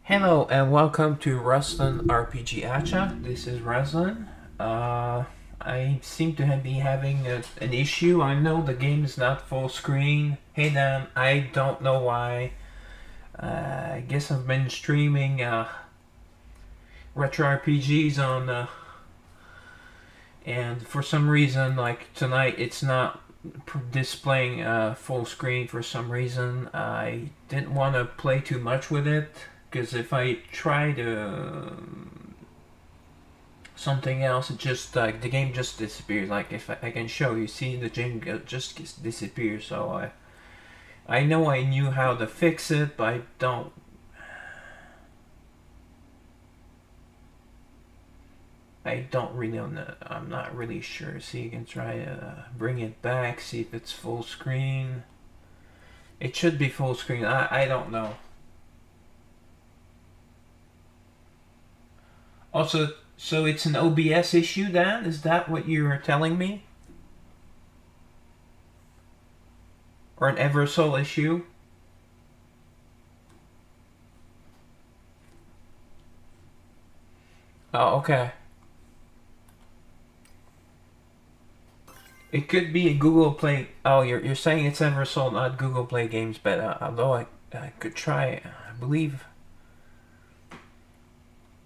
Hello and welcome to Ruslan RPG Acha. This is Ruslan. I seem to be having an issue. I know the game is not full screen. Hey Dan, I don't know why. I guess I've been streaming retro RPGs on, and for some reason, like tonight, it's not displaying full screen for some reason. I didn't want to play too much with it. Because if I try to something else, it just like the game just disappears. Like if I can show you, see the game just disappears. So I know I knew how to fix it, but I don't. I don't really know. I'm not really sure. See, you can try to bring it back. See if it's full screen. It should be full screen. I don't know. Also, so it's an OBS issue then? Is that what you're telling me? Or an Eversoul issue? Oh, okay. It could be a Google Play. Oh, you're saying it's Eversoul, not Google Play Games Beta. Although I could try. I believe.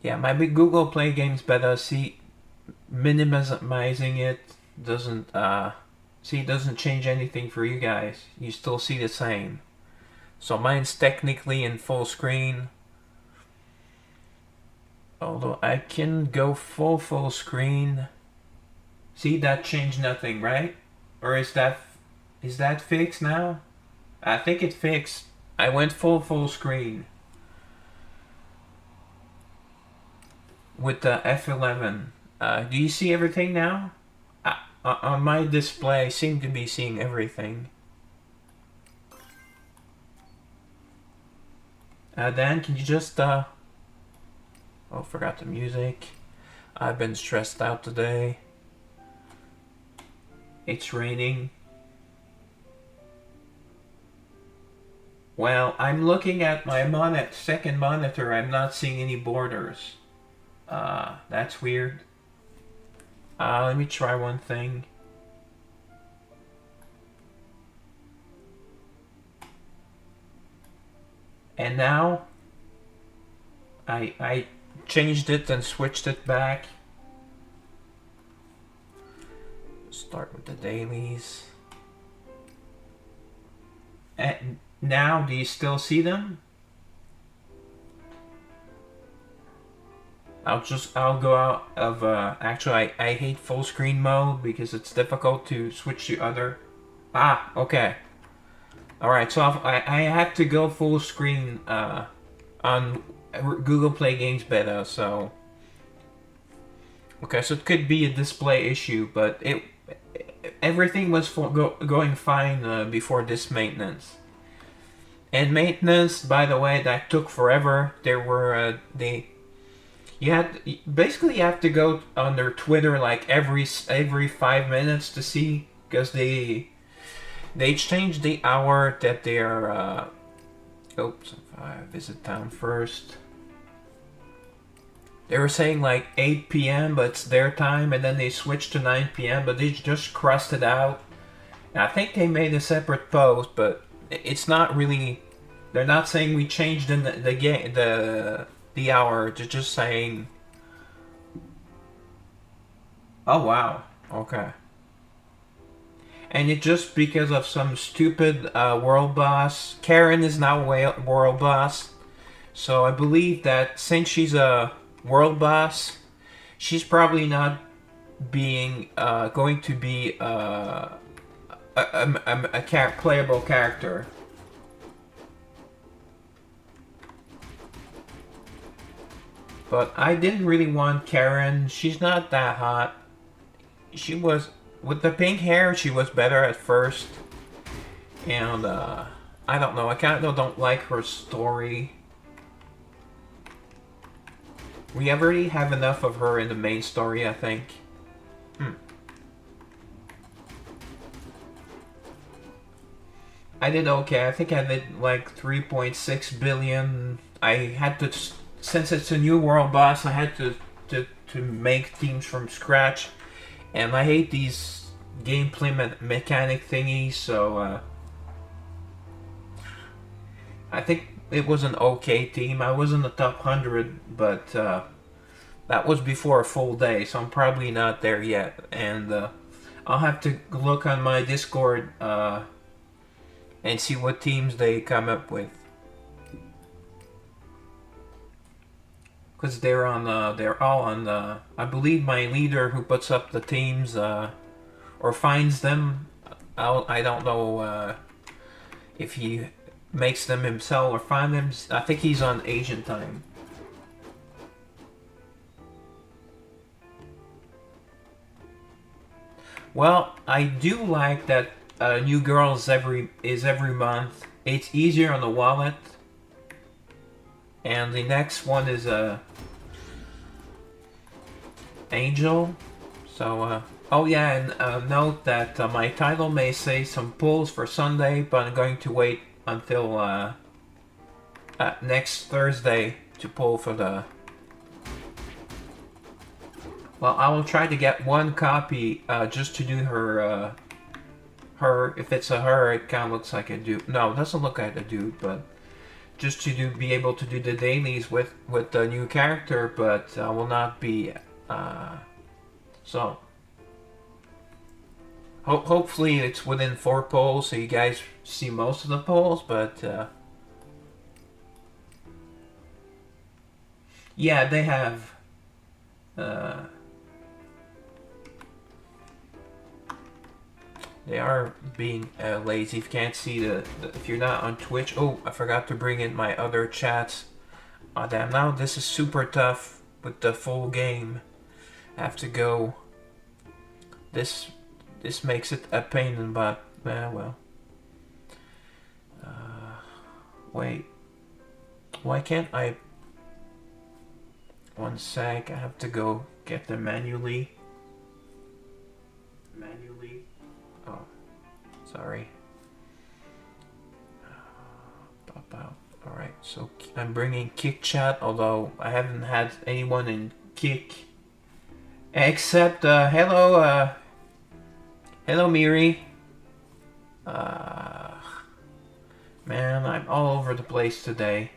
Yeah, my big Google Play Games Beta. See, minimizing it doesn't. See, it doesn't change anything for you guys. You still see the same. So mine's technically in full screen. Although I can go full screen. See, that changed nothing, right? Or is that fixed now? I think it's fixed. I went full screen with the F11. Do you see everything now? On my display, I seem to be seeing everything. Dan, can you just oh, forgot the music. I've been stressed out today. It's raining. Well, I'm looking at my second monitor. I'm not seeing any borders. That's weird. Let me try one thing. And now, I changed it and switched it back. Start with the dailies. And now, do you still see them? I'll go out of, actually I hate full screen mode because it's difficult to switch to other. Ah, okay. Alright, so I had to go full screen, on Google Play Games Beta, so. Okay, so it could be a display issue, but everything was going fine before this maintenance. And maintenance, by the way, that took forever. There were, you have to go on their Twitter like every 5 minutes to see, because they changed the hour that they are. Oops, if I visit town first. They were saying like 8 p.m. but it's their time, and then they switched to 9 p.m. but they just crossed it out. And I think they made a separate post, but it's not really. They're not saying we changed the hour. They're just saying. Oh wow. Okay. And it's just because of some stupid world boss. Karen is now world boss. So I believe that since she's a world boss, she's probably not being going to be a playable character. But I didn't really want Karen. She's not that hot. She was, with the pink hair, she was better at first. And I don't know. I kind of don't like her story. We already have enough of her in the main story, I think. I did okay. I think I did like 3.6 billion. I had to, since it's a new world boss, I had to make teams from scratch. And I hate these gameplay mechanic thingies, so I think it was an okay team. I was in the top 100, but that was before a full day, so I'm probably not there yet. And I'll have to look on my Discord and see what teams they come up with. Because they're all on the, I believe my leader who puts up the teams or finds them, I don't know if he makes them himself or find them. I think he's on Asian time. Well, I do like that New Girls every month. It's easier on the wallet. And the next one is Angel. So, oh yeah, and note that my title may say some pulls for Sunday, but I'm going to wait until next Thursday to pull for the... Well, I will try to get one copy just to do her, if it's a her, it kind of looks like a dude. No, it doesn't look like a dude, but just to be able to do the dailies with the new character, but will not be, so... Hopefully it's within 4 polls, so you guys see most of the polls, but... yeah, they have... they are being lazy. If you can't see if you're not on Twitch... Oh, I forgot to bring in my other chats. Oh, damn, now this is super tough with the full game. I have to go... This makes it a pain in the butt. Well. Wait. Why can't I... One sec, I have to go get them manually. Oh, sorry. Pop out. Alright, so I'm bringing Kick Chat, although I haven't had anyone in Kick. Except, hello, hello Miri. Man, I'm all over the place today.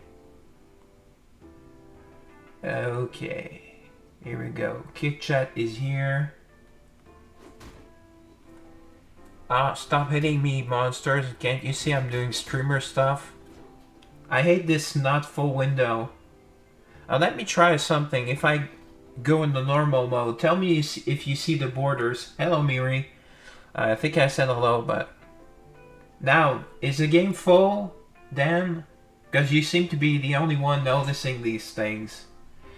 Okay, here we go. Kick Chat is here. Stop hitting me, monsters. Can't you see I'm doing streamer stuff? I hate this not full window. Let me try something. If I go in the normal mode, tell me if you see the borders. Hello, Miri. I think I said hello, but... Now, is the game full, Dan? Because you seem to be the only one noticing these things.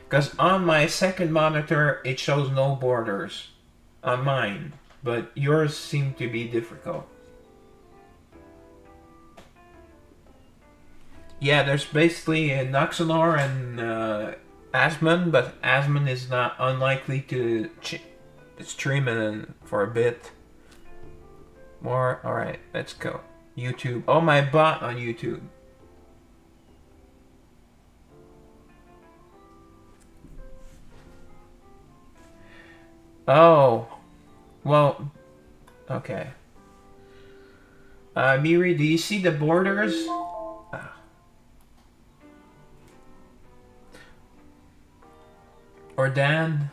Because on my second monitor, it shows no borders. On mine. But yours seem to be difficult. Yeah, there's basically a Noxanor and Asmon, but Asmon is not unlikely to stream in for a bit more. Alright, let's go. YouTube. Oh, my bot on YouTube. Oh. Well, okay. Miri, do you see the borders? Or Dan?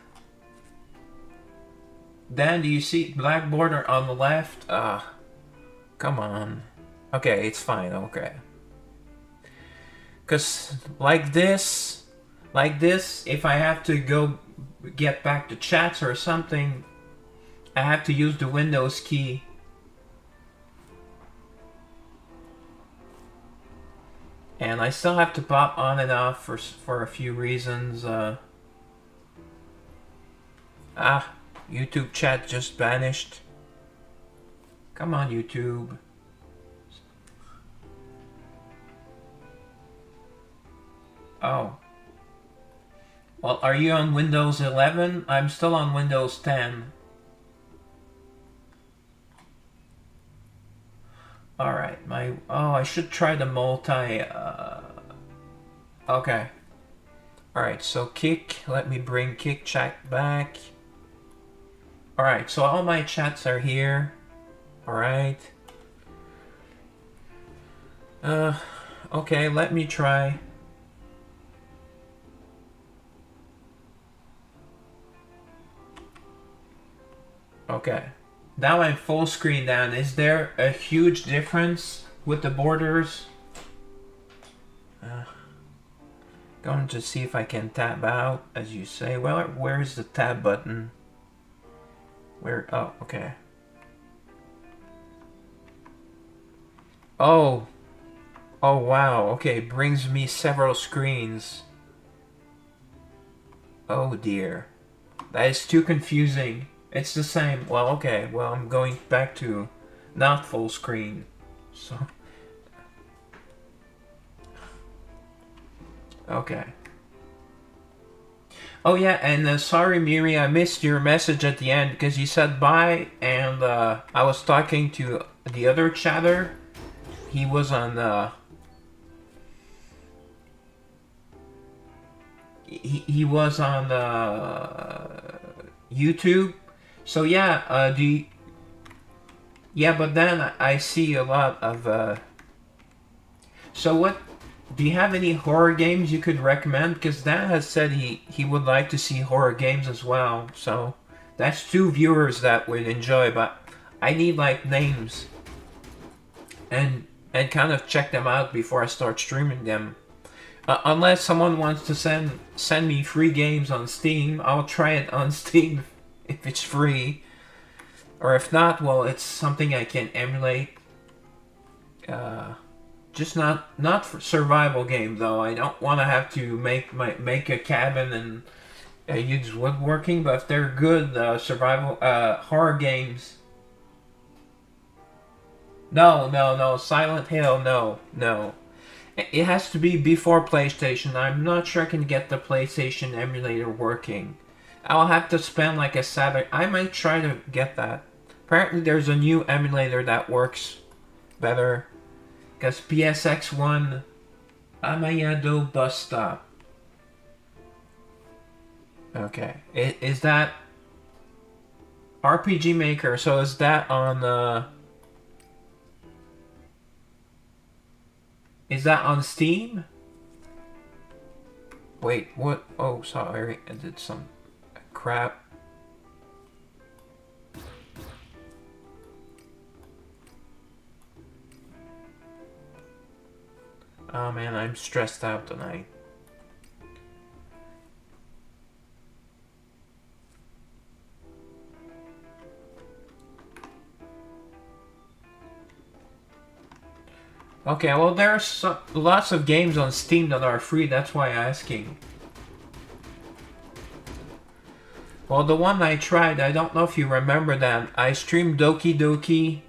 Dan, do you see black border on the left? Come on. Okay, it's fine, okay. Because like this, if I have to go get back to chats or something, I have to use the Windows key. And I still have to pop on and off for a few reasons. YouTube chat just vanished. Come on, YouTube. Oh. Well, are you on Windows 11? I'm still on Windows 10. Alright, I should try the multi, okay. Alright, so kick, let me bring kick chat back. Alright, so all my chats are here. Alright. Okay, let me try. Okay. Now I'm full screen down. Is there a huge difference with the borders? Going to see if I can tab out, as you say. Well, where's the tab button? Where? Oh, okay. Oh. Oh, wow. Okay, brings me several screens. Oh, dear. That is too confusing. It's the same. Well, okay. Well, I'm going back to not full screen. So... Okay. Oh yeah, and sorry Miri, I missed your message at the end because you said bye, and I was talking to the other chatter. He was on he was on YouTube. So yeah, yeah, but then I see a lot of so what? Do you have any horror games you could recommend? Because Dan has said he would like to see horror games as well. So that's 2 viewers that would enjoy, but I need like names and kind of check them out before I start streaming them. Unless someone wants to send me free games on Steam, I'll try it on Steam if it's free. Or if not, well, it's something I can emulate. Just not for survival game though. I don't want to have to make a cabin and use woodworking. But if they're good survival horror games, no, Silent Hill, no. It has to be before PlayStation. I'm not sure I can get the PlayStation emulator working. I'll have to spend like a Saturday. I might try to get that. Apparently, there's a new emulator that works better. Because PSX1 Amayado Bus Stop. Okay. Is that RPG Maker? So is that on is that on Steam? Wait, what? Oh, sorry. I did some crap. Oh man, I'm stressed out tonight. Okay, well there's lots of games on Steam that are free, that's why I'm asking. Well, the one I tried, I don't know if you remember that. I streamed Doki Doki,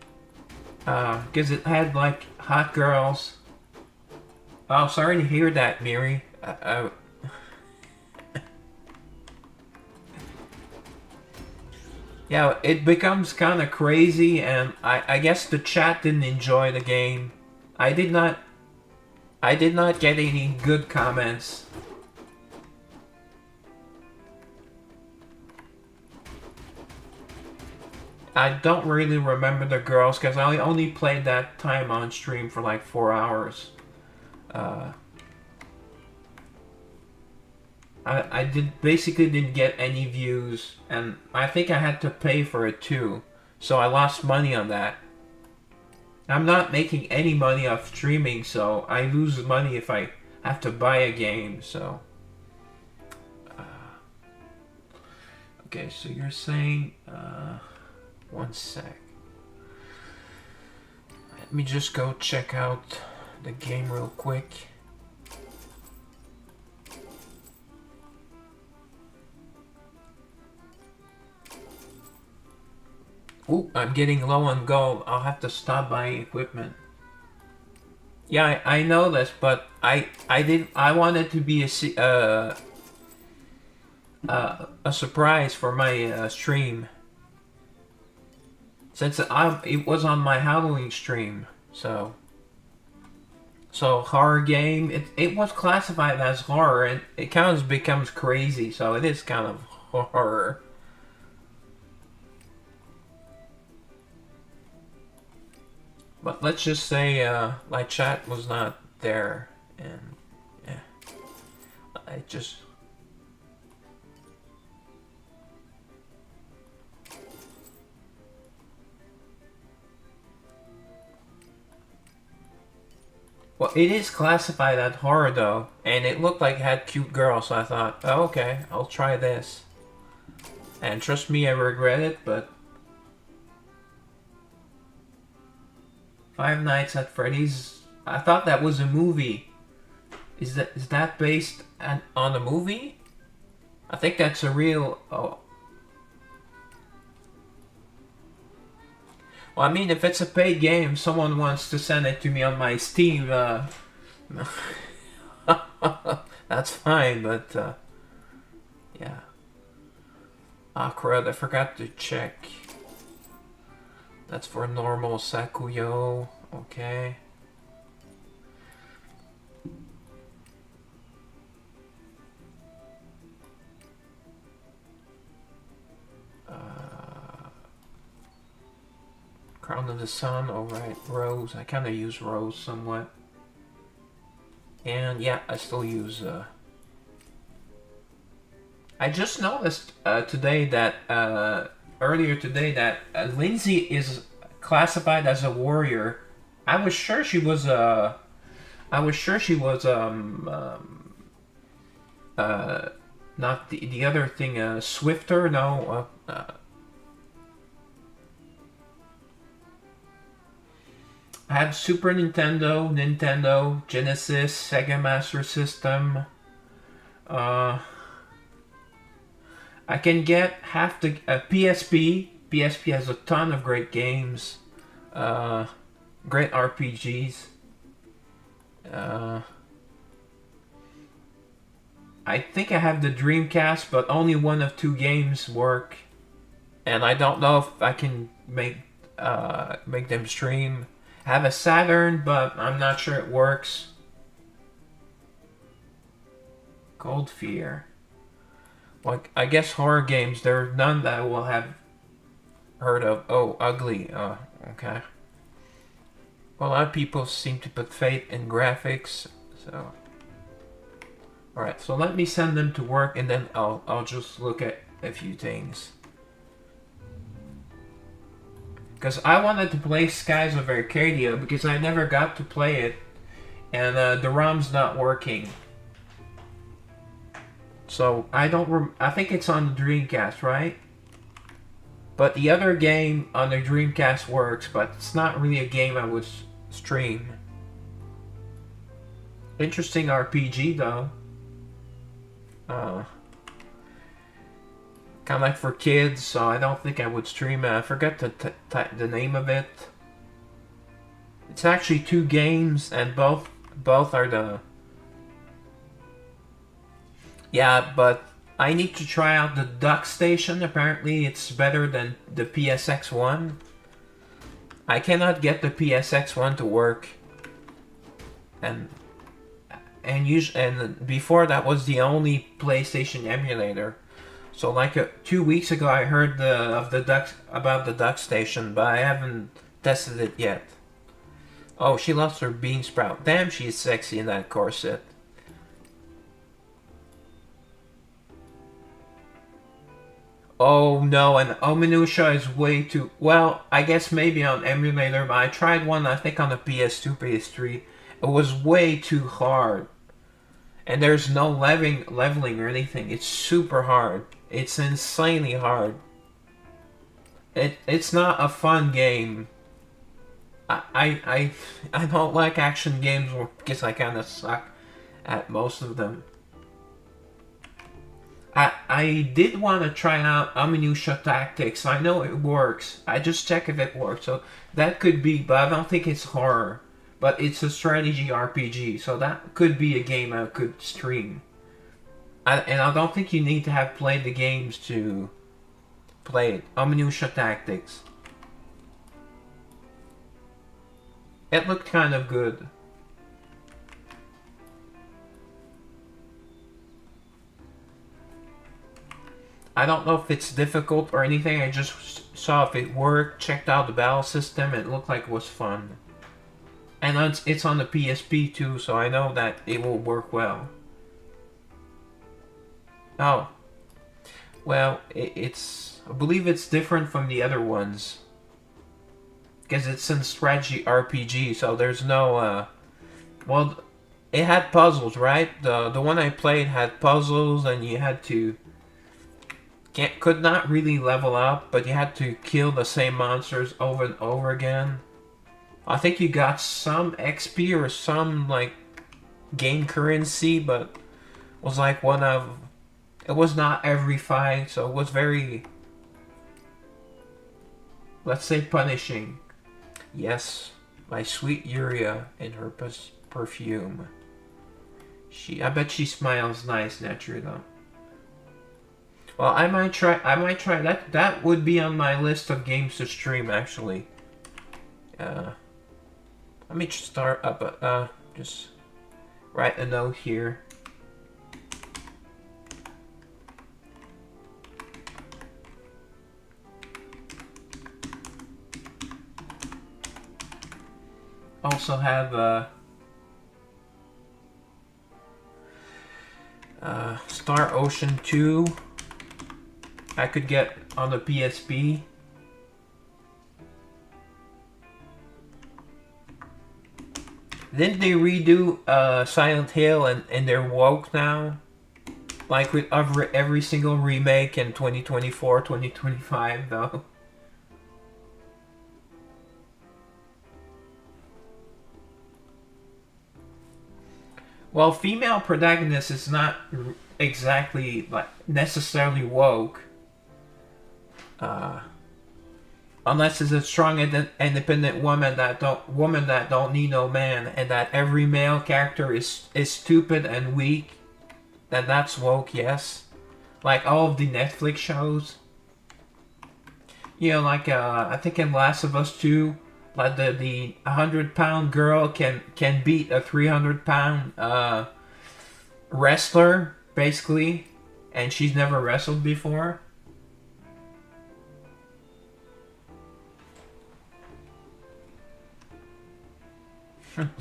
because it had like hot girls. Oh, sorry to hear that, Miri. Yeah, it becomes kind of crazy, and I guess the chat didn't enjoy the game. I did not get any good comments. I don't really remember the girls because I only played that time on stream for like 4 hours. I basically didn't get any views, and I think I had to pay for it too, so I lost money on that. I'm not making any money off streaming, so I lose money if I have to buy a game, so... okay, so you're saying... one sec. Let me just go check out the game real quick. Ooh, I'm getting low on gold. I'll have to stop buying equipment. Yeah, I know this, but I wanted to be a a surprise for my stream, since it was on my Halloween stream. So horror game. It was classified as horror, and it kind of becomes crazy. So it is kind of horror. But let's just say my chat was not there, and yeah, I just. Well, it is classified as horror though, and it looked like it had cute girls, so I thought, oh, okay, I'll try this. And trust me, I regret it, but Five Nights at Freddy's, I thought that was a movie. Is that based on a movie? I think that's a real. Oh. Well, I mean, if it's a paid game, someone wants to send it to me on my Steam. That's fine, but yeah. Ah, crud! I forgot to check. That's for normal Sakuyo. Okay. Crown of the Sun. Alright, Rose. I kind of use Rose somewhat. And yeah, I still use. I just noticed today that earlier today that Lindsay is classified as a warrior. I was sure she was not the other thing, swifter. No. I have Super Nintendo, Nintendo, Genesis, Sega Master System. I can get half the PSP. PSP has a ton of great games, great RPGs. I think I have the Dreamcast, but only one of two games work, and I don't know if I can make them stream. I have a Saturn, but I'm not sure it works. Cold Fear. Well, I guess horror games, there are none that I will have heard of. Oh, Ugly. Okay. Well, a lot of people seem to put faith in graphics, so. Alright, so let me send them to work, and then I'll just look at a few things. Because I wanted to play Skies of Arcadia, because I never got to play it, and the ROM's not working. So I think it's on the Dreamcast, right? But the other game on the Dreamcast works, but it's not really a game I would stream. Interesting RPG though. Kind of like for kids, so I don't think I would stream it. I forgot the name of it. It's actually two games, and both are the. Yeah, but I need to try out the Duck Station. Apparently, it's better than the PSX one. I cannot get the PSX one to work, and before that was the only PlayStation emulator. So like 2 weeks ago, I heard about the Duck Station, but I haven't tested it yet. Oh, she lost her bean sprout. Damn, she's sexy in that corset. Oh no, and Minutia is way too. Well, I guess maybe on emulator, but I tried one, I think on the PS2, PS3. It was way too hard. And there's no leveling or anything. It's super hard. It's insanely hard. It's not a fun game. I don't like action games because I kind of suck at most of them. I did want to try out Minutia Tactics. I know it works. I just check if it works. So that could be, but I don't think it's horror. But it's a strategy RPG, so that could be a game I could stream. And I don't think you need to have played the games to play it. Omniscia Tactics. It looked kind of good. I don't know if it's difficult or anything. I just saw if it worked, checked out the battle system, and it looked like it was fun. And it's on the PSP too, so I know that it will work well. Oh. Well, I believe it's different from the other ones. Because it's in strategy RPG, so there's no, well, it had puzzles, right? The one I played had puzzles, and you had to... could not really level up, but you had to kill the same monsters over and over again. I think you got some XP or some, like, game currency, but it was like one of... It was not every fight, so it was very... Let's say punishing. Yes, my sweet Yuria in her perfume. I bet she smiles nice naturally though. Well, I might try that. That would be on my list of games to stream actually. Let me just start up. Just write a note here. Also have Star Ocean 2. I could get on the PSP. Didn't they redo Silent Hill and they're woke now? Like with every single remake in 2024, 2025 though. Well, female protagonist is not exactly like necessarily woke, unless it's a strong, independent woman that don't need no man, and that every male character is stupid and weak. That's woke, yes. Like all of the Netflix shows. You know, like I think in Last of Us 2. Like the 100-pound girl can beat a 300-pound wrestler, basically, and she's never wrestled before.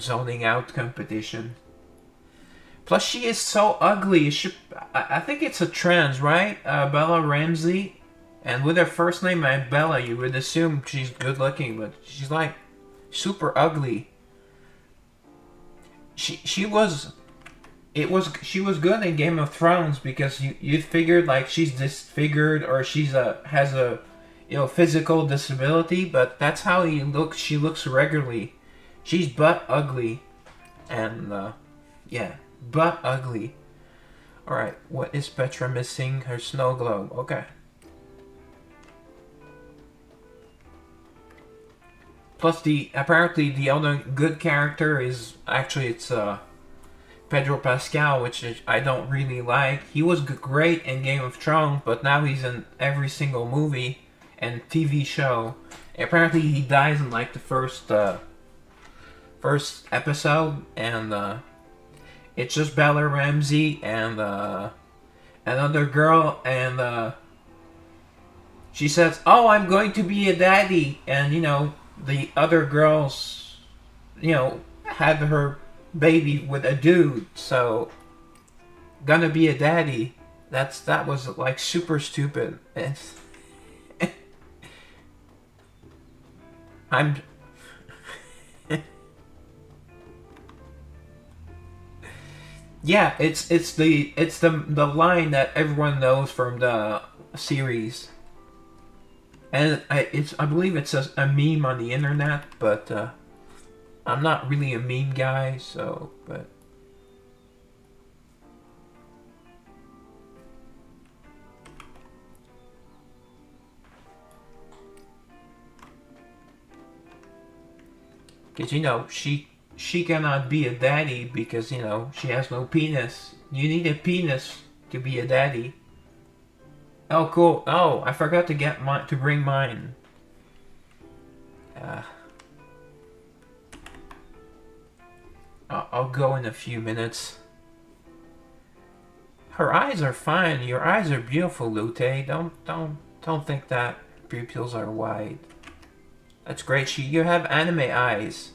Zoning out competition. Plus, she is so ugly. I think it's a trans, right? Bella Ramsey. And with her first name, Bella, you would assume she's good looking, but she's like super ugly. She was good in Game of Thrones because you figured like she's disfigured or has a physical disability, but that's how she looks regularly. She's butt ugly, and yeah, butt ugly. All right, what is Petra missing? Her snow globe. Okay. Plus, apparently the other good character is actually Pedro Pascal, which I don't really like. He was great in Game of Thrones, but now he's in every single movie and TV show. Apparently, he dies in like the first episode, and it's just Bella Ramsey and another girl, and she says, "Oh, I'm going to be a daddy," and the other girls, had her baby with a dude, so gonna be a daddy. That was like super stupid. I'm. Yeah, it's the line that everyone knows from the series. And I believe it's a meme on the internet, but I'm not really a meme guy, so, but... Because, she cannot be a daddy because, she has no penis. You need a penis to be a daddy. Oh, cool. Oh, I forgot to bring mine. I'll go in a few minutes. Her eyes are fine. Your eyes are beautiful, Lute. Don't think that pupils are wide. That's great. You have anime eyes.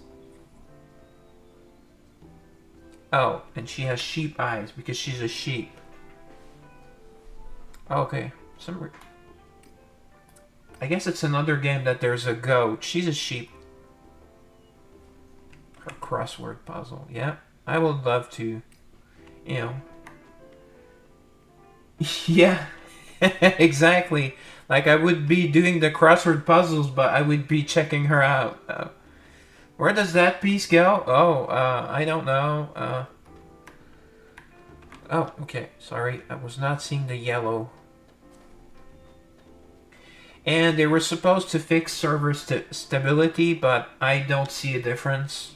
Oh, and she has sheep eyes because she's a sheep. Okay, I guess it's another game that there's a goat. She's a sheep. Her crossword puzzle. Yeah, I would love to, you know. Yeah, exactly. Like I would be doing the crossword puzzles, but I would be checking her out. Where does that piece go? Oh, I don't know. Oh, okay. Sorry, I was not seeing the yellow. And they were supposed to fix server stability, but I don't see a difference.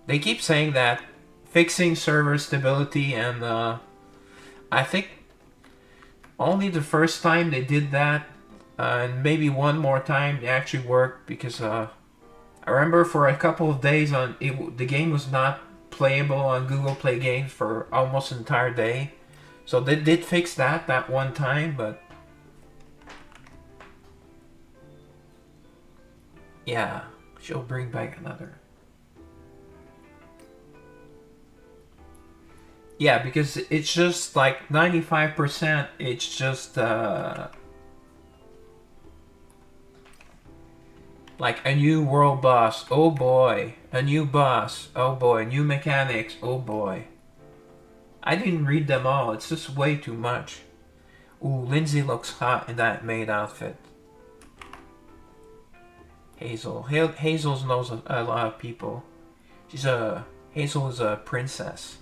They keep saying that fixing server stability, and I think only the first time they did that, and maybe one more time, they actually worked, because I remember for a couple of days the game was not playable on Google Play Games for almost an entire day. So they did fix that one time, but yeah, she'll bring back another. Yeah, because it's just like 95%, it's just like a new world boss, oh boy. A new boss, oh boy. New mechanics, oh boy. I didn't read them all, it's just way too much. Ooh, Lindsay looks hot in that maid outfit. Hazel. Hazel knows a lot of people. Hazel is a princess.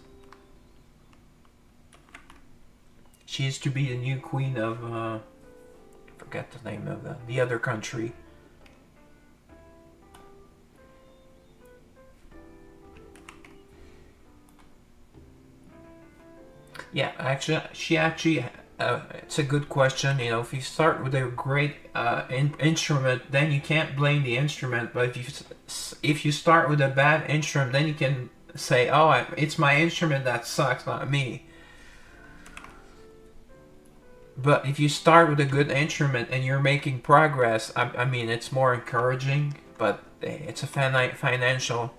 She is to be the new queen of, I forget the name of the other country. Yeah, actually, it's a good question. You know, if you start with a great instrument, then you can't blame the instrument. But if you start with a bad instrument, then you can say, "Oh, it's my instrument that sucks, not me." But if you start with a good instrument and you're making progress, I mean, it's more encouraging. But it's a financial.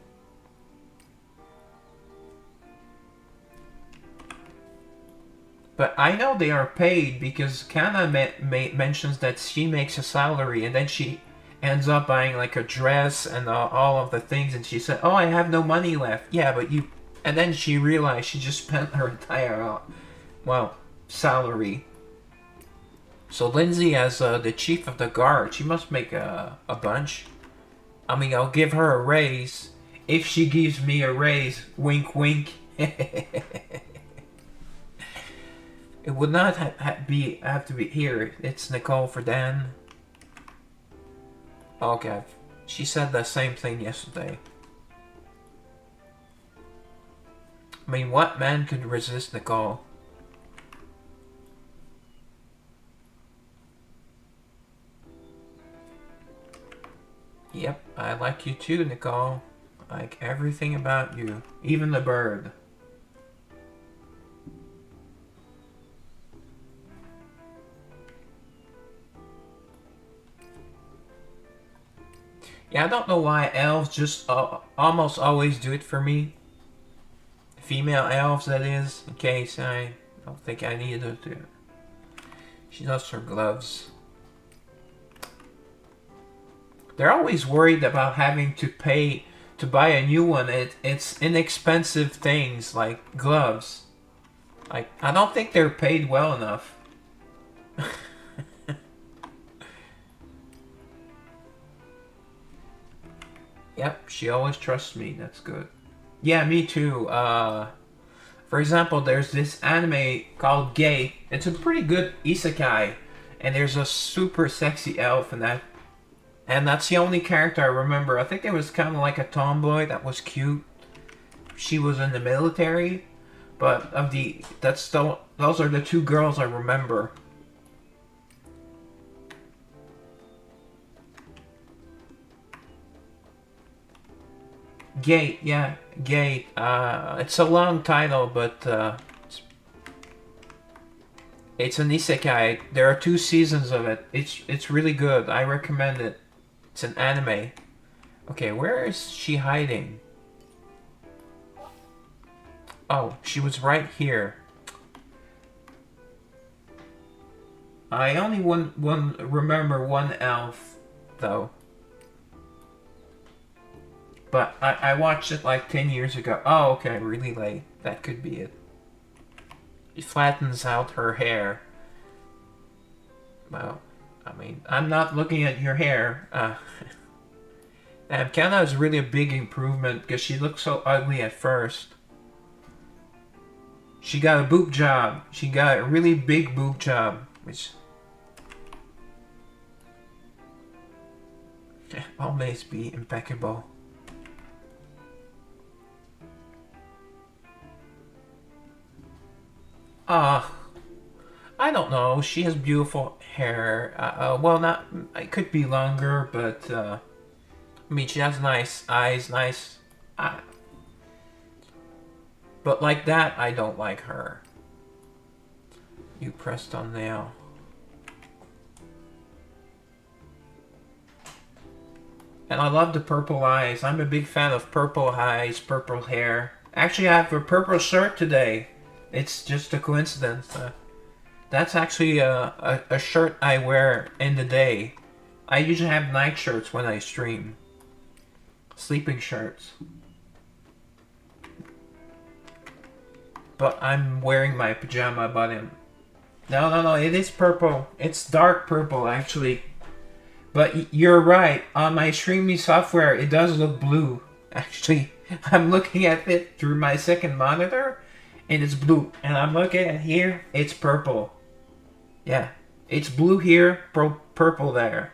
But I know they are paid because Kana mentions that she makes a salary and then she ends up buying like a dress and all of the things, and she said, "Oh, I have no money left." Yeah, but you. And then she realized she just spent her entire, salary. So Lindsay, as the chief of the guard, she must make a bunch. I mean, I'll give her a raise if she gives me a raise. Wink, wink. It would not have to be here. It's Nicole for Dan. Okay, she said the same thing yesterday. I mean, what man could resist Nicole? Yep, I like you too, Nicole. I like everything about you, even the bird. Yeah, I don't know why elves just almost always do it for me. Female elves, that is, in case I don't think I need her to. She does her gloves. They're always worried about having to pay to buy a new one. It's inexpensive things like gloves. Like, I don't think they're paid well enough. Yep, she always trusts me. That's good. Yeah, me too. For example, there's this anime called Gay. It's a pretty good isekai, and there's a super sexy elf in that. And that's the only character I remember. I think there was kind of like a tomboy that was cute. She was in the military, but that's the Those are the two girls I remember. Gate, yeah, Gate. It's a long title, but it's an isekai. There are 2 seasons of it. It's really good. I recommend it. It's an anime. Okay, where is she hiding? Oh, she was right here. I only remember one elf, though. But I watched it like 10 years ago. Oh, okay, really late. That could be it. It flattens out her hair. Well, I mean, I'm not looking at your hair. Damn, Kana is really a big improvement because she looked so ugly at first. She got a boob job. She got a really big boob job, which always be impeccable. I don't know. She has beautiful hair. Well, not. It could be longer, but I mean, she has nice eyes, nice. But like that, I don't like her. You pressed on nail. And I love the purple eyes. I'm a big fan of purple eyes, purple hair. Actually, I have a purple shirt today. It's just a coincidence. That's actually a shirt I wear in the day. I usually have night shirts when I stream. Sleeping shirts. But I'm wearing my pajama bottom. No, it is purple. It's dark purple, actually. But you're right. On my streaming software, it does look blue. Actually, I'm looking at it through my second monitor, and it's blue. And I'm looking at here, it's purple. Yeah, it's blue here, purple there.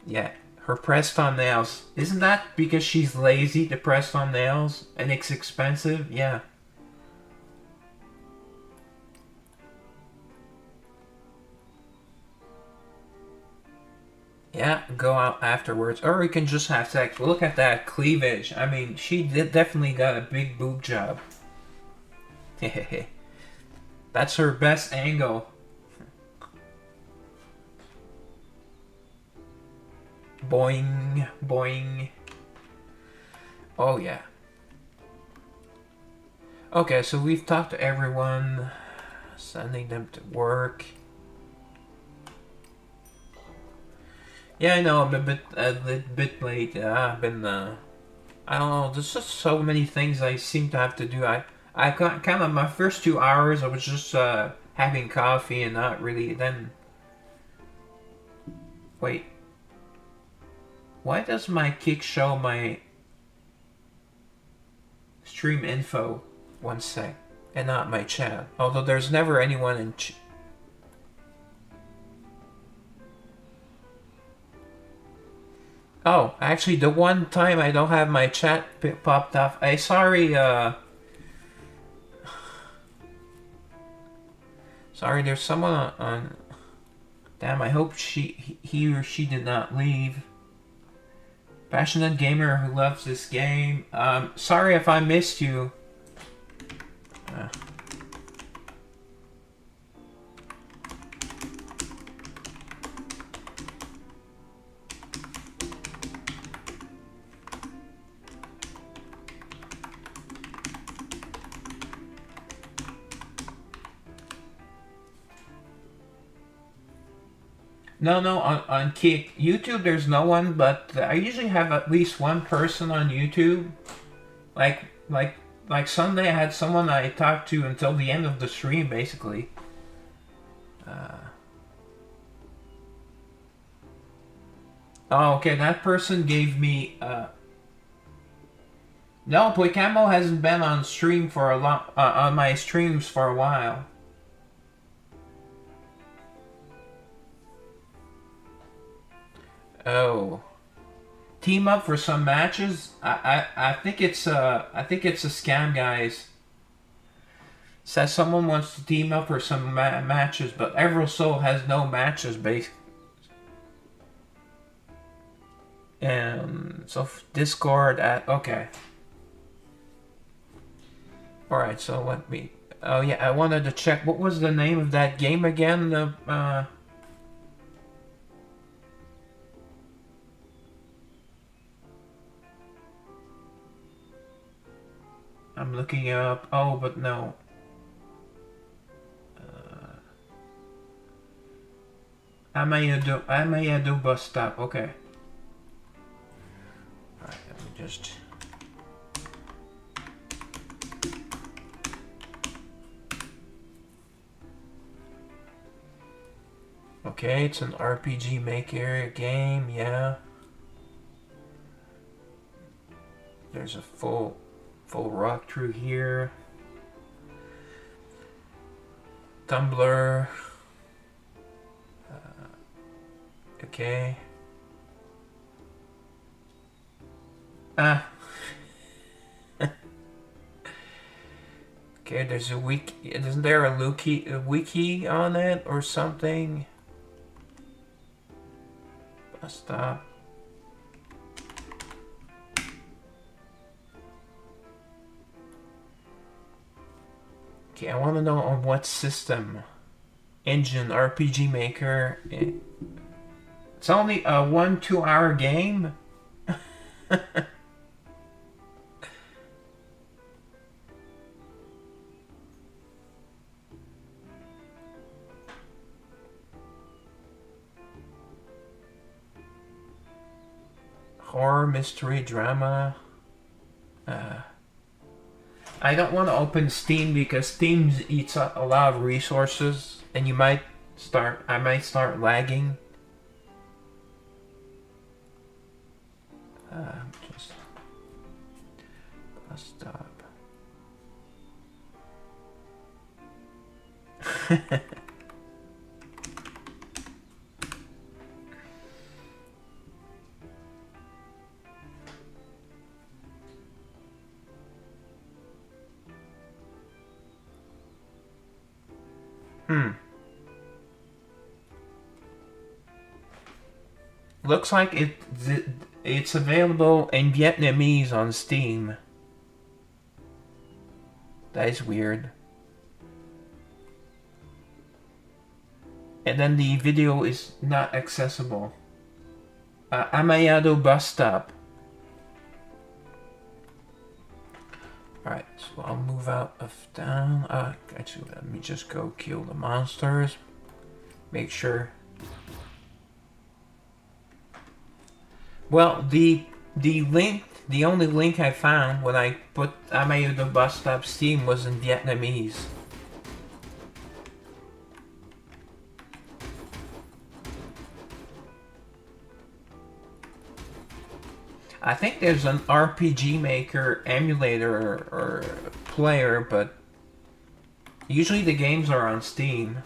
Yeah, her pressed on nails. Isn't that because she's lazy to press on nails and it's expensive? Yeah. Yeah, go out afterwards. Or we can just have sex. Look at that cleavage. I mean, she definitely got a big boob job. Hehehe. That's her best angle. Boing, boing. Oh, yeah. Okay, so we've talked to everyone. Sending them to work. Yeah, I know, I'm a bit late. I've been, I don't know, there's just so many things I seem to have to do. I kind of, my first 2 hours, I was just, having coffee and not really, then... Wait. Why does my kick show my stream info? 1 sec. And not my chat. Although there's never anyone in Oh, actually, the one time I don't have my chat popped off. Sorry, sorry, there's someone on... Damn, I hope he or she did not leave. Passionate gamer who loves this game. Sorry if I missed you. No, on Kick. YouTube, there's no one, but I usually have at least one person on YouTube. Like Sunday, I had someone I talked to until the end of the stream, basically. Oh, okay, that person gave me, No, Poicamo hasn't been on stream for a long, on my streams for a while. Oh. Team up for some matches? I think it's a scam, guys. Says someone wants to team up for some matches, but Eversoul has no matches, basically. So Discord at okay. All right, so let me. Oh yeah, I wanted to check what was the name of that game again. I'm looking it up. Oh, but no. Amayado bus stop. Okay. All right, let me just. Okay, it's an RPG maker game. Yeah. There's a full rock through here. Tumblr. Okay. Okay, there's a wiki. Isn't there a wiki on it or something? Bus stop. Okay, I want to know on what system. Engine, RPG Maker. It's only a 1-2 hour game. Horror, mystery, drama. I don't want to open Steam because Steam eats up a lot of resources, and I might start lagging. Just stop. Looks like it's available in Vietnamese on Steam. That is weird. And then the video is not accessible. Amayado bus stop. Alright, so I'll move out of town. Actually, let me just go kill the monsters. Make sure. Well, the only link I found when I put Amayado bus stop Steam was in Vietnamese. I think there's an RPG Maker emulator or player, but usually the games are on Steam.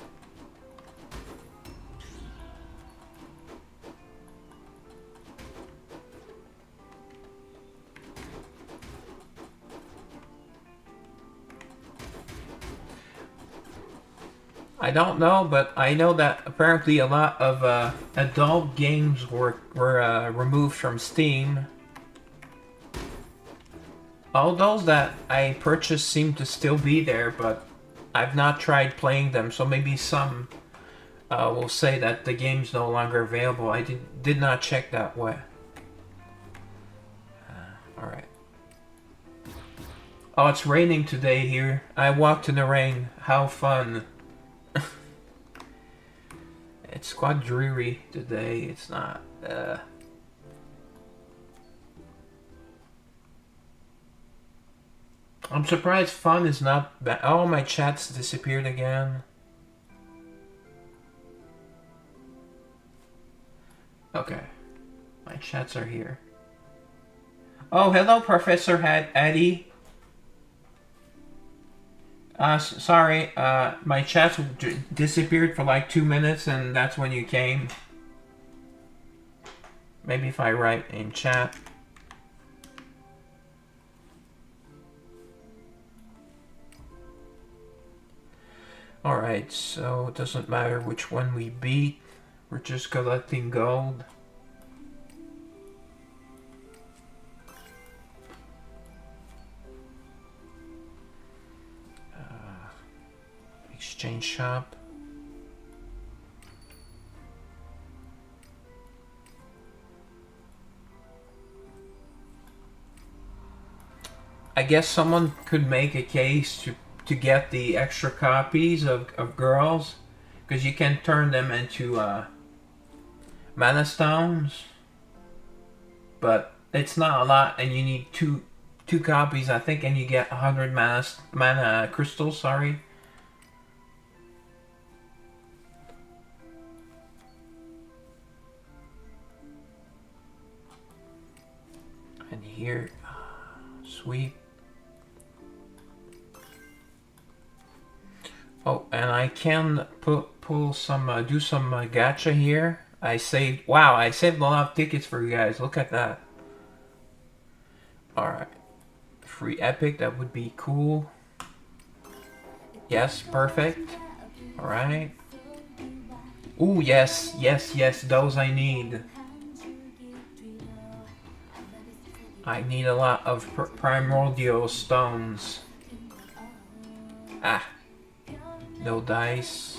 I don't know, but I know that apparently a lot of adult games were removed from Steam. All those that I purchased seem to still be there, but I've not tried playing them, so maybe some will say that the game's no longer available. I did not check that way. Alright. Oh, it's raining today here. I walked in the rain. How fun. It's quite dreary today. It's not... I'm surprised fun is not bad. Oh, my chat's disappeared again. Okay. My chats are here. Oh, hello, Professor Addy. Sorry, my chats disappeared for like 2 minutes and that's when you came. Maybe if I write in chat. Alright, so it doesn't matter which one we beat. We're just collecting gold. Exchange shop. I guess someone could make a case to get the extra copies of girls, because you can turn them into mana stones, but it's not a lot, and you need two copies, I think, and you get 100 mana crystals. Sorry. And here, sweet. Oh, and I can pull some, do some gacha here. I saved, wow, I saved a lot of tickets for you guys. Look at that. Alright. Free epic, that would be cool. Yes, perfect. Alright. Ooh, yes, yes, yes, those I need. I need a lot of primordial stones. Ah. No dice.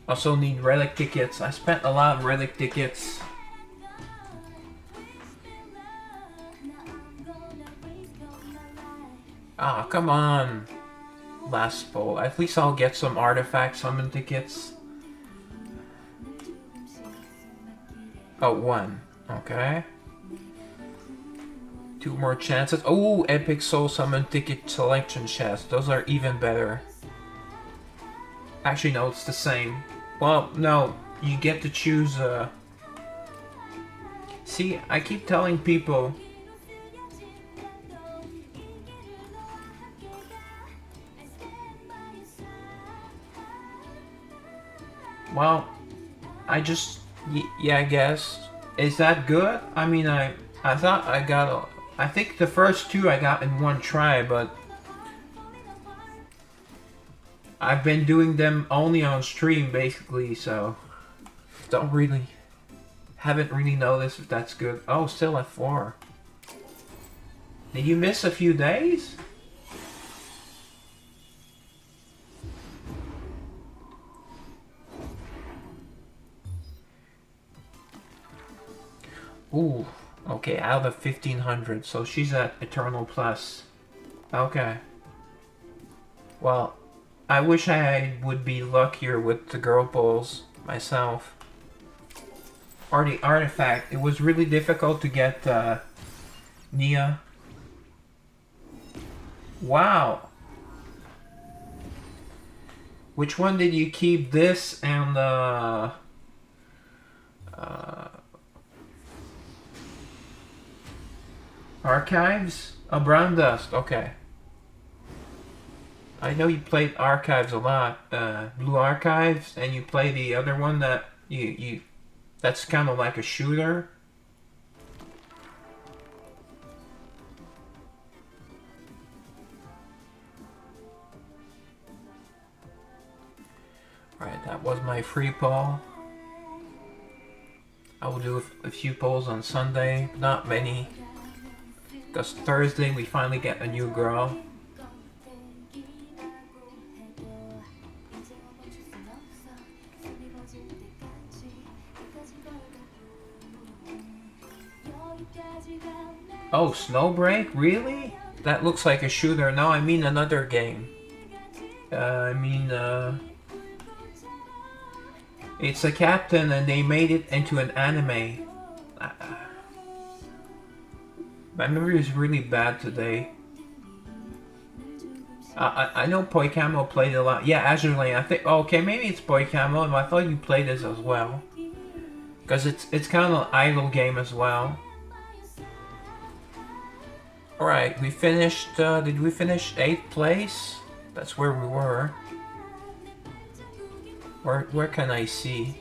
Also need relic tickets. I spent a lot of relic tickets. Ah, come on. Last poll. At least I'll get some artifact summon tickets. Oh, one. Okay. Two more chances. Oh, epic soul summon ticket selection chest. Those are even better. Actually, no, it's the same. Well, no, you get to choose. See, I keep telling people. Well, I just, yeah, I guess. Is that good? I mean, I thought I got. I think the first two I got in one try, but I've been doing them only on stream, basically, so haven't really noticed if that's good. Oh, still at 4. Did you miss a few days? Ooh, okay, out of 1500, so she's at Eternal Plus. Okay. Well, I wish I would be luckier with the girl polls myself. Or the artifact. It was really difficult to get Nia. Wow. Which one did you keep? This and Archives? Oh, Brown Dust. Okay. I know you played Archives a lot. Blue Archives, and you play the other one that you that's kind of like a shooter. Alright, that was my free poll. I will do a few polls on Sunday, not many. Because Thursday we finally get a new girl. Oh, Snowbreak? Really? That looks like a shooter. No, I mean another game. It's a captain and they made it into an anime. My memory is really bad today. I know Poikamo played a lot. Yeah, Azure Lane. I think. Oh, okay, maybe it's Poikamo. I thought you played this as well. Because it's kind of an idle game as well. Alright, we finished. Did we finish 8th place? That's where we were. Where can I see?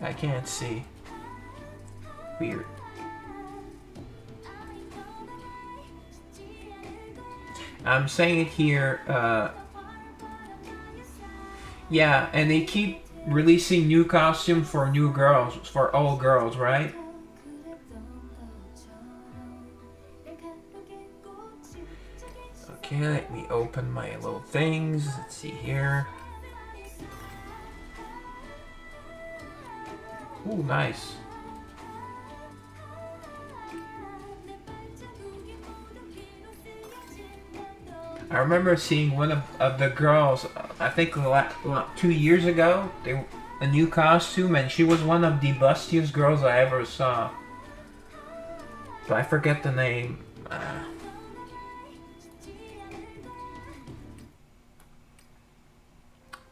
I can't see. Weird. I'm saying it here, yeah, and they keep releasing new costumes for new girls, for all girls, right? Okay, let me open my little things. Let's see here. Ooh, nice. I remember seeing one of the girls, I think 2 years ago, a new costume, and she was one of the bustiest girls I ever saw. But I forget the name.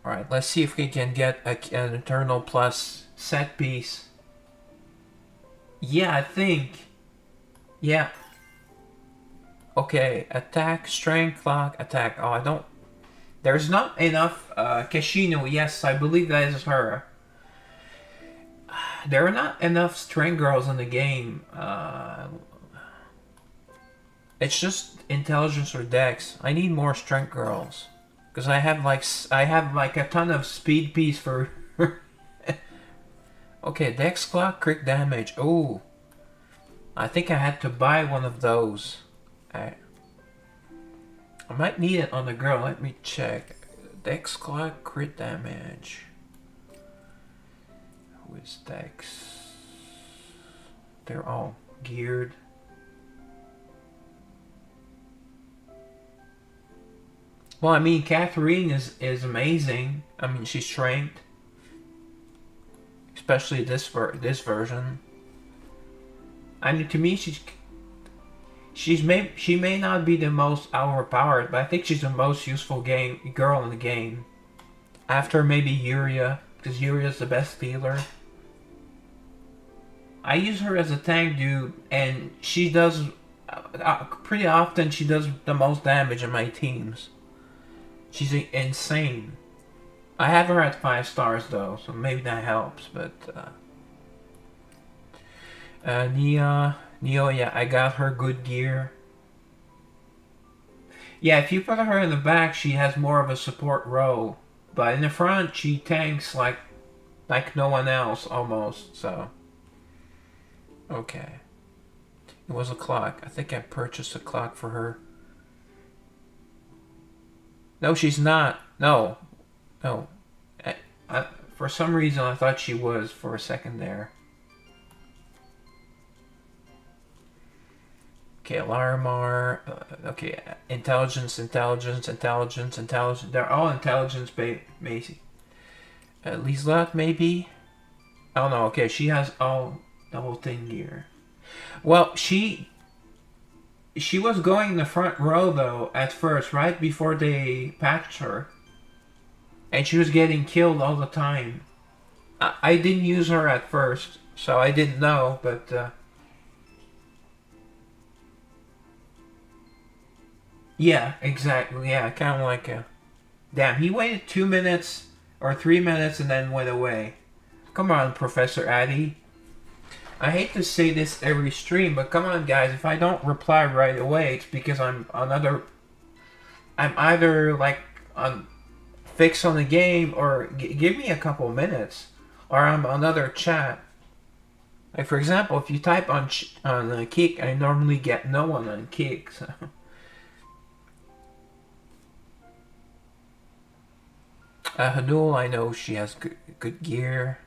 Alright, let's see if we can get an Eternal Plus set piece. Yeah, I think. Yeah. Okay, attack, strength, lock, attack. Oh, I don't... There's not enough Kashino. Yes, I believe that is her. There are not enough strength girls in the game. It's just intelligence or dex. I need more strength girls. Because I have like a ton of speed piece for... Okay, dex clock, crit damage. Oh. I think I had to buy one of those. I might need it on the girl. Let me check. Dex clock, crit damage. Who is Dex? They're all geared. Well, I mean, Catherine is amazing. I mean, she's strength. Especially this version. I mean, to me, she may not be the most overpowered, but I think she's the most useful girl in the game. After maybe Yuria, because Yuria's the best healer. I use her as a tank dude, and she does pretty often. She does the most damage in my teams. She's insane. I have her at 5 stars though, so maybe that helps. But Neo, yeah, I got her good gear. Yeah, if you put her in the back, she has more of a support role, but in the front, she tanks like no one else almost. So okay, it was a clock. I think I purchased a clock for her. No, she's not. No. For some reason, I thought she was for a second there. Okay, Larimar. Okay, intelligence. They're all intelligence based. Lieslat, maybe? I don't know. Okay, she has all double thing gear. Well, she was going in the front row, though, at first, right before they patched her. And she was getting killed all the time. I didn't use her at first, so I didn't know, but... Yeah, exactly. Yeah, kind of like a... Damn, he waited 2 minutes or 3 minutes and then went away. Come on, Professor Addy. I hate to say this every stream, but come on, guys. If I don't reply right away, it's because I'm either like fixed on the game, or give me a couple minutes, or I'm on another chat. Like for example, if you type on Kick, I normally get no one on Kick. So. Hanul, I know she has good gear.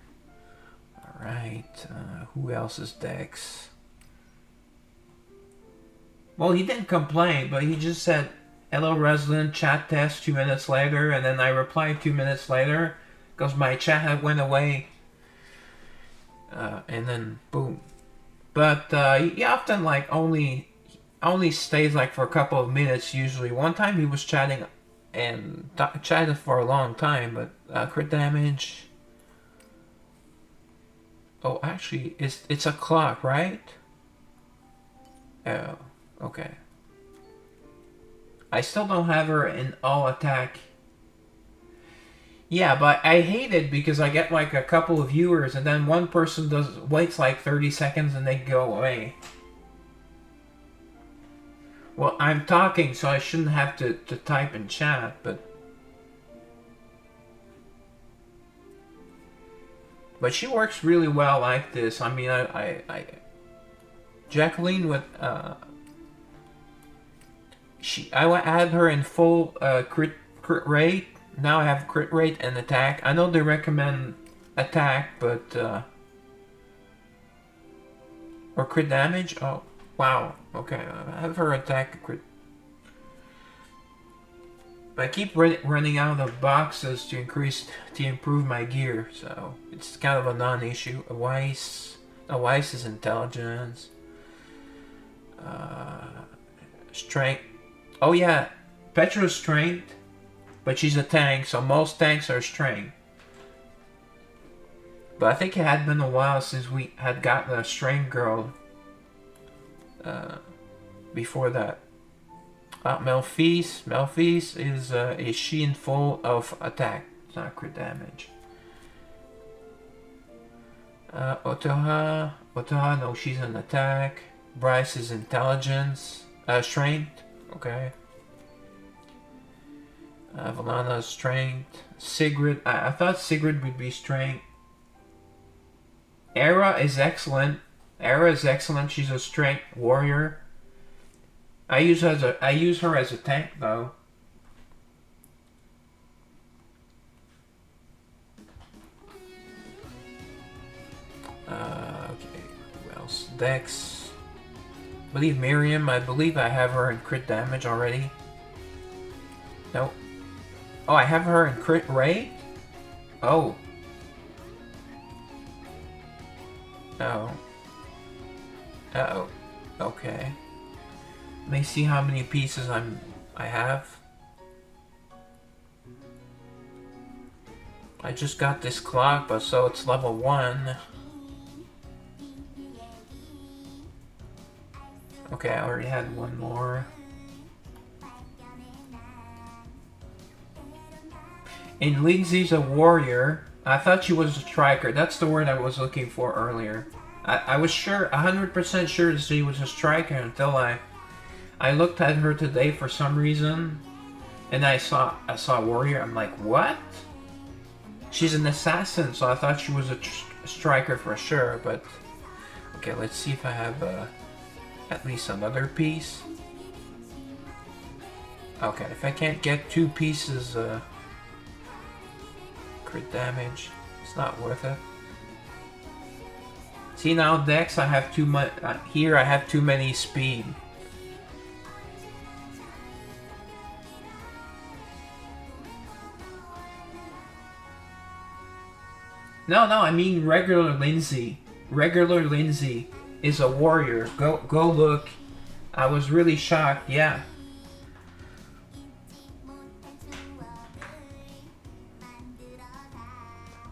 Alright, who else is Dex? Well, he didn't complain, but he just said, hello resident, chat test 2 minutes later, and then I replied 2 minutes later, because my chat had went away. And then, boom. But he often like only stays like for a couple of minutes usually. One time he was chatting and chatted for a long time, but crit damage... Oh, actually, it's a clock, right? Oh, okay. I still don't have her in all attack. Yeah, but I hate it because I get like a couple of viewers and then one person waits like 30 seconds and they go away. Well, I'm talking, so I shouldn't have to type in chat, but... But she works really well like this. I mean, Jacqueline with, I had her in full crit rate. Now I have crit rate and attack. I know they recommend attack, but or crit damage. Oh, wow. Okay, I have her attack crit. But I keep running out of boxes to improve my gear, so it's kind of a non-issue. A Weiss is intelligence. Strength. Oh yeah, Petra's strength, but she's a tank, so most tanks are strength. But I think it had been a while since we had gotten a strength girl before that. Melfis is she in full of attack? It's not crit damage. Otoha, no, she's an attack. Bryce is intelligence, strength. Okay. Valana's strength. Sigrid, I thought Sigrid would be strength. Era is excellent. She's a strength warrior. I use her as a tank though. Okay, who else? Dex. I believe Miriam. I believe I have her in crit damage already. Nope. Oh, I have her in crit rate? Oh. Oh. Uh-oh. Okay. Let me see how many pieces I have. I just got this clock, but so it's level 1. Okay, I already had one more. And Lindsay's a warrior. I thought she was a striker. That's the word I was looking for earlier. I was sure, 100% sure that she was a striker until I looked at her today for some reason, and I saw warrior. I'm like, what? She's an assassin, so I thought she was a striker for sure. But okay, let's see if I have at least another piece. Okay, if I can't get 2 pieces, crit damage, it's not worth it. See now, Dex, I have too much. Here, I have too many speed. No, I mean regular Lindsay. Regular Lindsay is a warrior. Go look. I was really shocked. Yeah.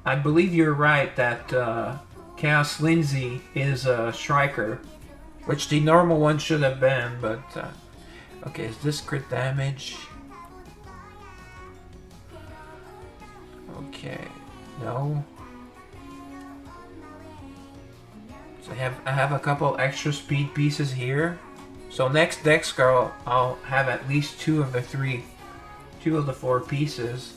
I believe you're right that Chaos Lindsay is a striker, which the normal one should have been, but okay, is this crit damage? Okay, no. So I have a couple extra speed pieces here. So next Dex Girl, I'll have at least 2 of the 4 pieces.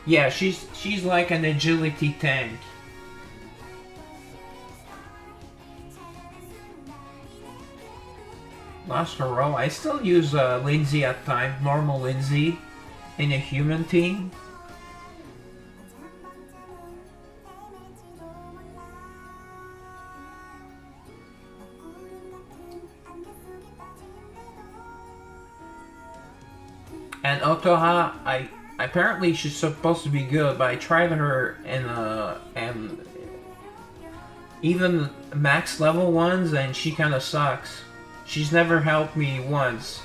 Yeah, she's like an agility tank. Lost her role. I still use Lindsay at times, normal Lindsay, in a human team. And Otoha, apparently she's supposed to be good, but I tried her in and even max level ones, and she kind of sucks. She's never helped me once.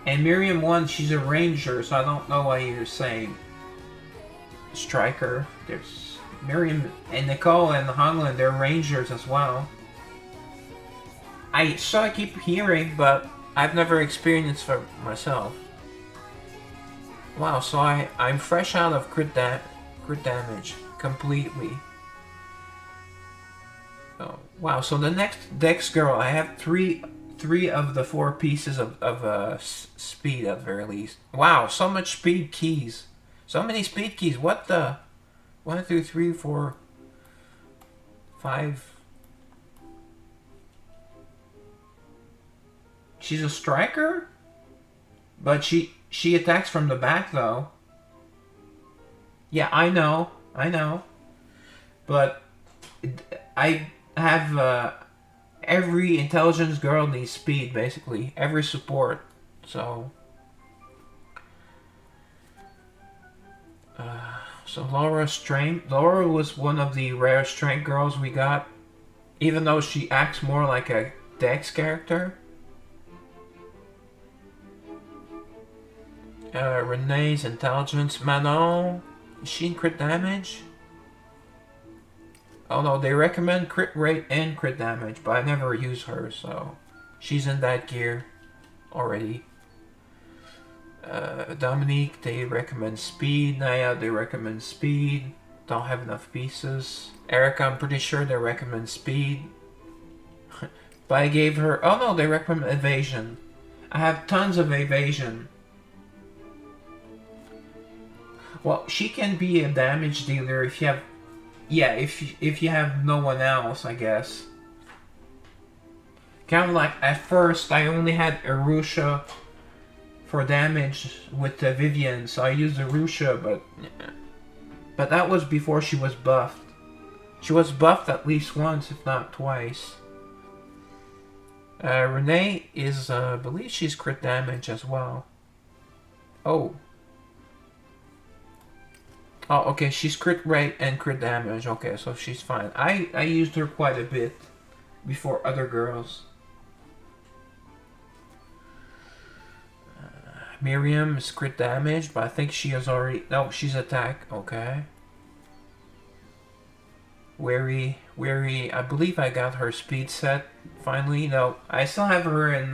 And Miriam 1, she's a ranger, so I don't know why you're saying striker. There's Miriam and Nicole and Hongland, they're rangers as well. I keep hearing, but I've never experienced for myself. Wow, so I'm fresh out of crit damage completely. Oh, wow, so the next Dex girl, I have three of the 4 pieces of speed at the very least. Wow, so much speed keys. So many speed keys. What the? 1, 2, 3, 4, 5. She's a striker? But she attacks from the back though. Yeah, I know. But I have every intelligence girl needs speed, basically. Every support. So so Laura's strength. Laura was one of the rare strength girls we got. Even though she acts more like a Dex character. Renee's intelligence. Manon. Is she in crit damage? Oh no, they recommend crit rate and crit damage, but I never use her, so she's in that gear already. Dominique, they recommend speed. Naya, they recommend speed. Don't have enough pieces. Erica, I'm pretty sure they recommend speed. But I gave her... Oh no, they recommend evasion. I have tons of evasion. Well, she can be a damage dealer if you have... Yeah, if you have no one else, I guess. Kind of like, at first, I only had Arusha for damage with Vivian, so I used Arusha, but that was before she was buffed. She was buffed at least once, if not twice. Renee is, I believe she's crit damage as well. Oh. Oh, okay, she's crit rate and crit damage. Okay, so she's fine. I used her quite a bit before other girls. Miriam is crit damage, but I think she has already... No, she's attack. Okay. Wary, I believe I got her speed set finally. No, I still have her in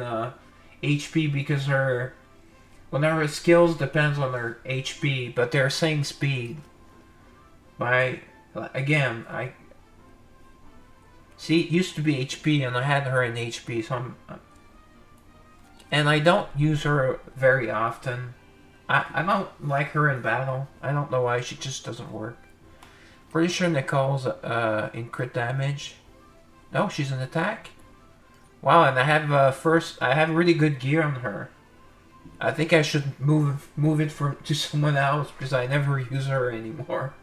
HP because her... Well, her skills depends on her HP, but they're saying speed. Again, see, it used to be HP, and I had her in HP, so and I don't use her very often. I don't like her in battle. I don't know why, she just doesn't work. Pretty sure Nicole's in crit damage. No, she's in attack. Wow, and I have I have really good gear on her. I think I should move it to someone else because I never use her anymore.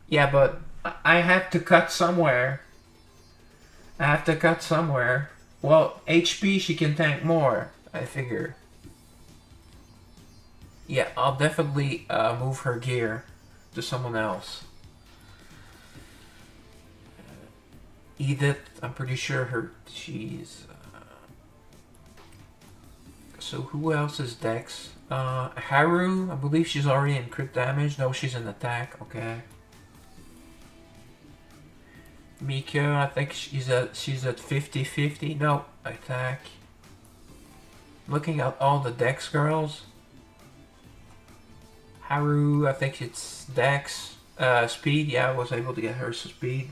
Yeah, but I have to cut somewhere. Well, HP she can tank more, I figure. Yeah, I'll definitely move her gear to someone else. Edith, I'm pretty sure she's... So who else is Dex? Haru, I believe she's already in crit damage. No, she's in attack. Okay. Mika, I think she's at 50-50. No, attack. Looking at all the Dex girls. Haru, I think it's Dex. Speed, yeah, I was able to get her speed.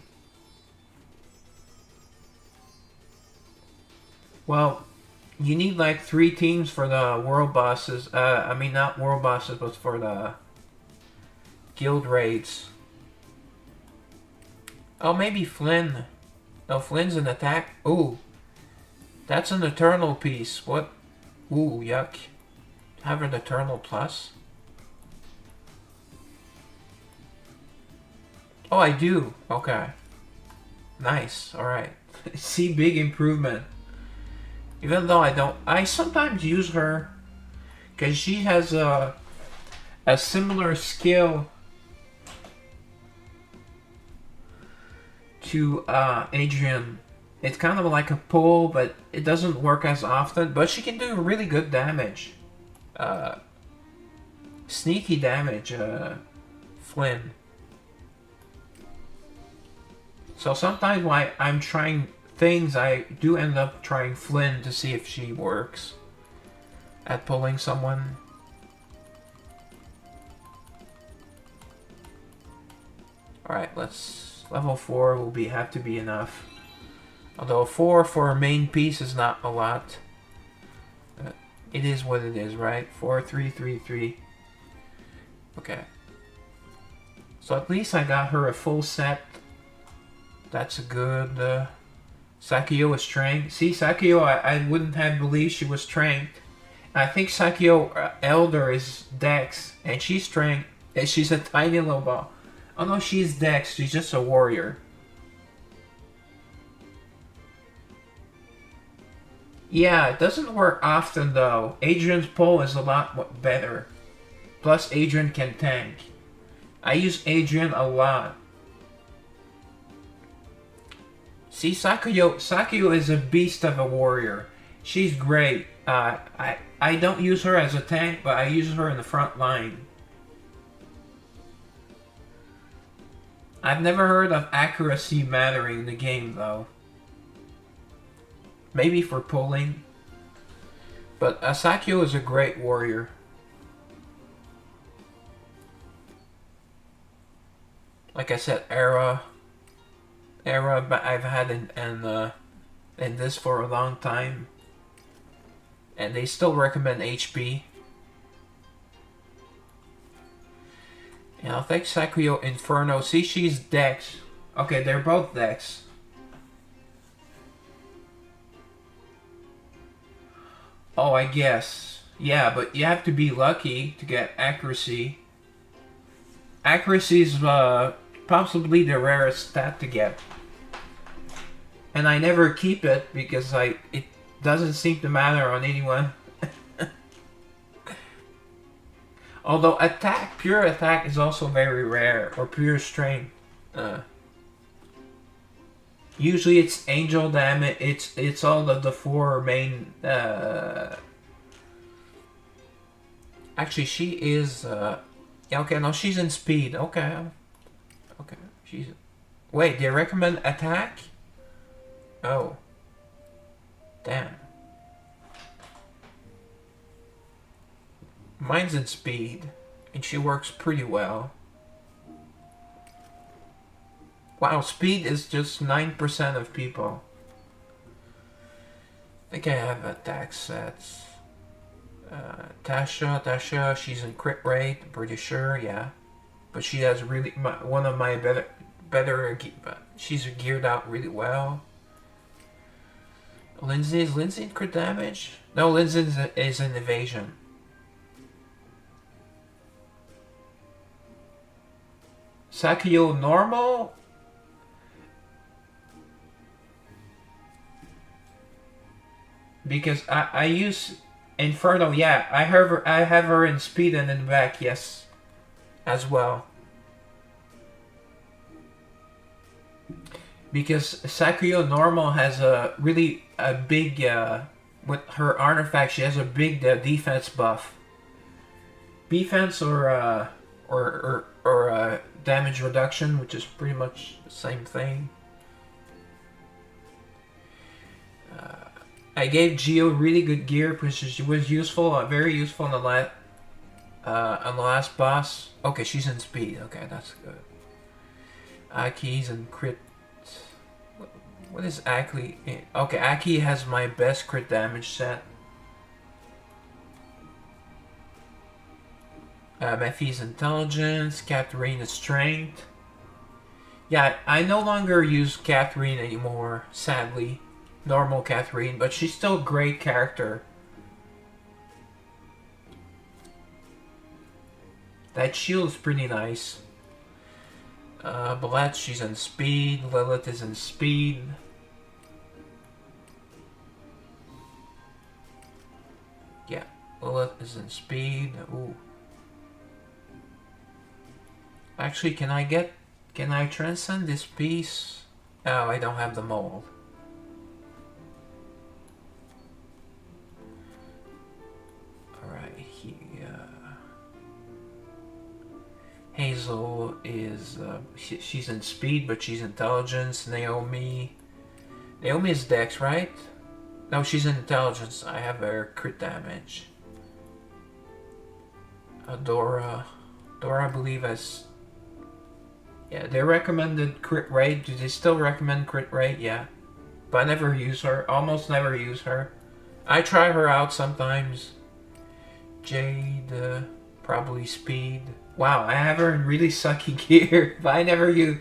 Well, you need like 3 teams for the world bosses. I mean, not world bosses, but for the guild raids. Oh, maybe Flynn. No, Flynn's an attack. Ooh. That's an Eternal piece. What? Ooh, yuck. Have an Eternal plus? Oh, I do. Okay. Nice. Alright. See, big improvement. Even though I sometimes use her because she has a similar skill to Adrian. It's kind of like a pull, but it doesn't work as often. But she can do really good damage. Sneaky damage, Flynn. So sometimes when I'm trying things, I do end up trying Flynn to see if she works at pulling someone. Alright, let's... level 4 will have to be enough. Although 4 for a main piece is not a lot. It is what it is, right? 4, 3, 3, 3. Okay. So at least I got her a full set. That's a good... Sakio is trained. See, Sakio, I wouldn't have believed she was trained. I think Sakio Elder is Dex, and she's trained. And she's a tiny little ball. Oh no, she's Dex. She's just a warrior. Yeah, it doesn't work often though. Adrian's pull is a lot better. Plus, Adrian can tank. I use Adrian a lot. See, Sakio is a beast of a warrior. She's great. I don't use her as a tank, but I use her in the front line. I've never heard of accuracy mattering in the game, though. Maybe for pulling. But Sakio is a great warrior. Like I said, Era I've had in this for a long time. And they still recommend HP. And I'll take Sakio Inferno. See, she's Dex. Okay, they're both Dex. Oh, I guess. Yeah, but you have to be lucky to get accuracy. Accuracy is possibly the rarest stat to get. And I never keep it because it doesn't seem to matter on anyone. Although pure attack is also very rare, or pure strength. Usually it's angel damage. It's all of the 4 main. Actually, she is. Yeah, okay, no, she's in speed. Okay, she's. Wait, they recommend attack? Oh, damn. Mine's in speed, and she works pretty well. Wow, speed is just 9% of people. I think I have attack sets. Tasha, she's in crit rate, I'm pretty sure, yeah. But she has one of my better, she's geared out really well. Is Lindsay in crit damage? No, Lindsay is in evasion. Sakio normal? Because I use Inferno, yeah. I have her in speed and in back, yes. As well. Because Sakio normal has a big with her artifact, she has a big defense buff. Defense or damage reduction, which is pretty much the same thing. I gave Geo really good gear, which was useful, very useful on the last boss. Okay, she's in speed. Okay, that's good. Aki's in crit. What is Aki? Okay, Aki has my best crit damage set. Mephi's intelligence, Catherine is strength. Yeah, I no longer use Catherine anymore, sadly. Normal Catherine, but she's still a great character. That shield is pretty nice. Balette, she's in speed. Lilith is in speed. Yeah, Lilith is in speed. Ooh. Actually, can I transcend this piece? Oh, I don't have the mold. Hazel is she's in speed, but she's intelligence. Naomi is dex, right? No, she's in intelligence. I have her crit damage. Dora, I believe has. Yeah, they recommended crit rate. Do they still recommend crit rate? Yeah, but I never use her. Almost never use her. I try her out sometimes. Jade, probably speed. Wow, I have her in really sucky gear, but I never use.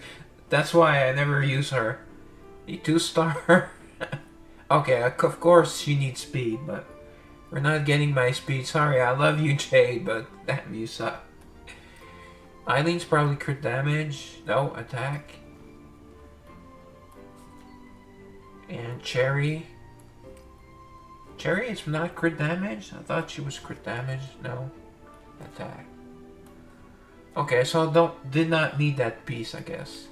That's why I never use her. The 2-star. Okay, of course she needs speed, but we're not getting my speed. Sorry, I love you, Jade, but damn, you suck. Eileen's probably crit damage. No, attack. And Cherry. Cherry is not crit damage? I thought she was crit damage. No. Attack. Okay, so did not need that piece, I guess.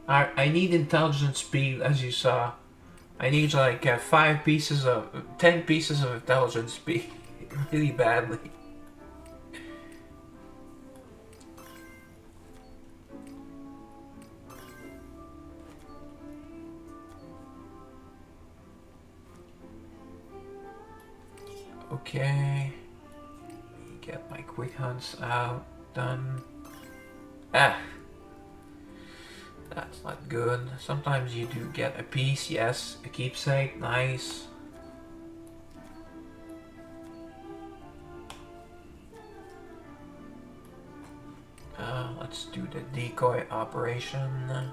I need intelligence speed, as you saw. I need like 10 pieces of intelligence speed really badly. Okay. Get my quick hunts out. Done. Ah! That's not good. Sometimes you do get a piece, yes. A keepsake, nice. Let's do the decoy operation.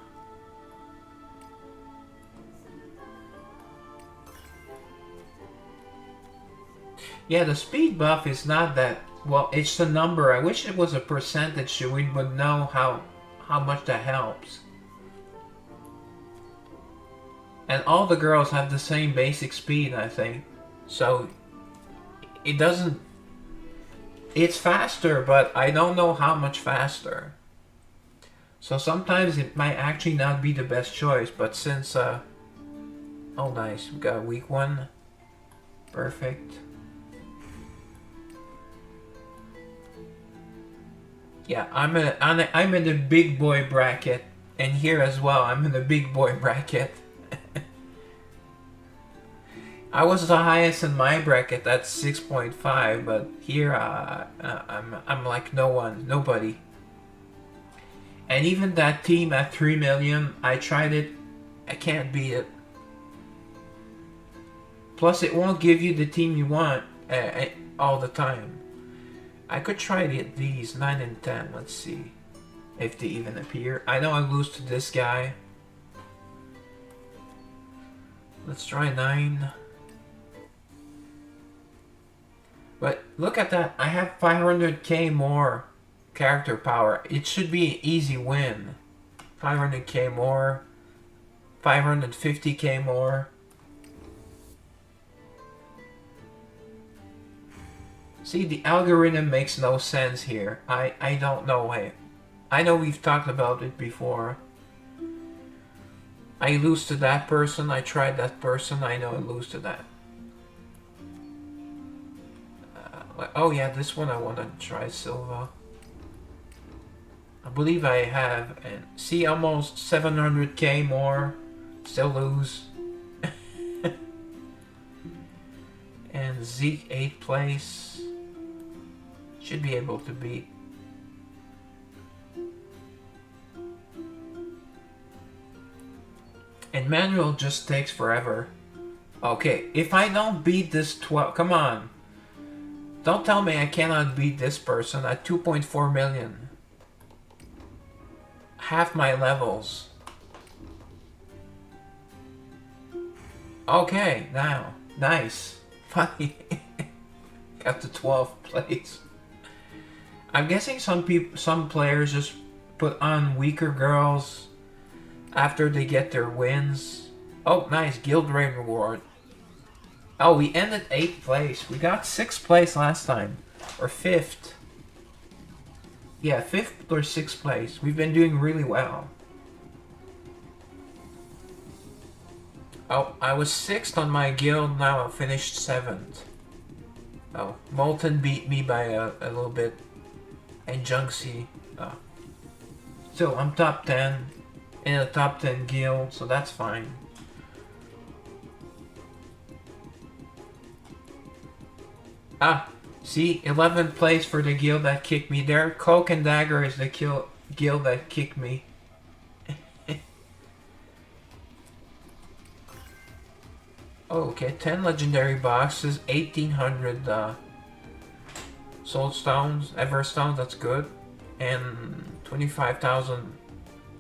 Yeah, the speed buff is not that... Well, it's the number. I wish it was a percentage so we would know how much that helps. And all the girls have the same basic speed, I think. So, it doesn't... It's faster, but I don't know how much faster. So sometimes it might actually not be the best choice, but since... Oh, nice. We got a weak one. Perfect. Yeah, I'm in the big boy bracket. And here as well, I'm in the big boy bracket. I was the highest in my bracket at 6.5, but here I'm like nobody. And even that team at 3 million, I tried it, I can't beat it. Plus, it won't give you the team you want all the time. I could try these 9 and 10. Let's see if they even appear. I know I lose to this guy. Let's try 9. But look at that. I have 500k more character power. It should be an easy win. 500k more. 550k more. See, the algorithm makes no sense here. I don't know why. I know we've talked about it before. I lose to that person. I tried that person. I know I lose to that. Oh yeah, this one I want to try Silva. I believe I have, and see, almost 700k more. Still lose. And Zeke 8th place. Should be able to beat. And manual just takes forever. Okay, if I don't beat this 12, come on. Don't tell me I cannot beat this person at 2.4 million. Half my levels. Okay, now. Nice. Funny. Got to 12th place. I'm guessing some players just put on weaker girls after they get their wins. Oh, nice. Guild raid reward. Oh, we ended 8th place. We got 6th place last time. Or 5th. Yeah, 5th or 6th place. We've been doing really well. Oh, I was 6th on my guild. Now I finished 7th. Oh, Molten beat me by a little bit. and Junksy. Still, I'm top 10 in a top 10 guild, so that's fine. See, 11th place for the guild that kicked me there. Cloak and Dagger is the guild that kicked me. Okay, 10 legendary boxes, 1800 soul stones, everstones, that's good. And 25,000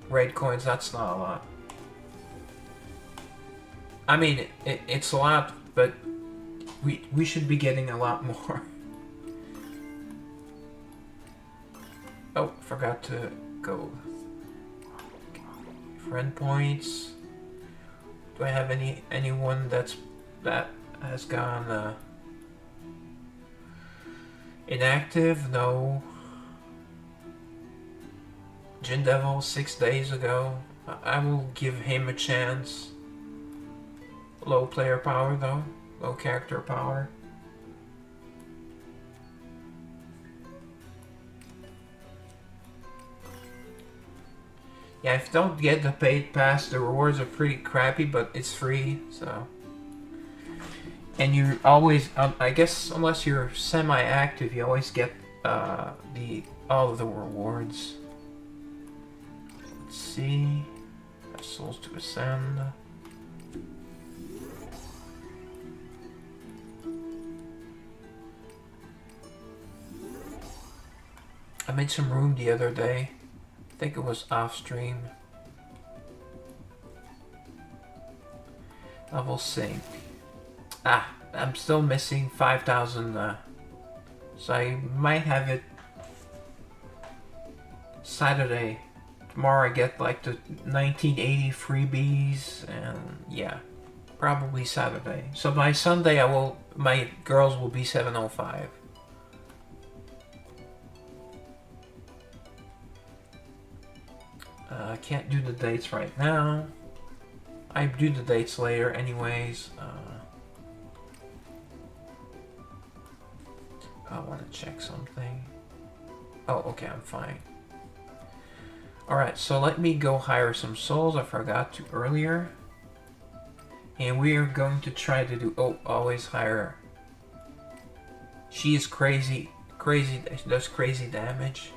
raid coins, that's not a lot. I mean, it's a lot, but we should be getting a lot more. Oh, forgot to go. Friend points. Do I have anyone that has gone inactive? No. Jin Devil 6 days ago. I will give him a chance. Low player power though. Low character power. Yeah, if you don't get the paid pass, the rewards are pretty crappy, but it's free, so. And you always, I guess, unless you're semi-active, you always get all of the rewards. Let's see. Souls to ascend. I made some room the other day. I think it was off stream. Level sync. I'm still missing 5,000. So I might have it Saturday. Tomorrow I get like the 1980 freebies, and yeah, probably Saturday. So by Sunday my girls will be 705. I can't do the dates right now. I do the dates later anyways. I want to check something. Oh, okay, I'm fine. Alright, so let me go hire some souls. I forgot to earlier. And we are going to try to do... Oh, always hire. She is crazy. Crazy. Does crazy damage.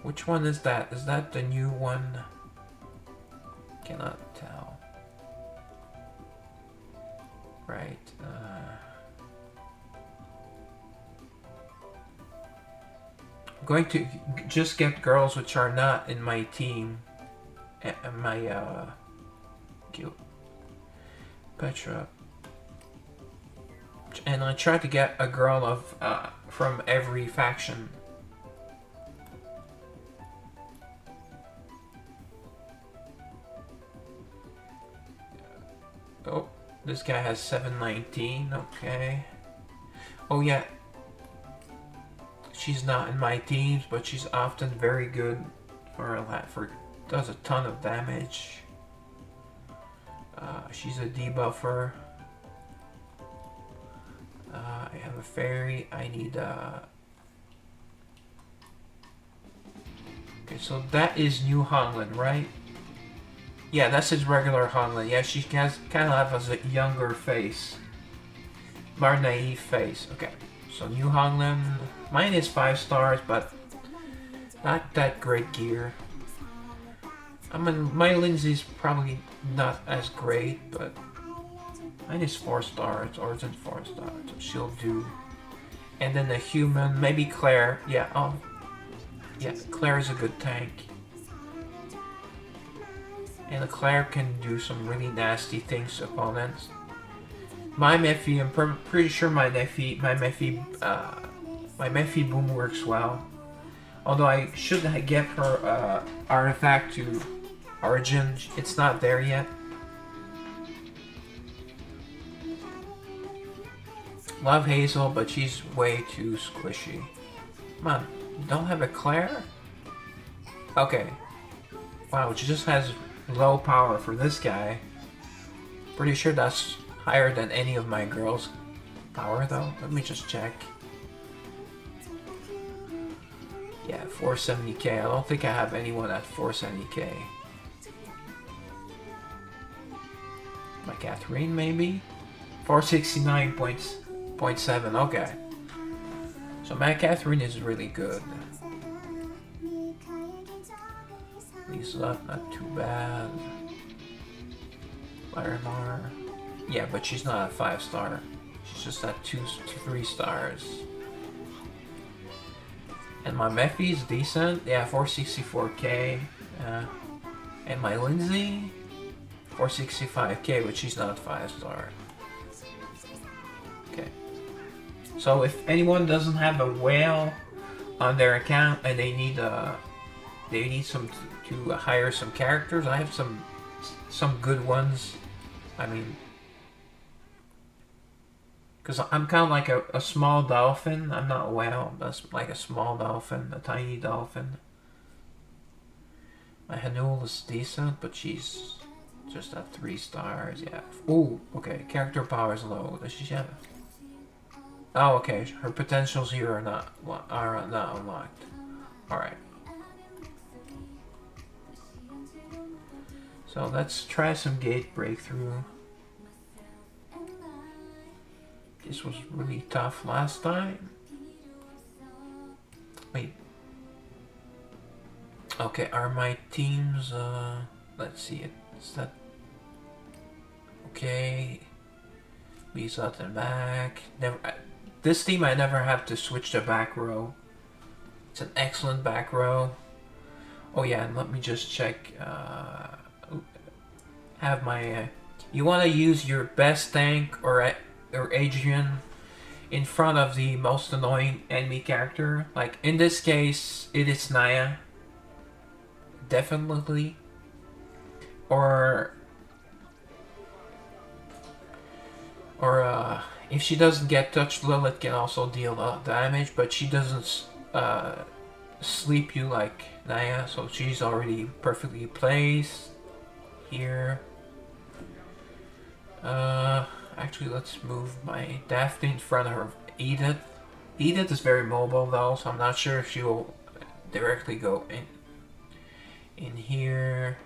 Which one is that? Is that the new one? Cannot tell. Right. I'm going to just get girls which are not in my team. My guild. Petra. And I try to get a girl of from every faction. Oh, this guy has 719, okay. Oh yeah, she's not in my teams, but she's often very good for does a ton of damage. She's a debuffer. I have a fairy, I need okay, so that is New Hongland, right? Yeah, that's his regular Hongland. Yeah, she has kind of has a younger face. More naive face. Okay, so New Hongland. Mine is 5 stars, but not that great gear. I mean, my Lindsay's probably not as great, but mine is 4 stars. Origin 4 stars, so she'll do. And then the human, maybe Claire. Yeah, oh, yeah, Claire is a good tank. And Claire can do some really nasty things to opponents. My Mephi, I'm pretty sure my Mephi boom works well. Although I should get her artifact to Origin, it's not there yet. Love Hazel, but she's way too squishy. Come on, you don't have a Claire? Okay. Wow, she just has low power for this guy. Pretty sure that's higher than any of my girls' power though. Let me just check. 470k. I don't think I have anyone at 470k. My Catherine, maybe? 469.7, okay. So my Catherine is really good. Lisa, not too bad. Larimar. Yeah, but she's not a 5-star. She's just at 3 stars. And my Mephi is decent. Yeah, 464k. And my Lindsay, 465k, but she's not 5-star. Okay. So if anyone doesn't have a whale on their account and they need some to hire some characters, I have some good ones. I mean, because I'm kind of like a small dolphin. I'm not a whale, but like a small dolphin, a tiny dolphin. My Hanul is decent, but she's just at 3 stars. Yeah. Ooh, okay. Character power is low. Does she have? Oh, okay. Her potentials here are not unlocked. All right. So let's try some gate breakthrough. This was really tough last time. Wait. Okay, are my teams, let's see it. Is that... Okay. Lisa and back. Never. This team I never have to switch the back row. It's an excellent back row. Oh yeah, and let me just check. Have my... you want to use your best tank or Adrian in front of the most annoying enemy character. Like in this case, it is Naya. Definitely. Or if she doesn't get touched, Lilith can also deal damage, but she doesn't sleep you like Naya, so she's already perfectly placed here. Actually, let's move my Daphne in front of her Edith. Edith is very mobile though, so I'm not sure if she will directly go in here.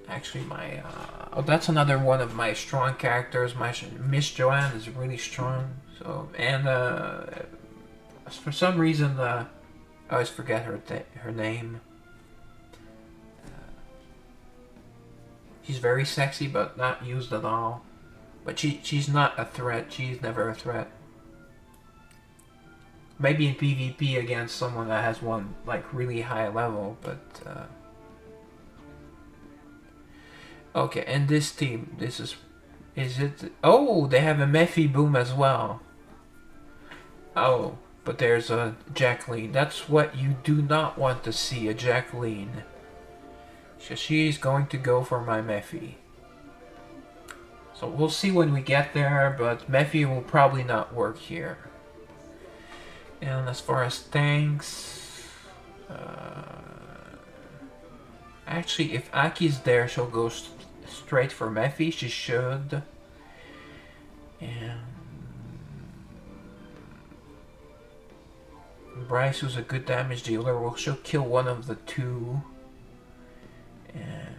Actually, my oh, that's another one of my strong characters. My Miss Joanne is really strong. So, and for some reason, I always forget her name. She's very sexy, but not used at all. But she's not a threat. She's never a threat. Maybe in PvP against someone that has one like really high level, but. Okay, and this team, is it? Oh, they have a Mephi Boom as well. Oh, but there's a Jacqueline. That's what you do not want to see, a Jacqueline. So she's going to go for my Mephi. So we'll see when we get there, but Mephi will probably not work here. And as far as tanks, actually, if Aki's there, she'll go straight for Mephi. She should. And Bryce, who's a good damage dealer, she'll kill one of the two. And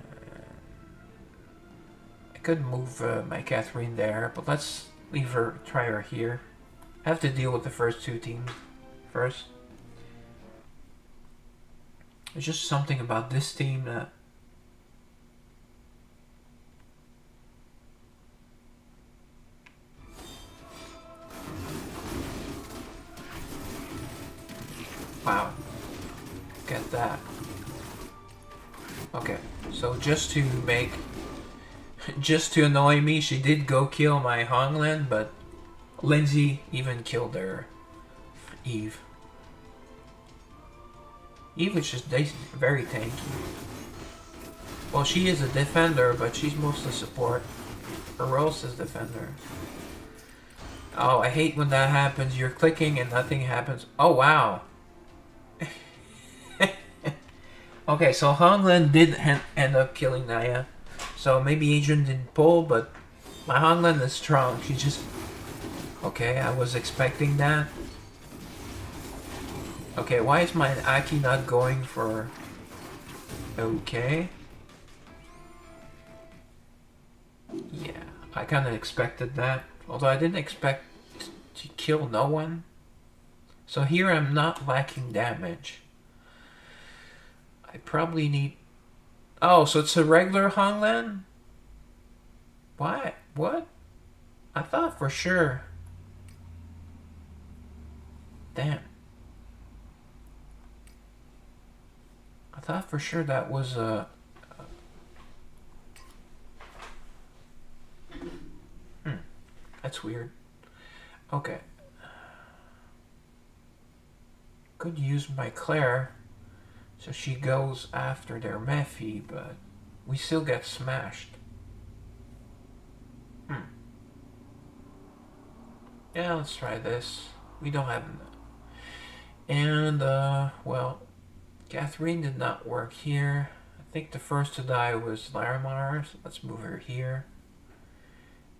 I could move my Catherine there, but let's leave her, try her here. I have to deal with the first two teams first. There's just something about this team that... Wow. Get that. Okay, so just to annoy me, she did go kill my Honglan, but Lindsay even killed her Eve. Eve is just very tanky. Well, she is a defender, but she's mostly support. Her Rose is defender. Oh, I hate when that happens. You're clicking and nothing happens. Oh, wow. Okay, so Honglan did end up killing Naya. So maybe Adrian didn't pull, but my Honglan is strong. She just... Okay, I was expecting that. Okay, why is my Aki not going for... Okay. Yeah, I kind of expected that. Although I didn't expect to kill no one. So here I'm not lacking damage. I probably need... Oh, so it's a regular Honglan? Why? What? I thought for sure. Damn. I thought for sure that was a... That's weird. Okay. Could use my Claire so she goes after their Mephi, but we still get smashed. Yeah, let's try this. We don't have enough. And, well, Catherine did not work here. I think the first to die was Larimar, so let's move her here.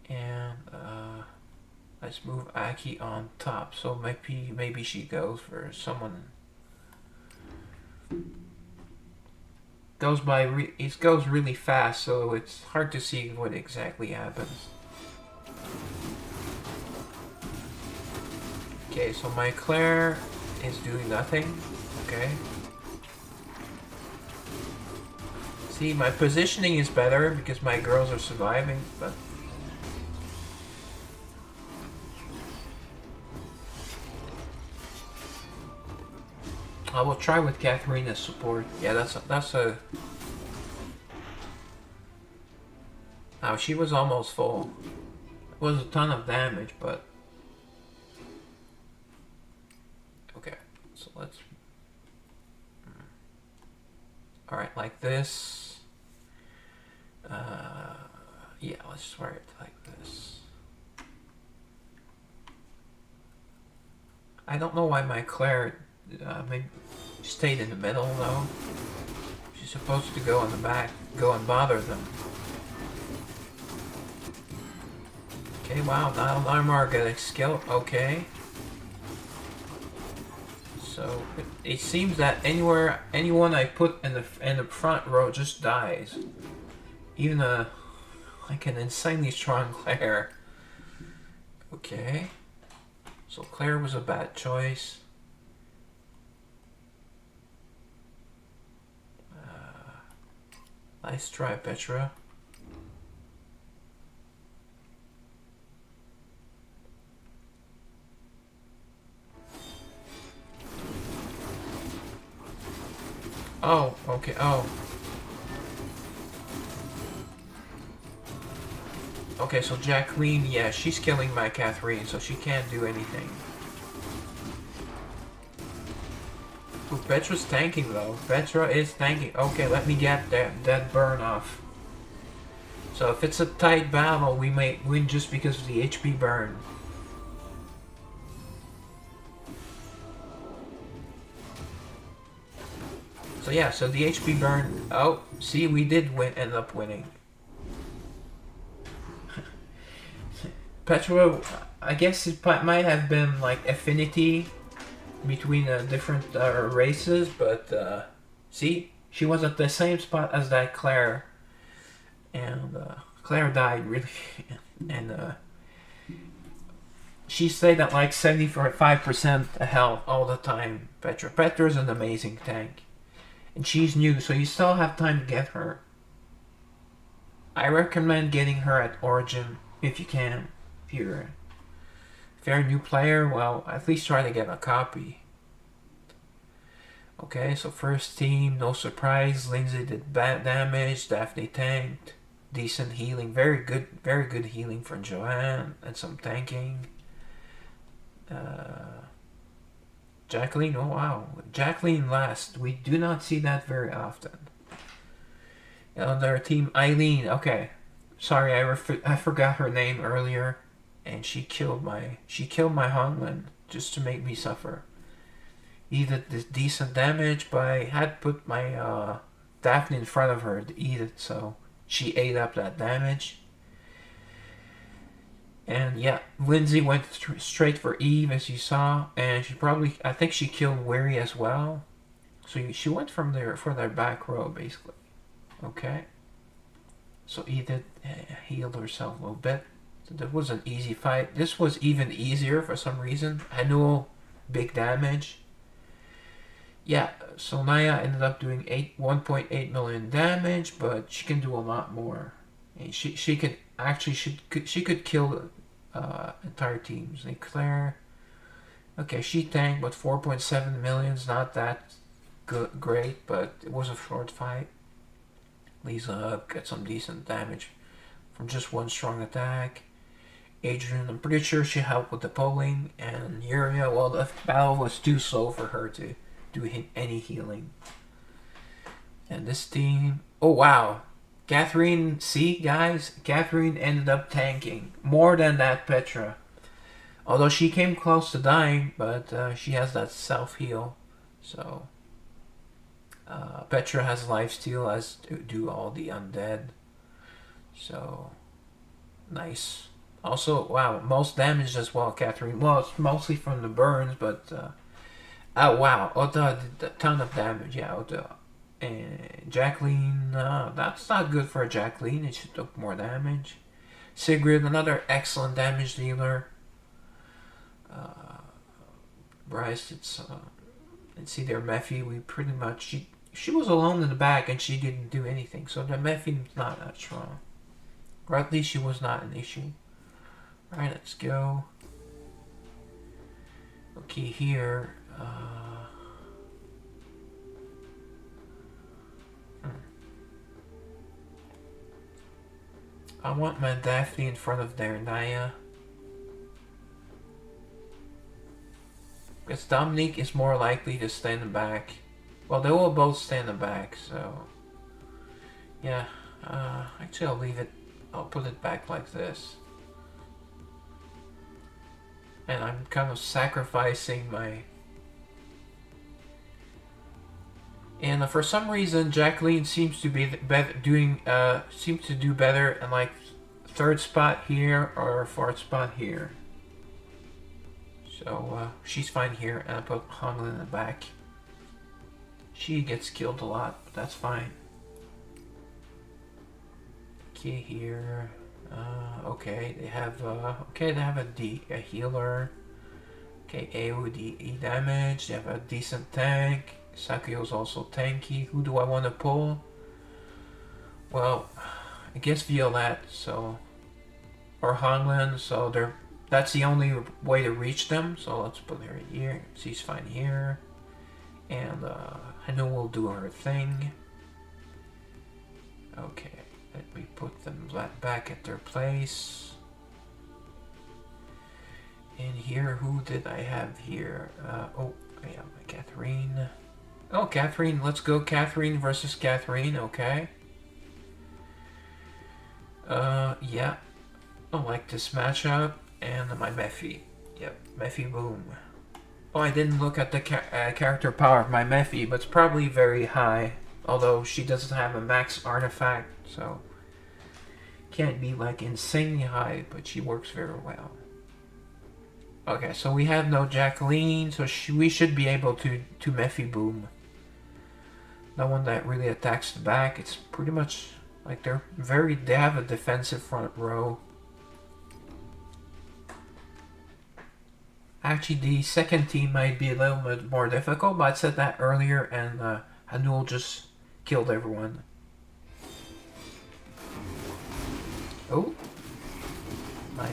And, let's move Aki on top. So maybe she goes for someone. It goes really fast, so it's hard to see what exactly happens. Okay, so my Claire is doing nothing. Okay. See, my positioning is better because my girls are surviving, but... I will try with Catherine as support. Yeah, that's a... Oh, she was almost full. It was a ton of damage, but... Okay, so let's... Alright, like this. Yeah, let's try it like this. I don't know why my Claire maybe stayed in the middle though. She's supposed to go in the back, go and bother them. Okay, wow, now Larmar got a skill. Okay. So it seems that anyone I put in the front row just dies. Even like an insanely strong Claire. Okay. So Claire was a bad choice. Nice try, Petra. Oh, okay, oh. Okay, so Jacqueline, yeah, she's killing my Catherine, so she can't do anything. Ooh, Petra's tanking though. Petra is tanking. Okay, let me get that burn off. So if it's a tight battle, we may win just because of the HP burn. So yeah, so the HP burn. Oh, see, we did end up winning. Petra, I guess it might have been like affinity between different races, but see, she was at the same spot as that Claire, and Claire died really, and she stayed at like 75% health all the time. Petra's an amazing tank, and she's new, so you still have time to get her. I recommend getting her at Origin if you can. If you're a new player, well, at least try to get a copy. Okay, so first team, no surprise. Lindsay did bad damage. Daphne tanked. Decent healing. Very good healing from Joanne. And some tanking. Jacqueline, oh wow. Jacqueline last. We do not see that very often. And on our team, Eileen. Okay. Sorry, I forgot her name earlier. And she killed my Hongman just to make me suffer. He did this decent damage, but I had put my Daphne in front of her to eat it, so she ate up that damage. And yeah, Lindsay went straight for Eve, as you saw, and she probably, I think she killed Weary as well. So she went from there for their back row, basically. Okay. So Edith healed herself a little bit. So that was an easy fight. This was even easier for some reason. Annual, big damage. Yeah, so Naya ended up doing 1.8 million damage, but she can do a lot more. And she could actually she could kill entire teams. Like Claire, okay, she tanked, but 4.7 million is not that great, but it was a short fight. Lisa got some decent damage from just one strong attack. Adrian, I'm pretty sure she helped with the polling, and Yuria, well, the battle was too slow for her to do any healing. And this team, oh wow, Catherine, see guys, Catherine ended up tanking more than that Petra. Although she came close to dying, but she has that self-heal, so Petra has lifesteal, as do all the undead. So, nice. Also, wow, most damage as well, Catherine. Well, it's mostly from the burns, but oh wow, Ota did a ton of damage. Yeah, Ota. And Jacqueline, that's not good for a Jacqueline. It should took more damage. Sigrid, another excellent damage dealer. Bryce, let's see there, Mephi. We pretty much she was alone in the back and she didn't do anything. So the Mephi's not that strong. Or at least she was not an issue. Alright, let's go. Okay, here. I want my Daphne in front of their Naya. Because Dominique is more likely to stay in the back. Well, they will both stay in the back, so... Yeah, actually I'll leave it. I'll put it back like this. And I'm kind of sacrificing my... And for some reason, Jacqueline seems to be seems to do better in like third spot here or fourth spot here. So she's fine here, and I put Honglin in the back. She gets killed a lot, but that's fine. Okay, here. Okay, they have a healer. Okay, AOE damage. They have a decent tank. Sakyo's also tanky. Who do I want to pull? Well, I guess Violette, so... Or Honglin, so that's the only way to reach them. So let's put her here. She's fine here. And I know we'll do her thing. Okay, let me put them back at their place. And here, who did I have here? Oh, I have my Catherine. Oh, Catherine, let's go Catherine versus Catherine, okay. Yeah. I like this matchup. And my Mephi. Yep, Mephi boom. Oh, I didn't look at the character power of my Mephi, but it's probably very high. Although she doesn't have a max artifact, so... Can't be like insanely high, but she works very well. Okay, so we have no Jacqueline, so we should be able to Mephi boom. No one that really attacks the back. It's pretty much like they have a defensive front row. Actually, the second team might be a little bit more difficult, but I said that earlier, and Hanul just killed everyone. Oh, my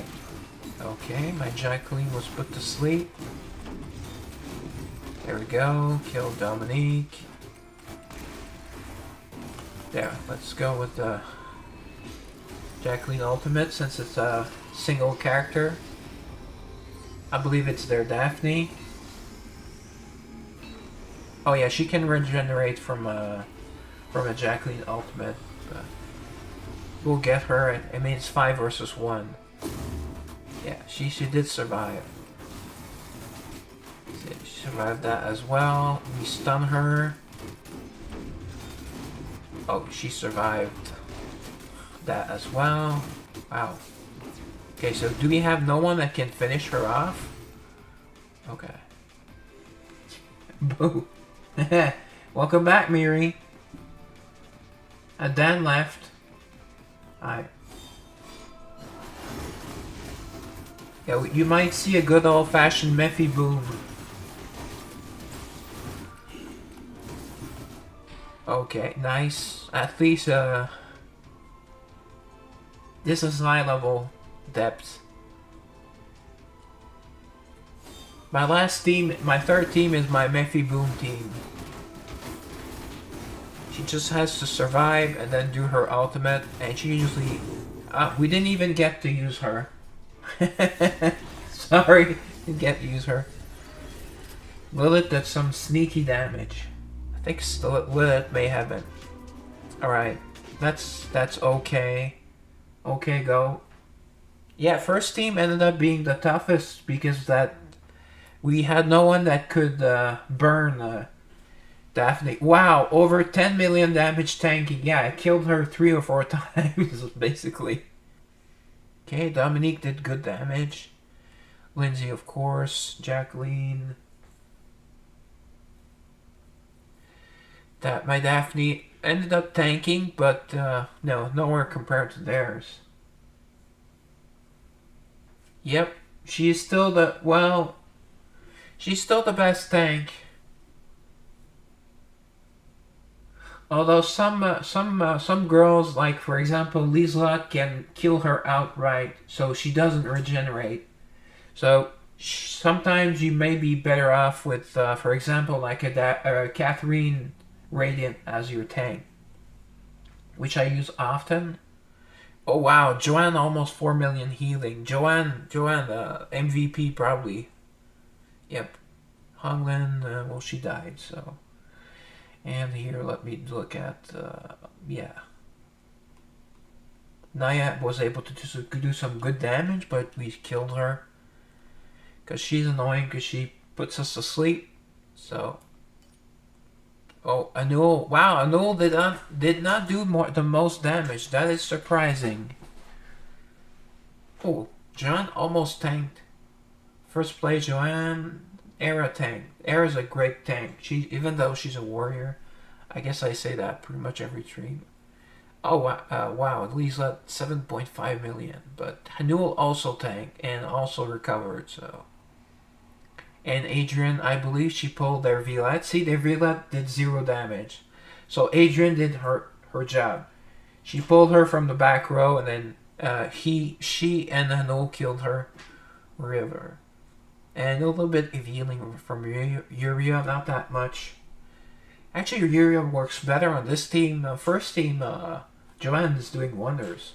Jacqueline was put to sleep. There we go, killed Dominique. There, let's go with the Jacqueline Ultimate since it's a single character. I believe it's their Daphne. Oh yeah, she can regenerate from a Jacqueline Ultimate. But we'll get her. I mean, it's 5 versus 1. Yeah, she did survive. She survived that as well. We stun her. Oh, she survived that as well. Wow. Okay, so do we have no one that can finish her off? Okay. Boo. Welcome back, Miri. Dan left. Hi. Yeah, you might see a good old-fashioned Mephi boom. Okay, nice. At least, this is high level depth. My last team, my third team is my Mephi boom team. She just has to survive and then do her ultimate, and she usually... we didn't even get to use her. Sorry, didn't get to use her. Lilith did some sneaky damage. I think Lilith may have been. Alright, that's okay. Okay, go. Yeah, first team ended up being the toughest because that we had no one that could burn Daphne. Wow, over 10 million damage tanking. Yeah, I killed her 3 or 4 times, basically. Okay, Dominique did good damage. Lindsay, of course. Jacqueline. My Daphne ended up tanking, but no, nowhere compared to theirs. Yep, she is still the, well, she's still the best tank. Although some girls, like for example Liselot, can kill her outright, so she doesn't regenerate. So sometimes you may be better off with, for example, like a Catherine Radiant as your tank, which I use often. Oh wow, Joanne almost 4 million healing. Joanne, MVP probably. Yep. Honglin, well, she died, so. And here, let me look at, yeah. Naya was able to do some good damage, but we killed her. Because she's annoying, because she puts us to sleep. So. Oh, Anul. Wow, Anul did not do the most damage. That is surprising. Oh, John almost tanked. First play, Joanne. Era tank. Era's a great tank. Even though she's a warrior, I guess I say that pretty much every stream. Oh wow! At least 7.5 million. But Hanul also tanked and also recovered. So. And Adrian, I believe she pulled their Velat. See, their Velat did 0 damage. So Adrian did her job. She pulled her from the back row, and then she and Hanul killed her. River. And a little bit of healing from Yuria, not that much. Actually, Yuria works better on this team. First team, Joanne is doing wonders.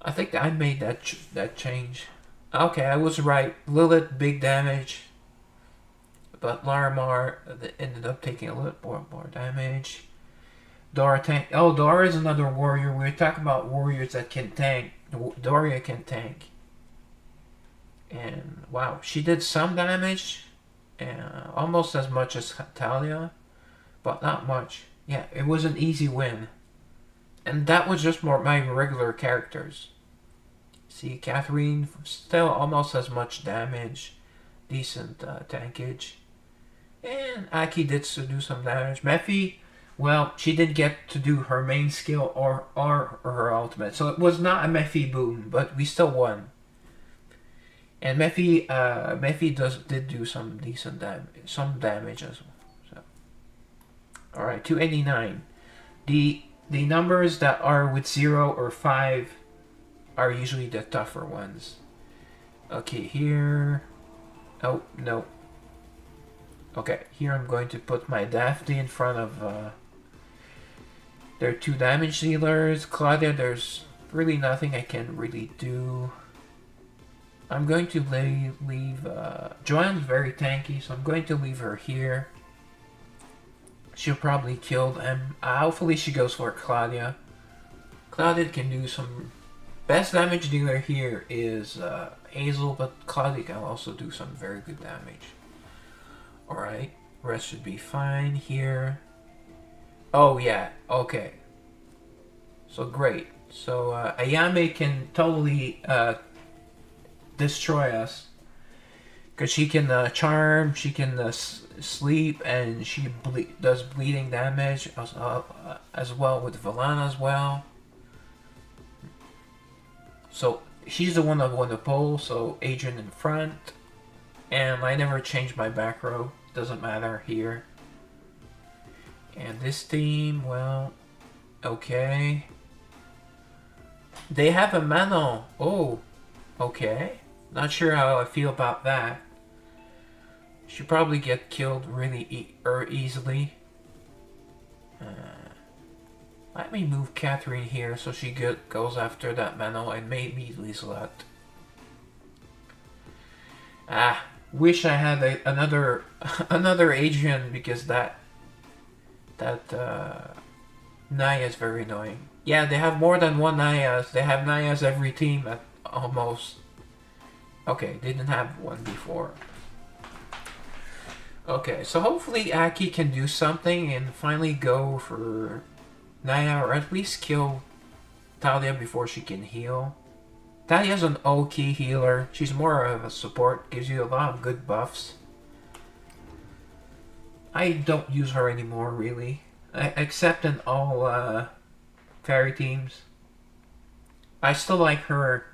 I think I made that change. Okay, I was right. Lilith, big damage. But Larimar ended up taking a little more damage. Dora tank. Oh, Dora is another warrior. We were talking about warriors that can tank. Doria can tank. And wow, she did some damage. Almost as much as Talia. But not much. Yeah, it was an easy win. And that was just my regular characters. See, Catherine still almost as much damage. Decent tankage. And Aki did do some damage. Mephi, well, she did get to do her main skill or her ultimate. So it was not a Mephi boom, but we still won. And Mephi did do some decent damage as well. So. Alright, 289. The numbers that are with 0 or 5 are usually the tougher ones. Okay, here. Oh, no. Okay, here I'm going to put my Daphne in front of their 2 damage dealers. Claudia, there's really nothing I can really do. I'm going to leave Joanne's very tanky, so I'm going to leave her here. She'll probably kill them. Hopefully she goes for Claudia. Claudia can do some... Best damage dealer here is Hazel, but Claudia can also do some very good damage. Alright, rest should be fine here. Oh yeah, okay. So great. So Ayame can totally destroy us. Because she can charm, she can sleep, and she does bleeding damage as well with Valana as well. So she's the one that won the poll, so Adrian in front. And I never changed my back row, doesn't matter here. And this team, well, okay. They have a Manon. Oh, okay. Not sure how I feel about that. She'll probably get killed really easily. Let me move Catherine here so she goes after that Manon and maybe Liselotte. Wish I had another Adrian because that Naya is very annoying. Yeah, they have more than one Nayas. They have Nayas every team at almost. Okay, they didn't have one before. Okay, so hopefully Aki can do something and finally go for Naya, or at least kill Talia before she can heal. Talia's an okay healer. She's more of a support, gives you a lot of good buffs. I don't use her anymore, really. Except in all fairy teams. I still like her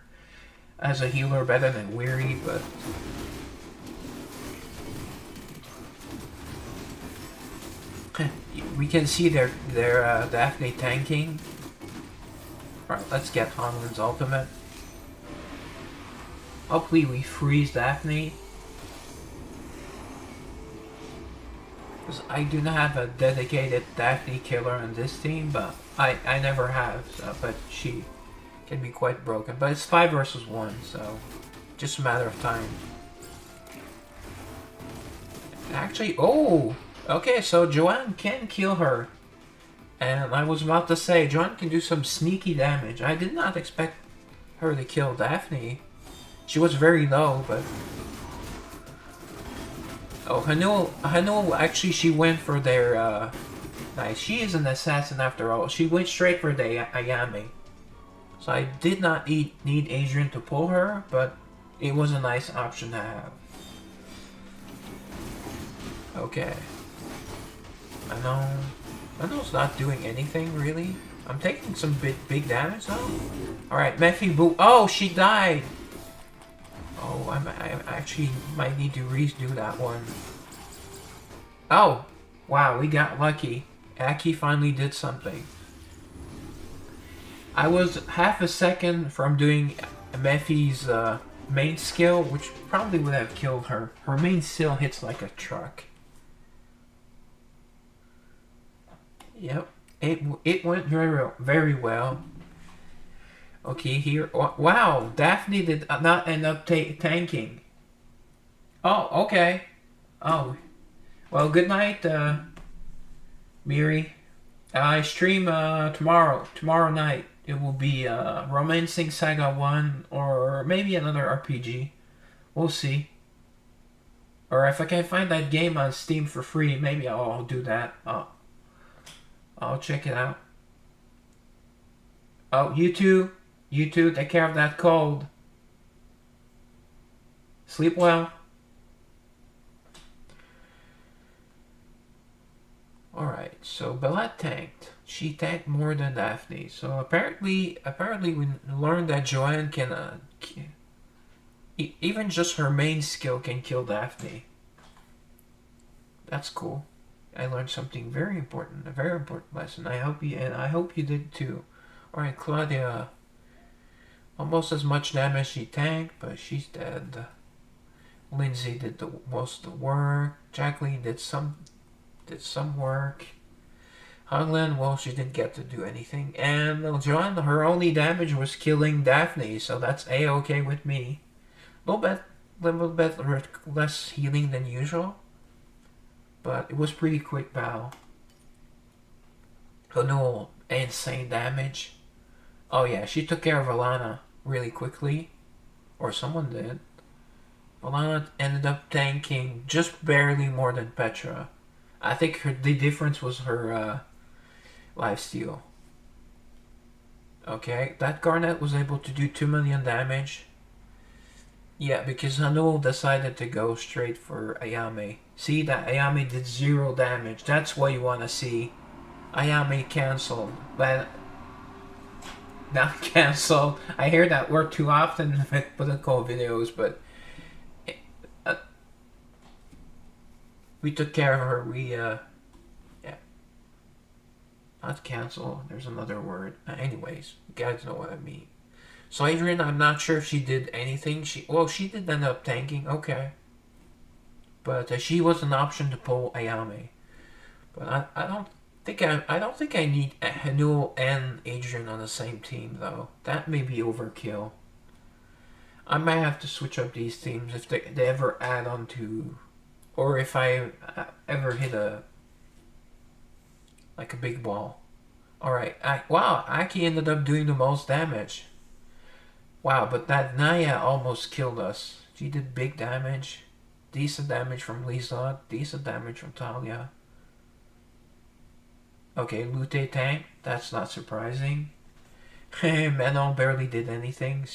as a healer better than Weary, but... we can see their Daphne tanking. Alright, let's get Hanlin's ultimate. Hopefully we freeze Daphne. Because I do not have a dedicated Daphne killer in this team, but I never have, so, but she can be quite broken. But it's 5 versus 1, so just a matter of time. Actually, oh! Okay, so Joanne can kill her. And I was about to say, Joanne can do some sneaky damage. I did not expect her to kill Daphne. She was very low, but... Oh, Hanul actually, she went for their, nice. She is an assassin after all. She went straight for the Ayame. So I did not need Adrian to pull her, but it was a nice option to have. Okay. Manon's not doing anything, really. I'm taking some big damage, though. Alright, Mephi Boo. Oh, she died! Oh, I actually might need to redo that one. Oh! Wow, we got lucky. Aki finally did something. I was half a second from doing Mephi's main skill, which probably would have killed her. Her main skill hits like a truck. Yep, it went very well. Okay, here. Wow, Daphne did not end up tanking. Oh, okay. Oh, well, good night, Miri. I stream tomorrow night. It will be Romancing Saga 1 or maybe another RPG. We'll see. Or if I can find that game on Steam for free, maybe I'll do that. I'll check it out. Oh, you two, take care of that cold. Sleep well. Alright, so Belette tanked. She tanked more than Daphne. So apparently we learned that Joanne can, even just her main skill can kill Daphne. That's cool. I learned something very important, a very important lesson. I hope you did too. Alright, Claudia. Almost as much damage she tanked, but she's dead. Lindsay did most of the work. Jacqueline did some work. Hanglin, well, she didn't get to do anything. And Joanne, her only damage was killing Daphne, so that's A-okay with me. A little bit less healing than usual. But it was pretty quick battle. So no insane damage. Oh yeah, she took care of Alana really quickly. Or someone did. Alana ended up tanking just barely more than Petra. I think the difference was her lifesteal. Okay, that Garnet was able to do 2 million damage. Yeah, because Hanul decided to go straight for Ayame. See, that Ayame did 0 damage. That's what you want to see. Ayame cancelled. But not cancelled. I hear that word too often with political videos, but uh, we took care of her. Yeah, not cancel. There's another word. Anyways, you guys know what I mean. So Adrian, I'm not sure if she did anything. She did end up tanking. Okay, but she was an option to pull Ayame. But I don't think I need Hanul and Adrian on the same team though. That may be overkill. I might have to switch up these teams if they ever add on to, or if I ever hit a big wall. All right. Wow, Aki ended up doing the most damage. Wow, but that Naya almost killed us. She did big damage. Decent damage from Lisa. Decent damage from Talia. Okay, Lute tank. That's not surprising. Manon barely did anything.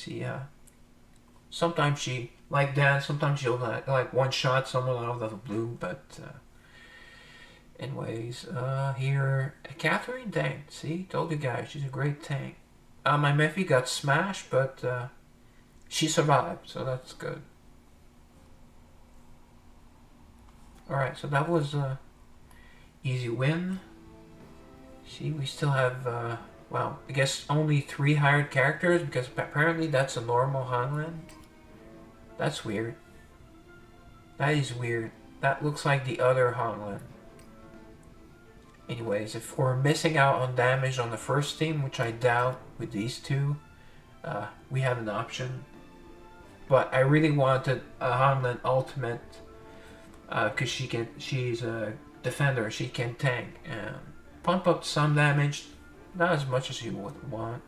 Sometimes she, like that, sometimes she'll like one-shot someone out of the blue, but anyways, here, Catherine tank. See, told you guys, she's a great tank. My Mephi got smashed, but she survived, so that's good. Alright, so that was a easy win. See, we still have, well, I guess only 3 hired characters, because apparently that's a normal Hanlan. That's weird. That is weird. That looks like the other Hanlan. Anyways, if we're missing out on damage on the first team, which I doubt with these two, we have an option. But I really wanted a Hanlan ultimate, because she's a defender, she can tank and pump up some damage, not as much as you would want.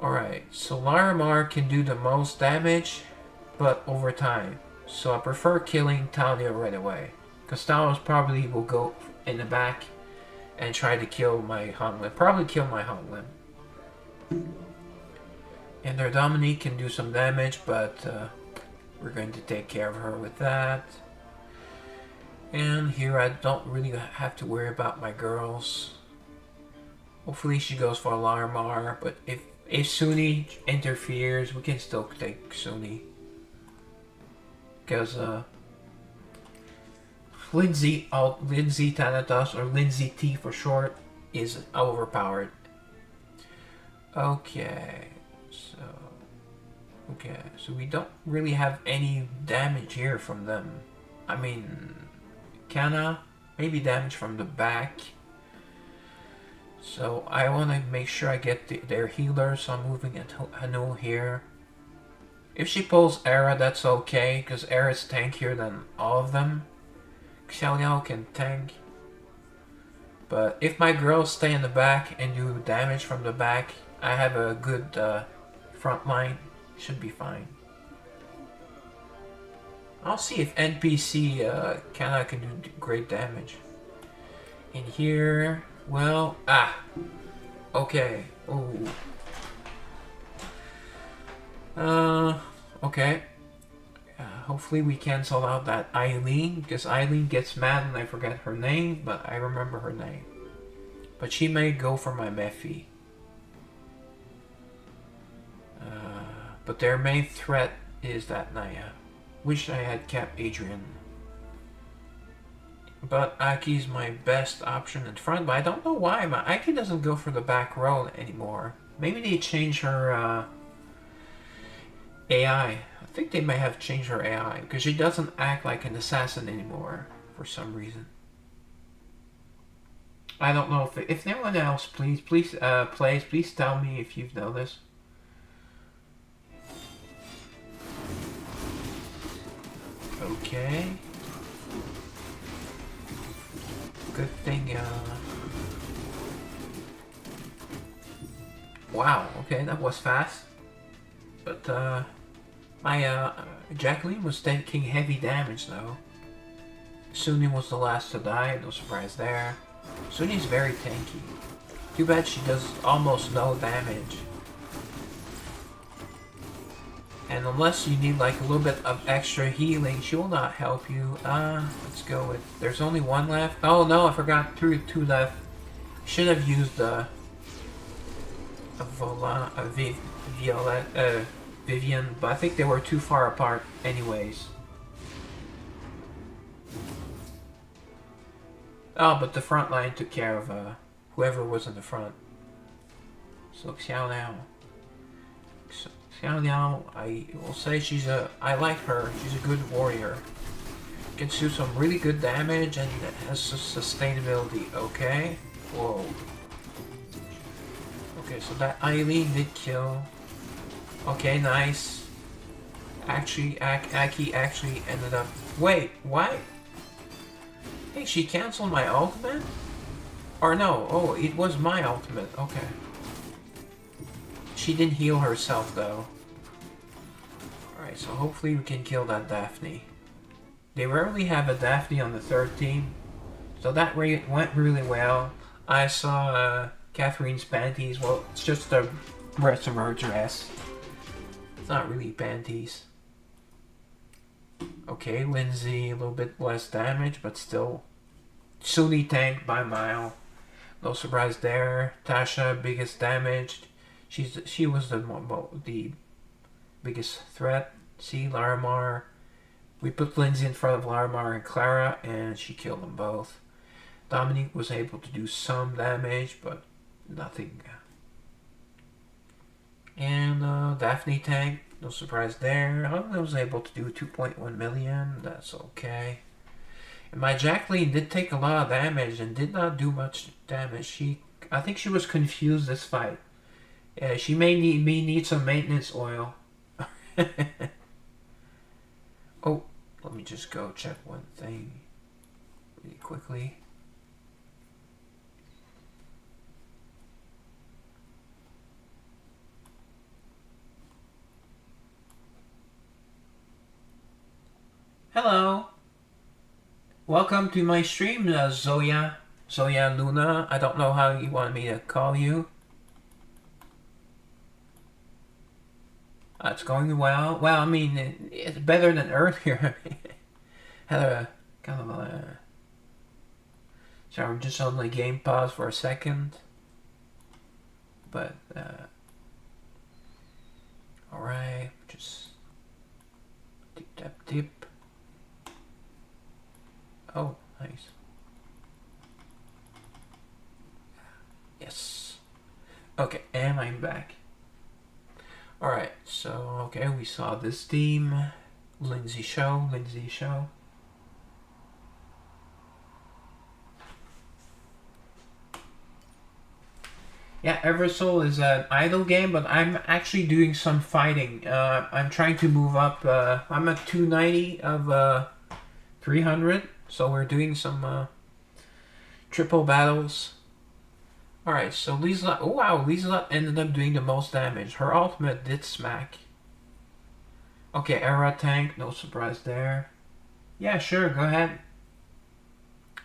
Alright, so Larimar can do the most damage, but over time. So I prefer killing Talia right away, because Talia probably will go in the back and try to kill my Hanlan. Probably kill my Hanlan. And their Dominique can do some damage, but we're going to take care of her with that. And here I don't really have to worry about my girls. Hopefully she goes for Larimar, but if Sunny interferes, we can still take Sunny. Because Lindsay Thanatos, or Lindsay T for short, is overpowered. Okay, so we don't really have any damage here from them. I mean, Kana, maybe damage from the back. So I want to make sure I get their healer, so I'm moving Hanul here. If she pulls Era, that's okay, because Era's tankier than all of them. Xiaoliao can tank. But if my girls stay in the back and do damage from the back, I have a good front line. Should be fine. I'll see if NPC Kana can do great damage. In here, well, okay. Ooh. Okay. Hopefully we cancel out that Eileen, because Eileen gets mad and I forget her name, but I remember her name. But she may go for my Mephi. But their main threat is that Naya. Wish I had kept Adrian. But Aki's my best option in front, but I don't know why. Aki doesn't go for the back row anymore. Maybe they changed her AI. I think they may have changed her AI, because she doesn't act like an assassin anymore for some reason. I don't know if anyone else, please tell me if you've noticed. Okay. Good thing, wow, okay, that was fast. But, my, Jacqueline was taking heavy damage, though. Sunny was the last to die, no surprise there. Sunny's very tanky. Too bad she does almost no damage. And unless you need like a little bit of extra healing, she will not help you. Let's go with... There's only one left. Oh no, I forgot. Two left. Should have used a Vivian, but I think they were too far apart anyways. Oh, but the front line took care of whoever was in the front. So Xiao Liao. Xiao Liao, I will say I like her. She's a good warrior. Can do some really good damage and has sustainability. Okay. Whoa. Okay, so that Eileen did kill. Okay, nice. Actually, Aki actually ended up... Wait, what? Hey, she canceled my ultimate? Or no, oh, it was my ultimate. Okay. She didn't heal herself, though. Alright, so hopefully we can kill that Daphne. They rarely have a Daphne on the third team. So that went really well. I saw Catherine's panties. Well, it's just the rest of her dress. It's not really panties. Okay, Lindsay, a little bit less damage, but still. Suni tanked by mile. No surprise there. Tasha, biggest damage. She was the biggest threat. See, Larimar. We put Lindsay in front of Larimar and Clara, and she killed them both. Dominique was able to do some damage, but nothing. And Daphne tank, no surprise there. I was able to do 2.1 million, that's okay. And my Jacqueline did take a lot of damage and did not do much damage. I think she was confused this fight. She may need some maintenance oil. Oh, let me just go check one thing really quickly. Hello. Welcome to my stream, Zoya Luna. I don't know how you want me to call you. It's going well. Well, I mean, it's better than earlier. Had a kind of a... So I'm just on the game pause for a second. But, alright, just... Tip, tap, tip. Oh, nice. Yes. Okay, and I'm back. Alright, so, okay, we saw this team. Lindsay Show. Yeah, Eversoul is an idle game, but I'm actually doing some fighting. I'm trying to move up. I'm at 290 of 300, so we're doing some triple battles. Alright, so Lisa... Oh wow, Lisa ended up doing the most damage. Her ultimate did smack. Okay, Era tank, no surprise there. Yeah, sure, go ahead.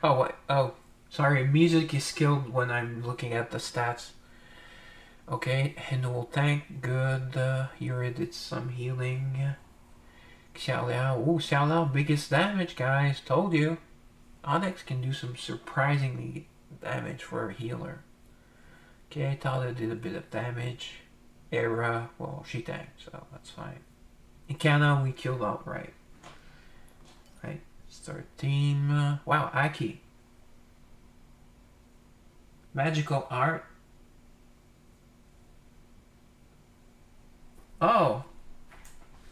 Oh, what? Oh, sorry, music is skilled when I'm looking at the stats. Okay, Hindual tank, good. Yuri did some healing. Xiao Liao. Ooh, Xiao Liao, biggest damage, guys. Told you. Onyx can do some surprisingly damage for a healer. Okay, Talia did a bit of damage. Era, well, she tanked, so that's fine. Ikana, we killed outright. Right, start team. Wow, Aki. Magical art. Oh.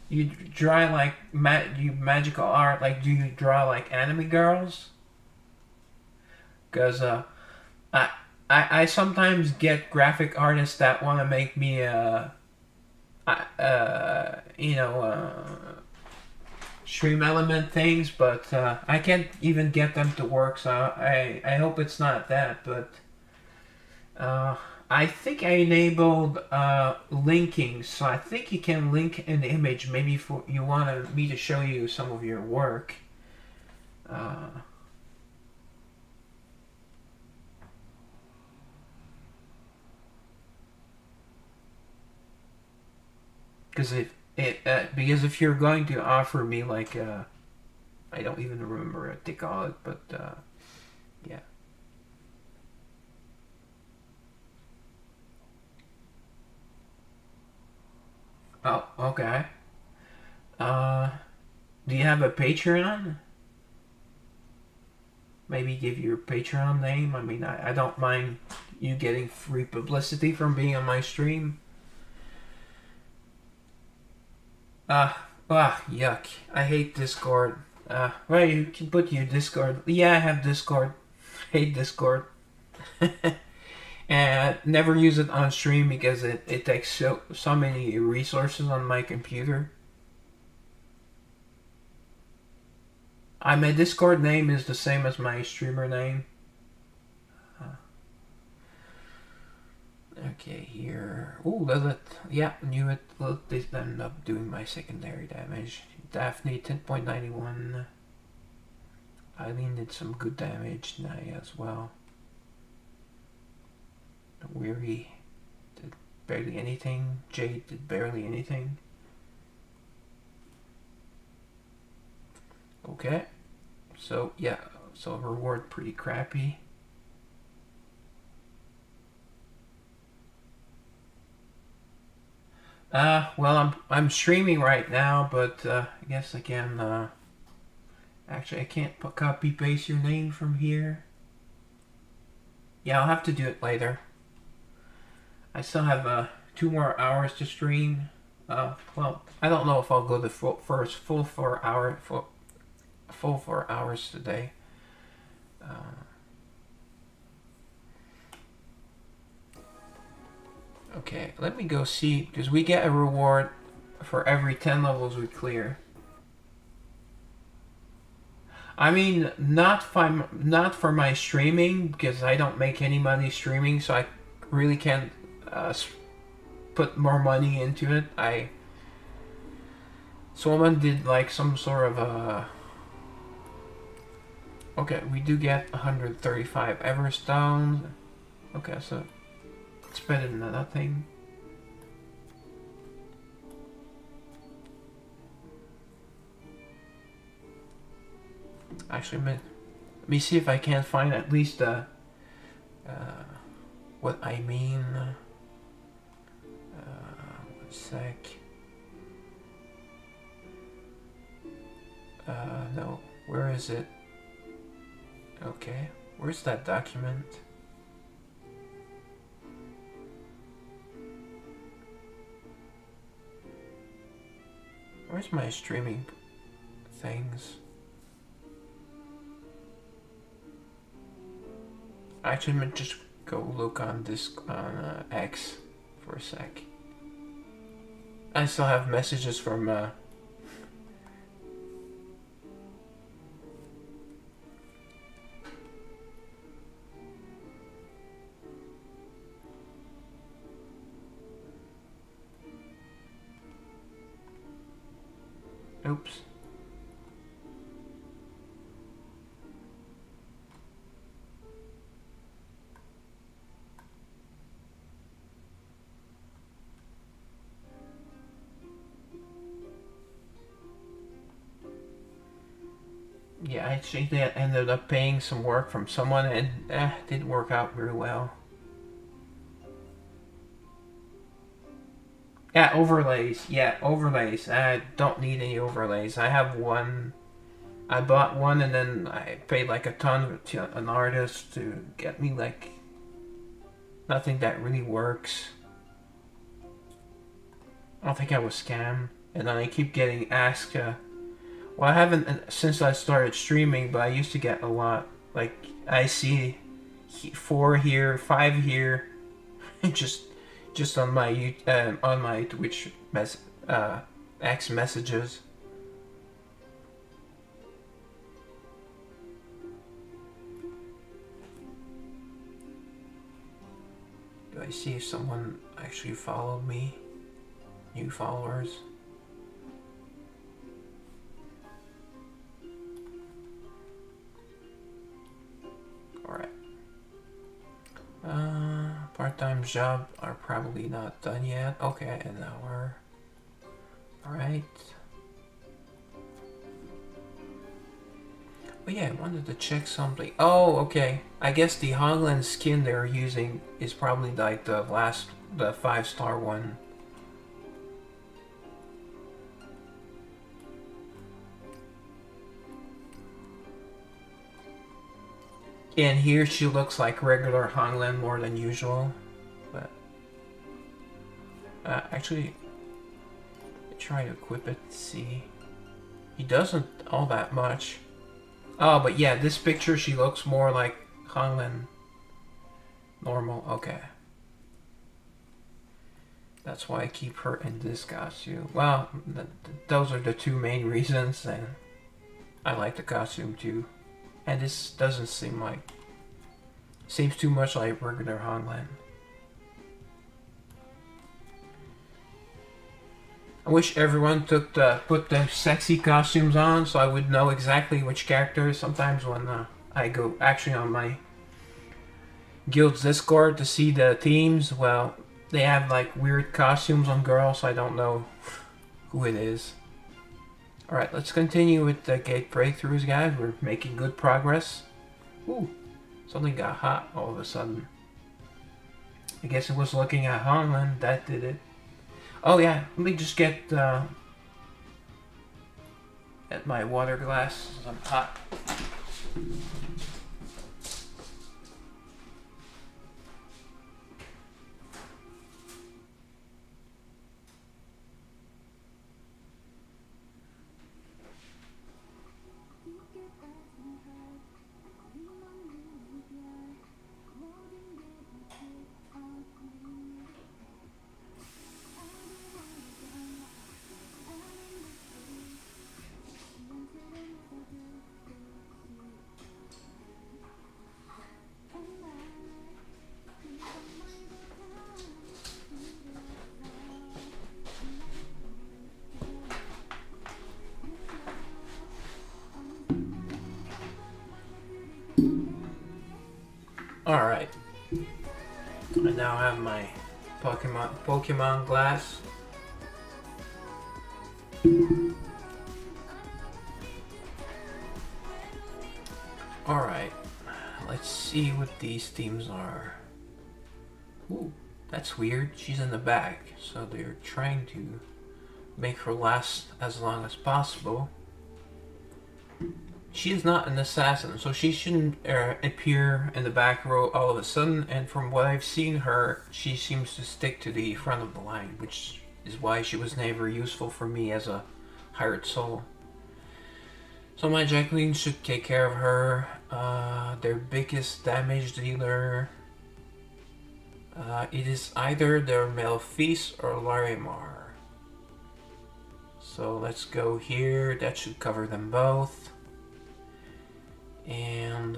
You draw like magical art, like do you draw like anime girls? Because I sometimes get graphic artists that want to make me stream element things, but I can't even get them to work, so I hope it's not that, but I think I enabled linking, so I think you can link an image, maybe for you want me to show you some of your work. Because if you're going to offer me like I don't even remember what they call it, but yeah. Oh, okay. Uh, do you have a Patreon? Maybe give your Patreon name. I mean, I don't mind you getting free publicity from being on my stream. Yuck. I hate Discord. Well, you can put your Discord. Yeah, I have Discord. Hate Discord. And never use it on stream because it takes so many resources on my computer. My Discord name is the same as my streamer name. Okay, here. Oh, does it? Yeah, knew it. Look, this ended up doing my secondary damage. Daphne, 10.91. Eileen did some good damage. Naya as well. Weary did barely anything. Jade did barely anything. Okay. So, yeah. So, reward pretty crappy. Well, I'm streaming right now, but I guess I can. Actually, I can't copy paste your name from here. Yeah, I'll have to do it later. I still have 2 more hours to stream. Well, I don't know if I'll go the full 4 hours today. Okay, let me go see, because we get a reward for every 10 levels we clear. I mean, not for my streaming, because I don't make any money streaming, so I really can't put more money into it. Someone did like some sort of a... Okay, we do get 135 Everstones. Okay, so it's better than nothing. Actually, let me see if I can find at least what I mean. One sec. No, where is it? Okay, where's that document? Where's my streaming things? Actually, I'm gonna just go look on this on X for a sec. I still have messages from oops. Yeah, I actually ended up paying some work from someone and didn't work out very well. Yeah, overlays. Yeah, overlays. I don't need any overlays. I have one. I bought one and then I paid like a ton to an artist to get me like nothing that really works. I don't think I was scammed. And then I keep getting asked, well, I haven't since I started streaming, but I used to get a lot. Like, I see 4 here, 5 here, just on my Twitch X messages. Do I see if someone actually followed me? New followers? Alright. Part-time job are probably not done yet. Okay, an hour. Alright. Oh yeah, I wanted to check something. Oh, okay. I guess the Hongland skin they're using is probably like the 5-star one. And here she looks like regular Hongland more than usual. But actually, try to equip it. See, he doesn't all that much. Oh, but yeah, this picture she looks more like Hongland. Normal. Okay. That's why I keep her in this costume. Well, those are the two main reasons, and I like the costume too. And this doesn't seem like... Seems too much like regular Hongland. I wish everyone put the sexy costumes on so I would know exactly which characters. Sometimes when I go actually on my guild's Discord to see the teams, well, they have like weird costumes on girls, so I don't know who it is. Alright, let's continue with the gate breakthroughs, guys. We're making good progress. Ooh, something got hot all of a sudden. I guess it was looking at Hongland that did it. Oh yeah, let me just get at my water glass. I'm hot. Alright. I now have my Pokemon glass. Alright. Let's see what these themes are. Ooh, that's weird. She's in the back, so they're trying to make her last as long as possible. She is not an assassin, so she shouldn't appear in the back row all of a sudden, and from what I've seen her, she seems to stick to the front of the line, which is why she was never useful for me as a hired soul. So my Jacqueline should take care of her. Their biggest damage dealer. It is either their Malefice or Larimar. So let's go here. That should cover them both. And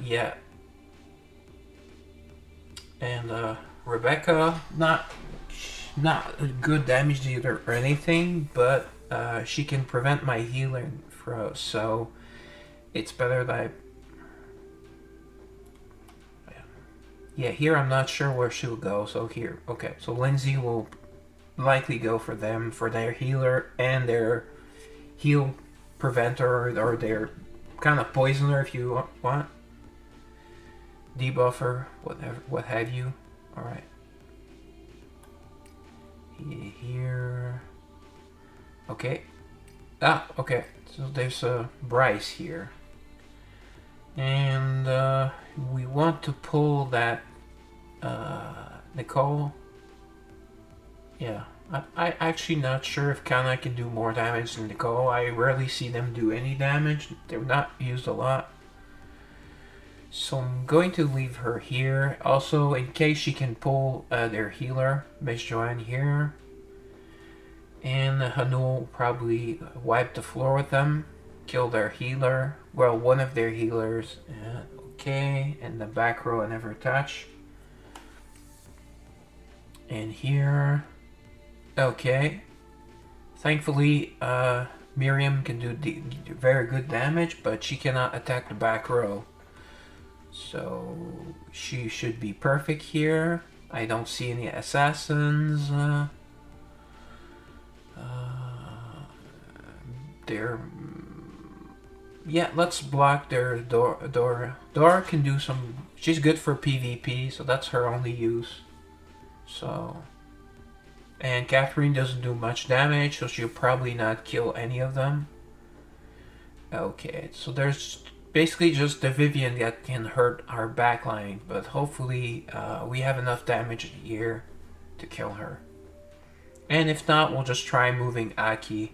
yeah. And Rebecca, not a good damage dealer or anything, but she can prevent my healing throw, so it's better that yeah, here I'm not sure where she'll go, so here. Okay, so Lindsay will likely go for them, for their healer and their heal preventer, or their kind of poisoner if you want. Debuffer, whatever, what have you. Alright. Here. Okay. Ah, okay. So there's a Bryce here. And we want to pull that Nicole. Yeah. I'm actually not sure if Kana can do more damage than Nicole. I rarely see them do any damage. They're not used a lot. So I'm going to leave her here. Also, in case she can pull their healer, Miss Joanne here. And Hanu will probably wipe the floor with them. Kill their healer. Well, one of their healers. Okay, and the back row I never touch. And here. Okay. Thankfully, Miriam can do very good damage, but she cannot attack the back row. So she should be perfect here. I don't see any assassins. their... Yeah, let's block their Dora. Dora can do some... She's good for PvP, so that's her only use. So... And Catherine doesn't do much damage, so she'll probably not kill any of them. Okay, so there's basically just the Vivian that can hurt our backline, but hopefully we have enough damage here to kill her. And if not, we'll just try moving Aki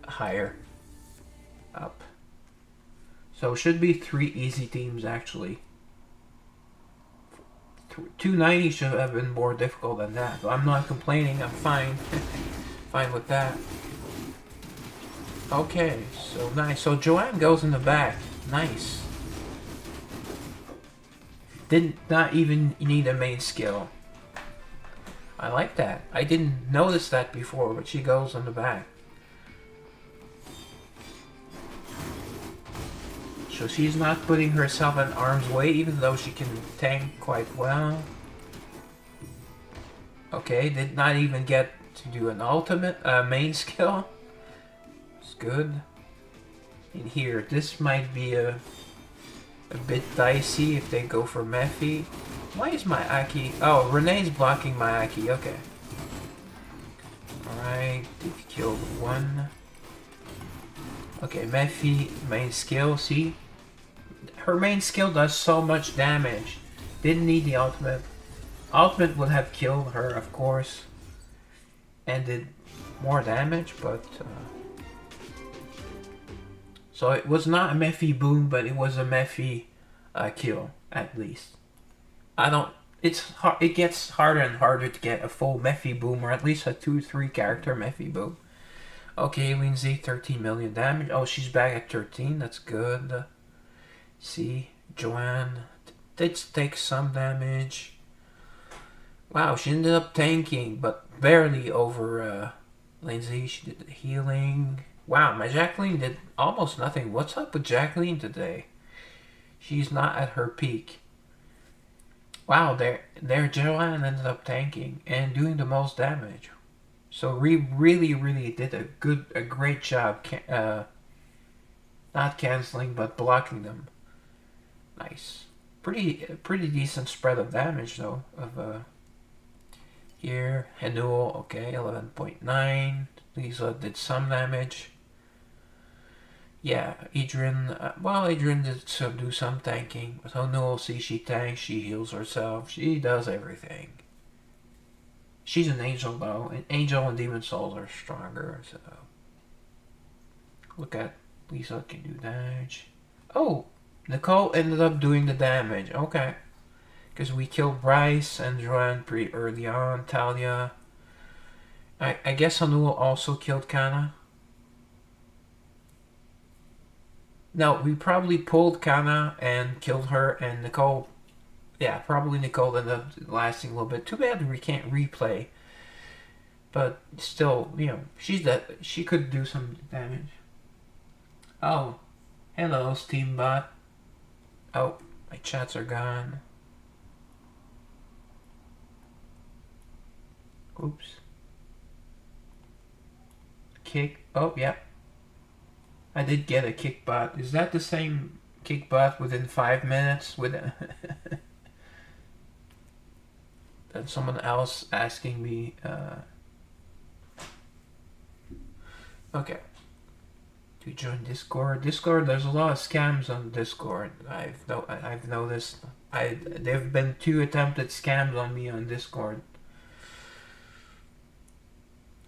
higher up. So it should be 3 easy teams actually. 290 should have been more difficult than that, but I'm not complaining, I'm fine. Fine with that. Okay, so nice. So Joanne goes in the back. Nice. Did not even need a main skill. I like that. I didn't notice that before, but she goes on the back. So she's not putting herself in harm's way, even though she can tank quite well. Okay, did not even get to do an ultimate main skill. It's good. In here, this might be a bit dicey if they go for Mephi. Why is my Aki... Oh, Renee's blocking my Aki. Okay. Alright, they've killed one. Okay, Mephi, main skill, see? Her main skill does so much damage. Didn't need the ultimate. Ultimate would have killed her, of course. And did more damage, but... So it was not a Mephi boom, but it was a Mephi kill, at least. I don't... It's hard, it gets harder and harder to get a full Mephi boom, or at least a 2-3 character Mephi boom. Okay, Lindsay, 13 million damage. Oh, she's back at 13, that's good. See, Joanne did take some damage. Wow, she ended up tanking, but barely over Lindsay. She did the healing. Wow, my Jacqueline did almost nothing. What's up with Jacqueline today? She's not at her peak. Wow, their Joanne ended up tanking and doing the most damage. So we really did a great job. Not canceling, but blocking them. Nice. Pretty decent spread of damage though. Of here, Henul, okay, 11.9. Lisa did some damage. Yeah, Adrian. Well, Adrian did do some tanking. But Henul, see, she tanks, she heals herself, she does everything. She's an angel though, and angel and demon souls are stronger. So look at Lisa can do damage. Oh. Nicole ended up doing the damage. Okay. Because we killed Bryce and Joanne pretty early on. Talia. I guess Hanul also killed Kana. No, we probably pulled Kana and killed her, and Nicole... Yeah, probably Nicole ended up lasting a little bit. Too bad we can't replay. But still, you know, she could do some damage. Oh. Hello, Steambot. Oh, my chats are gone. Oops. Kick. Oh, yeah. I did get a kick bot. Is that the same kick bot within 5 minutes? With then someone else asking me. Okay. To join Discord. Discord, there's a lot of scams on Discord. I've noticed. There've been 2 attempted scams on me on Discord.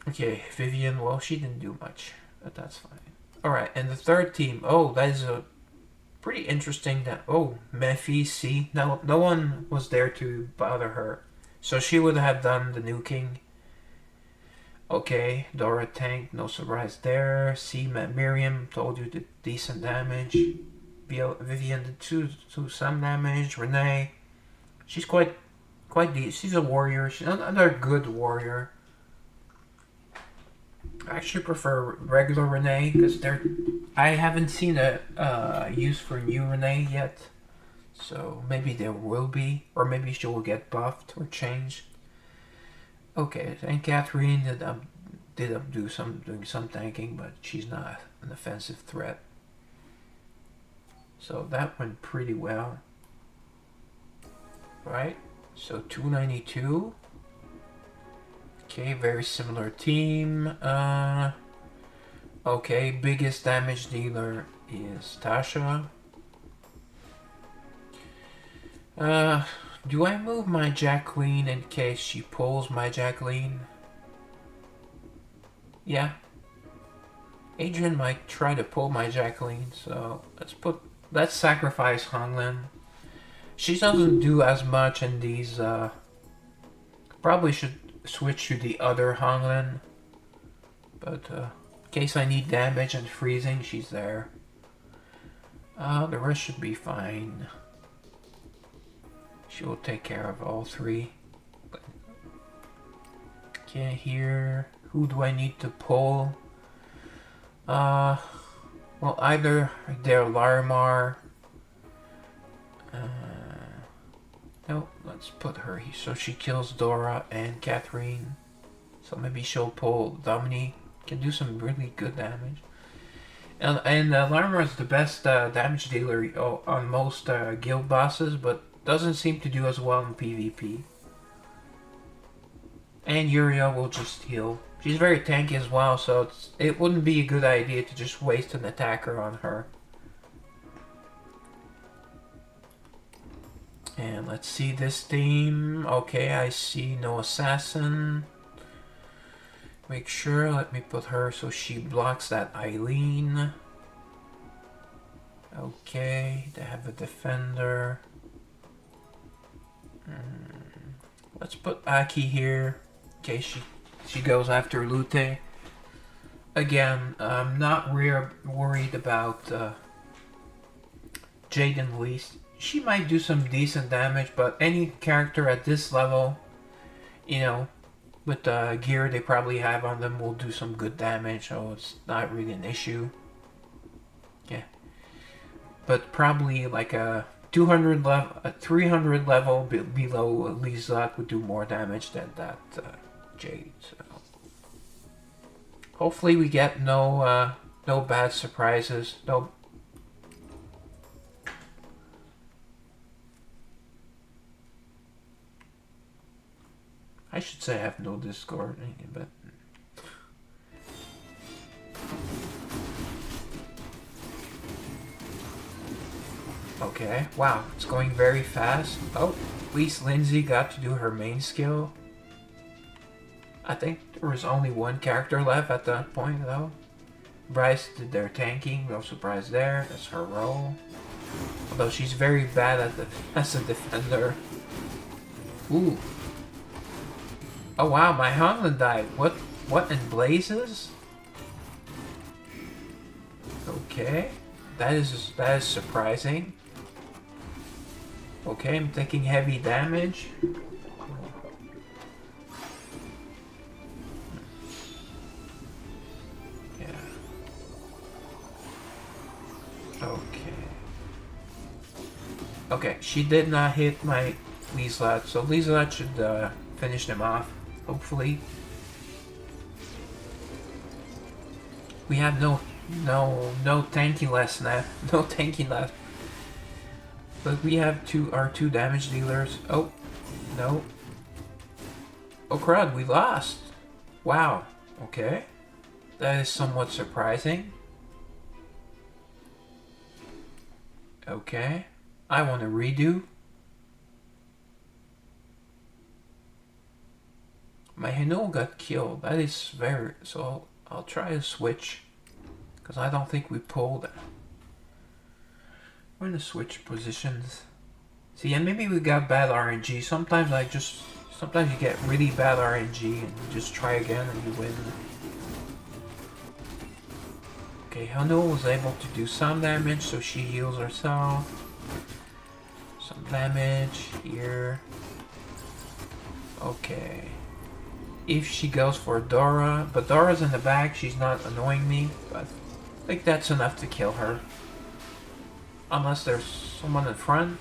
Okay, Vivian, well, she didn't do much, but that's fine. Alright, and the third team. Oh, that is a pretty interesting that... Oh, Mephi, see? No one was there to bother her. So she would have done the nuking. Okay, Dora tanked, no surprise there. See, Miriam told you did decent damage. Vivian did some damage. Renee, she's quite decent. She's a warrior. She's another good warrior. I actually prefer regular Renee because I haven't seen a use for new Renee yet. So maybe there will be, or maybe she will get buffed or changed. Okay, and Catherine doing some tanking, but she's not an offensive threat. So that went pretty well. Right? So 292. Okay, very similar team. Okay, biggest damage dealer is Tasha. Do I move my Jacqueline in case she pulls my Jacqueline? Yeah. Adrian might try to pull my Jacqueline, so let's sacrifice Honglin. She doesn't do as much in these, probably should switch to the other Honglin. But, in case I need damage and freezing, she's there. The rest should be fine. She will take care of all three. Okay, here. Who do I need to pull? Well, either they're Larimar. No, let's put her here so she kills Dora and Catherine. So maybe she'll pull Dominique. Can do some really good damage. And Larimar is the best damage dealer on most guild bosses, but doesn't seem to do as well in PvP. And Yuria will just heal. She's very tanky as well, so it wouldn't be a good idea to just waste an attacker on her. And let's see this team. Okay, I see no assassin. Make sure, let me put her so she blocks that Eileen. Okay, they have a defender. Let's put Aki here in case she goes after Lute. Again, I'm not worried about Jade Louise. She might do some decent damage, but any character at this level, you know, with the gear they probably have on them will do some good damage, so it's not really an issue. Yeah. But probably like a 200 level, a 300 level below Lieslat would do more damage than that Jade. So hopefully we get no bad surprises. No. I should say I have no Discord, but okay. Wow, it's going very fast. Oh, at least Lindsay got to do her main skill. I think there was only one character left at that point, though. Bryce did their tanking, no surprise there. That's her role. Although she's very bad as a defender. Ooh. Oh wow, my Honglin died. What in blazes? Okay. That is surprising. Okay, I'm taking heavy damage. Yeah. Okay. Okay, she did not hit my Lieslat, so Lieslat should finish them off. Hopefully. We have no tanky left now. No tanky left. But we have our two damage dealers. Oh, no. Oh crud, we lost. Wow. Okay. That is somewhat surprising. Okay. I want to redo. My Hino got killed. That is very... So I'll try to switch. Because I don't think we pulled. We're gonna switch positions. See, and maybe we got bad RNG. Sometimes you get really bad RNG and you just try again and you win. Okay, Hano was able to do some damage, so she heals herself. Some damage here. Okay. If she goes for Dora, but Dora's in the back, she's not annoying me, but I think that's enough to kill her. Unless there's someone in front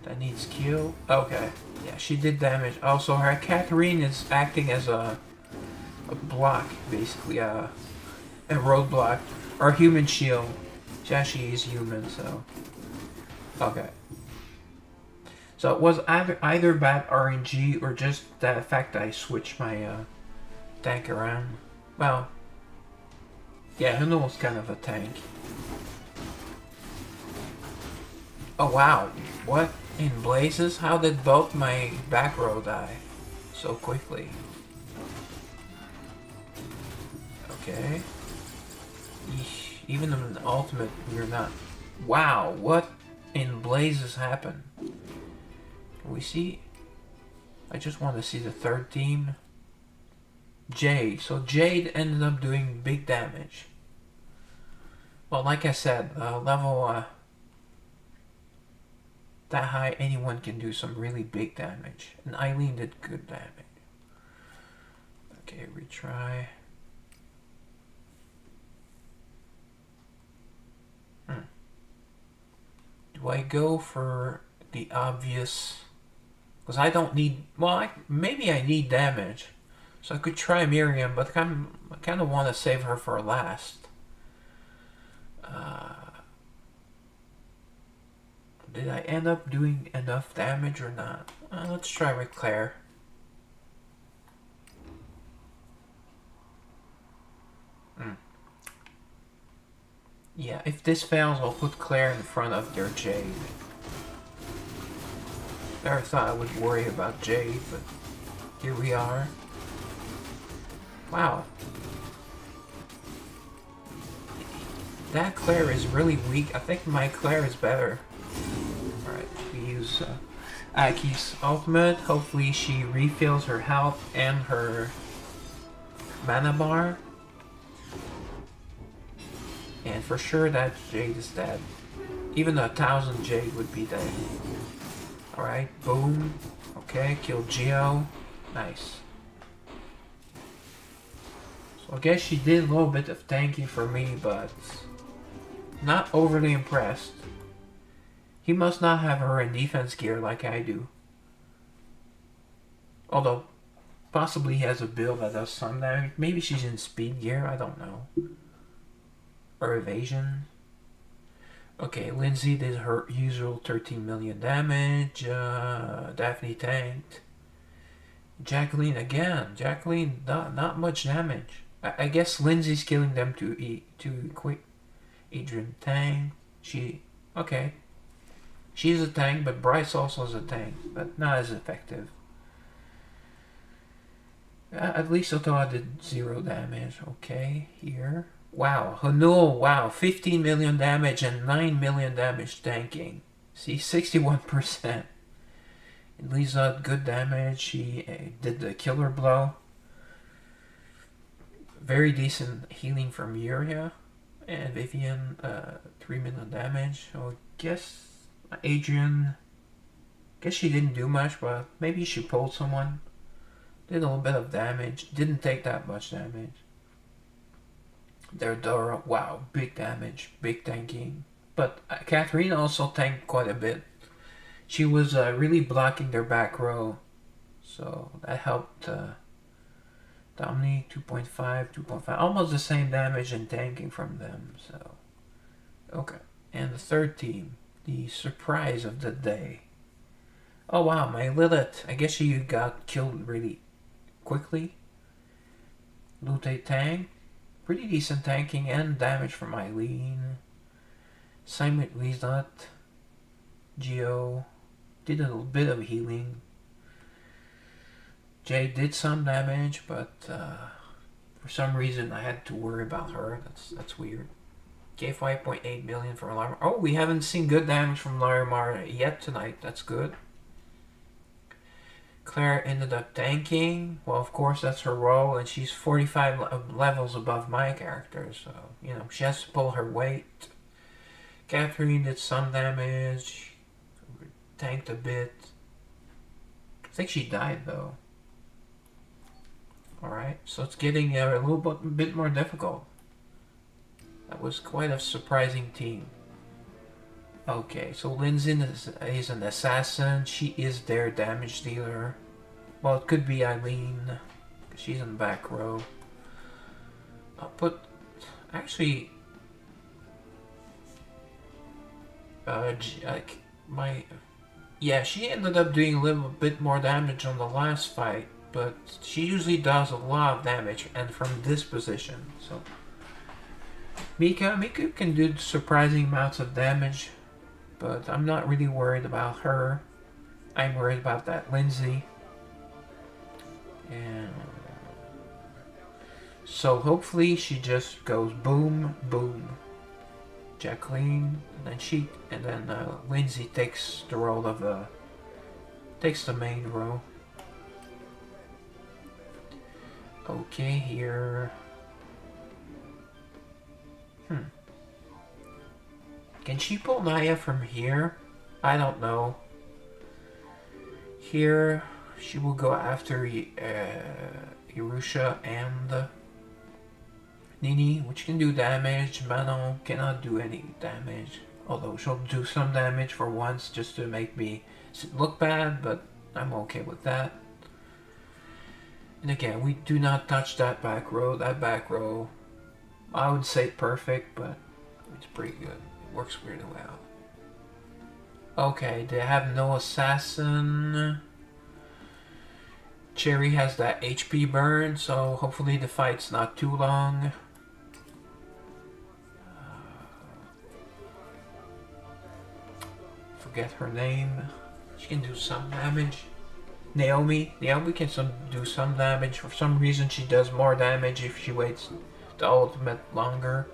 that needs kill. Okay, yeah, she did damage. Also, her Catherine is acting as a block, basically, a roadblock. Or human shield. She actually is human, so... Okay. So it was either bad RNG or just the fact that I switched my tank around. Well, yeah, Hunul's kind of a tank. Oh wow, what in blazes? How did both my back row die so quickly? Okay. Eesh, even in the ultimate, you're not... Wow, what in blazes happened? We see... I just want to see the third team. Jade. So Jade ended up doing big damage. Well, like I said, level that high, anyone can do some really big damage. And Eileen did good damage. Okay, retry. Do I go for the obvious... Because I don't need... Well, maybe I need damage. So I could try Miriam, but I kind of want to save her for last. Did I end up doing enough damage or not? Let's try with Claire. Yeah, if this fails, I'll put Claire in front of their Jade. Never thought I would worry about Jade, but here we are. Wow. That Claire is really weak. I think my Claire is better. Alright, we use Aki's ultimate. Hopefully she refills her health and her mana bar. And for sure that Jade is dead. Even 1,000 Jade would be dead. Alright, boom. Okay, kill Geo. Nice. So I guess she did a little bit of tanking for me, but not overly impressed. He must not have her in defense gear like I do. Although, possibly he has a build that does some damage. Maybe she's in speed gear, I don't know. Or evasion. Okay, Lindsay did her usual 13 million damage. Daphne tanked. Jacqueline again. Jacqueline, not much damage. I guess Lindsay's killing them too quick. Adrian tanked. Okay. She's a tank, but Bryce also is a tank, but not as effective. At least Ottawa did 0 damage. Okay, here. Wow, Hanul, wow, 15 million damage and 9 million damage tanking. See, 61%. And Lisa, good damage. She did the killer blow. Very decent healing from Yuria. And Vivian, 3 million damage. So I guess Adrian, guess she didn't do much, but maybe she pulled someone. Did a little bit of damage. Didn't take that much damage. Their Dora, wow, big damage, big tanking. But Catherine also tanked quite a bit. She was really blocking their back row. So that helped. Dominique, 2.5, 2.5. Almost the same damage and tanking from them. So, okay. And the third team, the surprise of the day. Oh wow, my Lilith. I guess she got killed really quickly. Lute tank. Pretty decent tanking and damage from Eileen. Same with Liesnut. Geo did a little bit of healing. Jay did some damage, but for some reason I had to worry about her. That's weird. Gave 5.8 million from Larimar. Oh, we haven't seen good damage from Larimar yet tonight. That's good. Claire ended up tanking. Well, of course, that's her role, and she's 45 levels above my character, so, you know, she has to pull her weight. Catherine did some damage. Tanked a bit. I think she died, though. Alright, so it's getting a little bit more difficult. That was quite a surprising team. Okay, so Lindsay is an assassin. She is their damage dealer. Well, it could be Eileen. She's in the back row. I'll put... Actually... like, my... Yeah, she ended up doing a little bit more damage on the last fight, but she usually does a lot of damage, and from this position, so... Mika can do surprising amounts of damage, but I'm not really worried about her. I'm worried about that Lindsay. And so hopefully she just goes boom, boom. Jacqueline, and then Lindsay takes the role of takes the main role. Okay, here. Can she pull Naya from here? I don't know. Here, she will go after Irusha and Nini, which can do damage. Manon cannot do any damage. Although she'll do some damage for once just to make me look bad, but I'm okay with that. And again, we do not touch that back row. That back row, I would say perfect, but it's pretty good. It works pretty well. Okay, they have no assassin. Cherry has that HP burn, so hopefully the fight's not too long. Forget her name. She can do some damage. Naomi can do some damage. For some reason she does more damage if she waits the ultimate longer.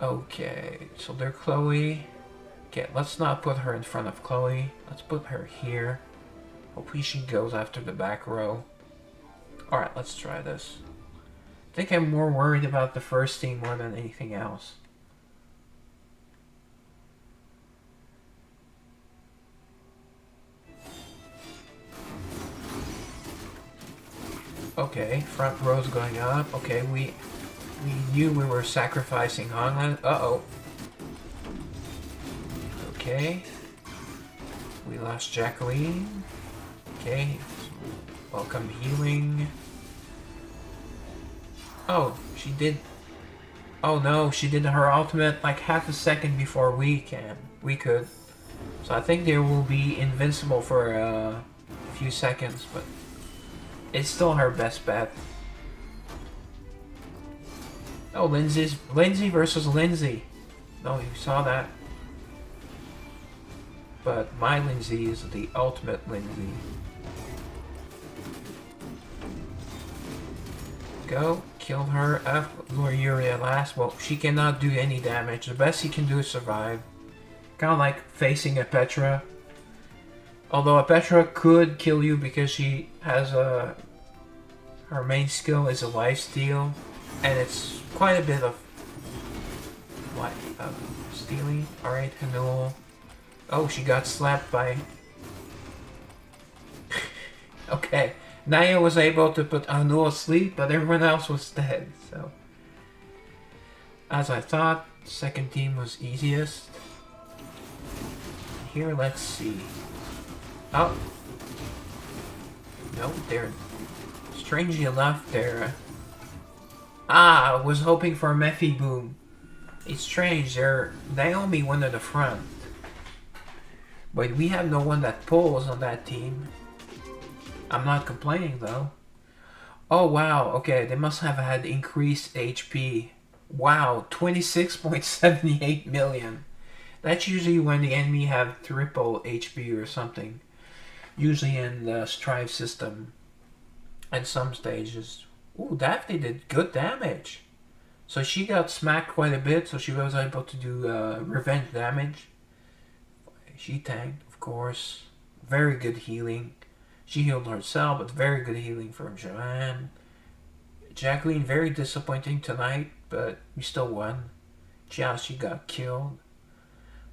Okay, so they're Chloe. Okay, let's not put her in front of Chloe. Let's put her here. Hopefully she goes after the back row. Alright, let's try this. I think I'm more worried about the first team more than anything else. Okay, front row's going up. Okay, we knew we were sacrificing Honglan. Uh-oh. Okay. We lost Jacqueline. Okay. Welcome healing. Oh, she did... Oh no, she did her ultimate like half a second before we could. So I think they will be invincible for a few seconds, but it's still her best bet. Oh, Lindsay versus Lindsay. No, you saw that. But my Lindsay is the ultimate Lindsay. Go, kill her. Lure Yuri at last. Well, she cannot do any damage. The best she can do is survive. Kind of like facing a Petra. Although a Petra could kill you because she has her main skill is a lifesteal, and it's quite a bit of stealing. Alright, Hanul. Oh, she got slapped by... Okay, Naya was able to put Hanul asleep, but everyone else was dead, so... As I thought, second team was easiest. Here, let's see. Oh. No, they're... Strangely enough, they're... I was hoping for a Mephi boom. It's strange, they're... Naomi went to the front. But we have no one that pulls on that team. I'm not complaining, though. Oh, wow, okay, they must have had increased HP. Wow, 26.78 million. That's usually when the enemy have triple HP or something. Usually in the Strive system. At some stages. Ooh, Daphne did good damage. So she got smacked quite a bit, so she was able to do revenge damage. She tanked, of course. Very good healing. She healed herself, but very good healing from Joanne. Jacqueline, very disappointing tonight, but we still won. Jiao, she got killed.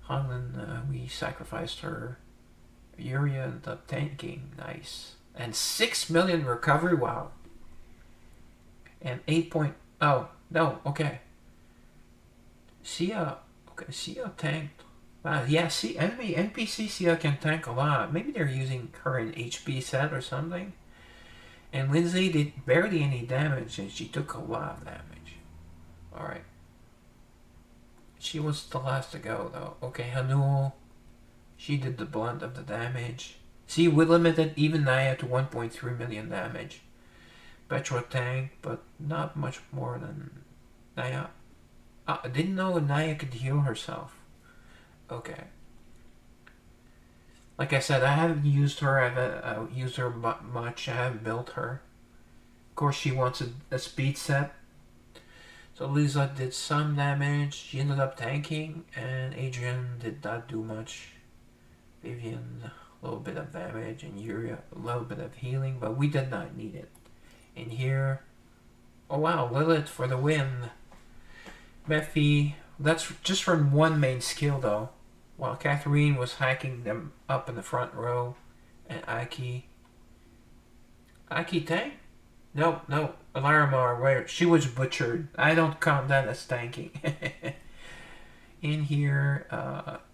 Honglan, we sacrificed her. Yuri ended up tanking. Nice. And 6 million recovery. Wow. And 8 point... Oh, no. Okay. Sia. Okay, Sia tanked. Wow, yeah, see, enemy NPC Sia can tank a lot. Maybe they're using her in HP set or something. And Lindsay did barely any damage, and she took a lot of damage. Alright. She was the last to go, though. Okay, Hanul. She did the brunt of the damage. See, we limited even Naya to 1.3 million damage. Petro tank, but not much more than Naya. I didn't know Naya could heal herself. Okay. Like I said, I haven't used her. I haven't used her much. I haven't built her. Of course, she wants a speed set. So Lisa did some damage. She ended up tanking, and Adrian did not do much. Vivian, a little bit of damage, and Yuri, a little bit of healing, but we did not need it. And here, oh wow, Lilith for the win. Mephi, that's just from one main skill though. While Catherine was hacking them up in the front row, and Aki tank? No, Larimar, where she was butchered. I don't count that as tanking. In here,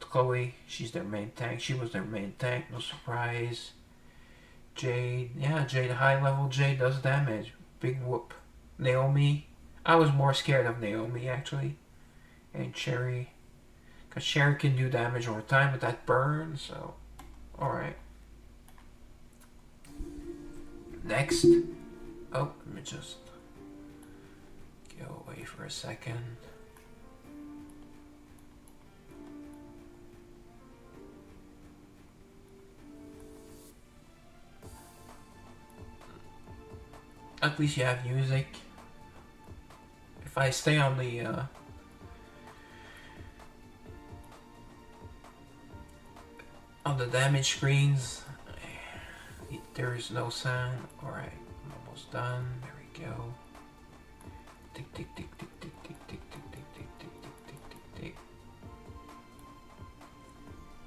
Chloe, she's their main tank. She was their main tank, no surprise. Jade, yeah, Jade, high level Jade does damage. Big whoop. Naomi, I was more scared of Naomi actually. And Cherry, because Cherry can do damage over time with that burn, so, alright. Next. Oh, let me just go away for a second. At least you have music. If I stay on the damage screens, there is no sound. Alright, I'm almost done. There we go. Tick tick tick tick tick tick tick tick tick tick tick tick tick tick tick.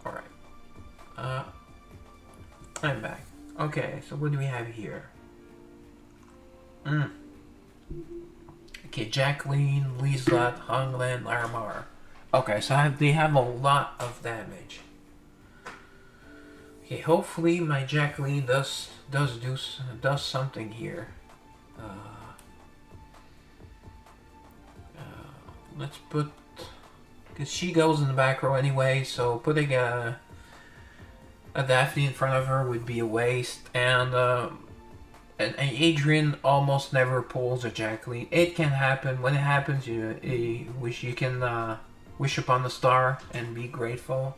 Alright. I'm back. Okay, so what do we have here? Okay, Jacqueline, Lieslat, Honglan, Larimar. Okay, so they have a lot of damage. Okay, hopefully my Jacqueline does something here. Let's put, because she goes in the back row anyway, so putting a Daphne in front of her would be a waste. And Adrian almost never pulls a Jacqueline. It can happen. When it happens, you can wish upon the star and be grateful.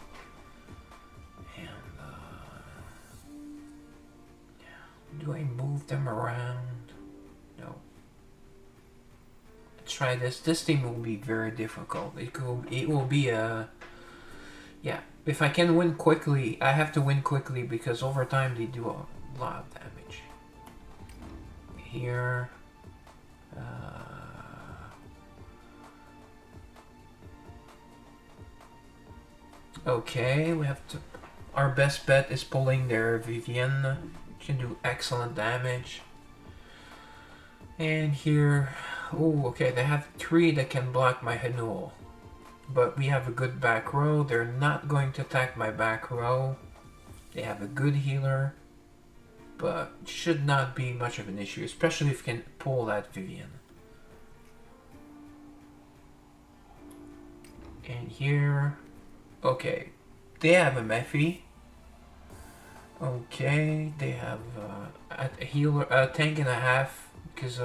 Do I move them around? No. Let's try this. This team will be very difficult. It will be a... Yeah. If I can win quickly, I have to win quickly because over time they do a lot of damage. Here. Okay, we have to... Our best bet is pulling their Vivienne. Can do excellent damage. And here, oh, okay, they have 3 that can block my Hanul. But we have a good back row. They're not going to attack my back row. They have a good healer, but should not be much of an issue, especially if you can pull that Vivienne. And here, okay, they have a Mephi. Okay, they have a healer, a tank and a half, because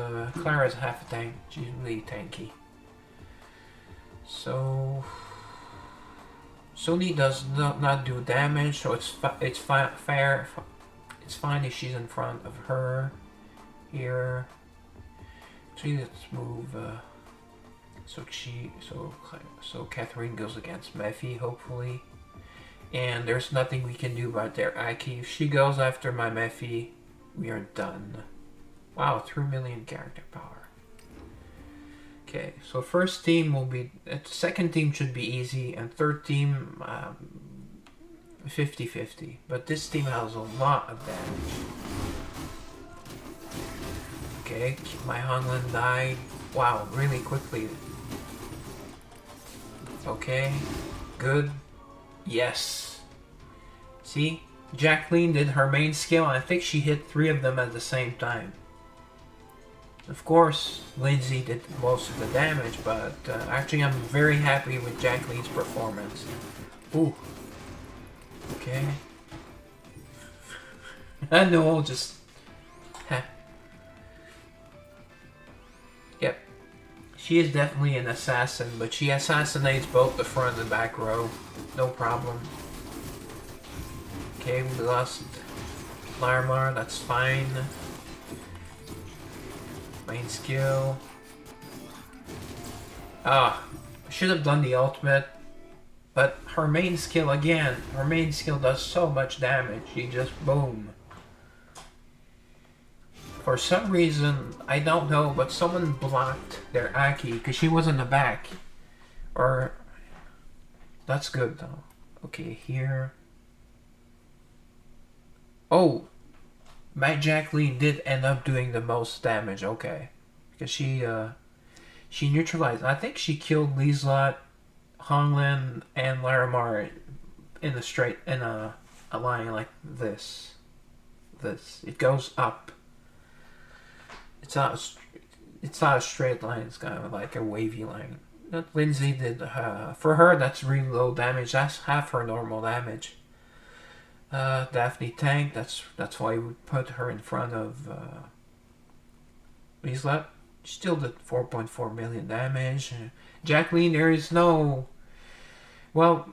Clara's half a tank. She's really tanky. So Sony does not do damage, so it's fair. It's fine if she's in front of her. Here, so let's move. So Catherine goes against Mephi, hopefully. And there's nothing we can do about their Aki. If she goes after my Mephi, we are done. Wow, 3 million character power. Okay, so first team will be... Second team should be easy, and third team, 50-50. But this team has a lot of damage. Okay, my Honglan died. Wow, really quickly. Okay, good. Yes. See? Jacqueline did her main skill, and I think she hit 3 of them at the same time. Of course, Lindsay did most of the damage, but actually I'm very happy with Jacqueline's performance. Ooh. Okay. I know, just... Yep. She is definitely an assassin, but she assassinates both the front and the back row. No problem. Okay, we lost Larimar, that's fine. Main skill. Ah, I should have done the ultimate. But her main skill, again, her main skill does so much damage. She just boom. For some reason, I don't know, but someone blocked their Aki because she was in the back. Or, that's good though. Okay, here. Oh, my Jacqueline did end up doing the most damage. Okay, because she neutralized. I think she killed Lieslot, Honglin, and Larimar in a straight a line like this. It goes up. It's not a straight line. It's kind of like a wavy line. That Lindsay did for her. That's really low damage. That's half her normal damage. Daphne tank. That's why we put her in front of Lieslot. Still did 4.4 million damage. Jacqueline, there is no. Well,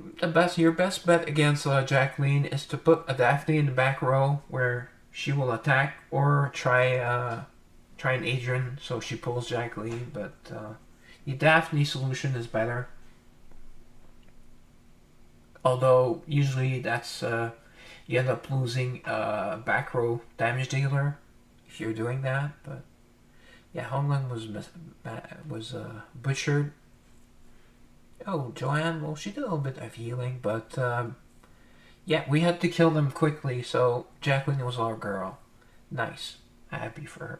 your best bet against Jacqueline is to put a Daphne in the back row where she will attack, or try an Adrian so she pulls Jacqueline. But the Daphne solution is better. Although usually that's you end up losing back row damage dealer if you're doing that. But yeah, Hongling was butchered. Oh, Joanne, well, she did a little bit of healing, but yeah, we had to kill them quickly, so Jacqueline was our girl. Nice. Happy for her.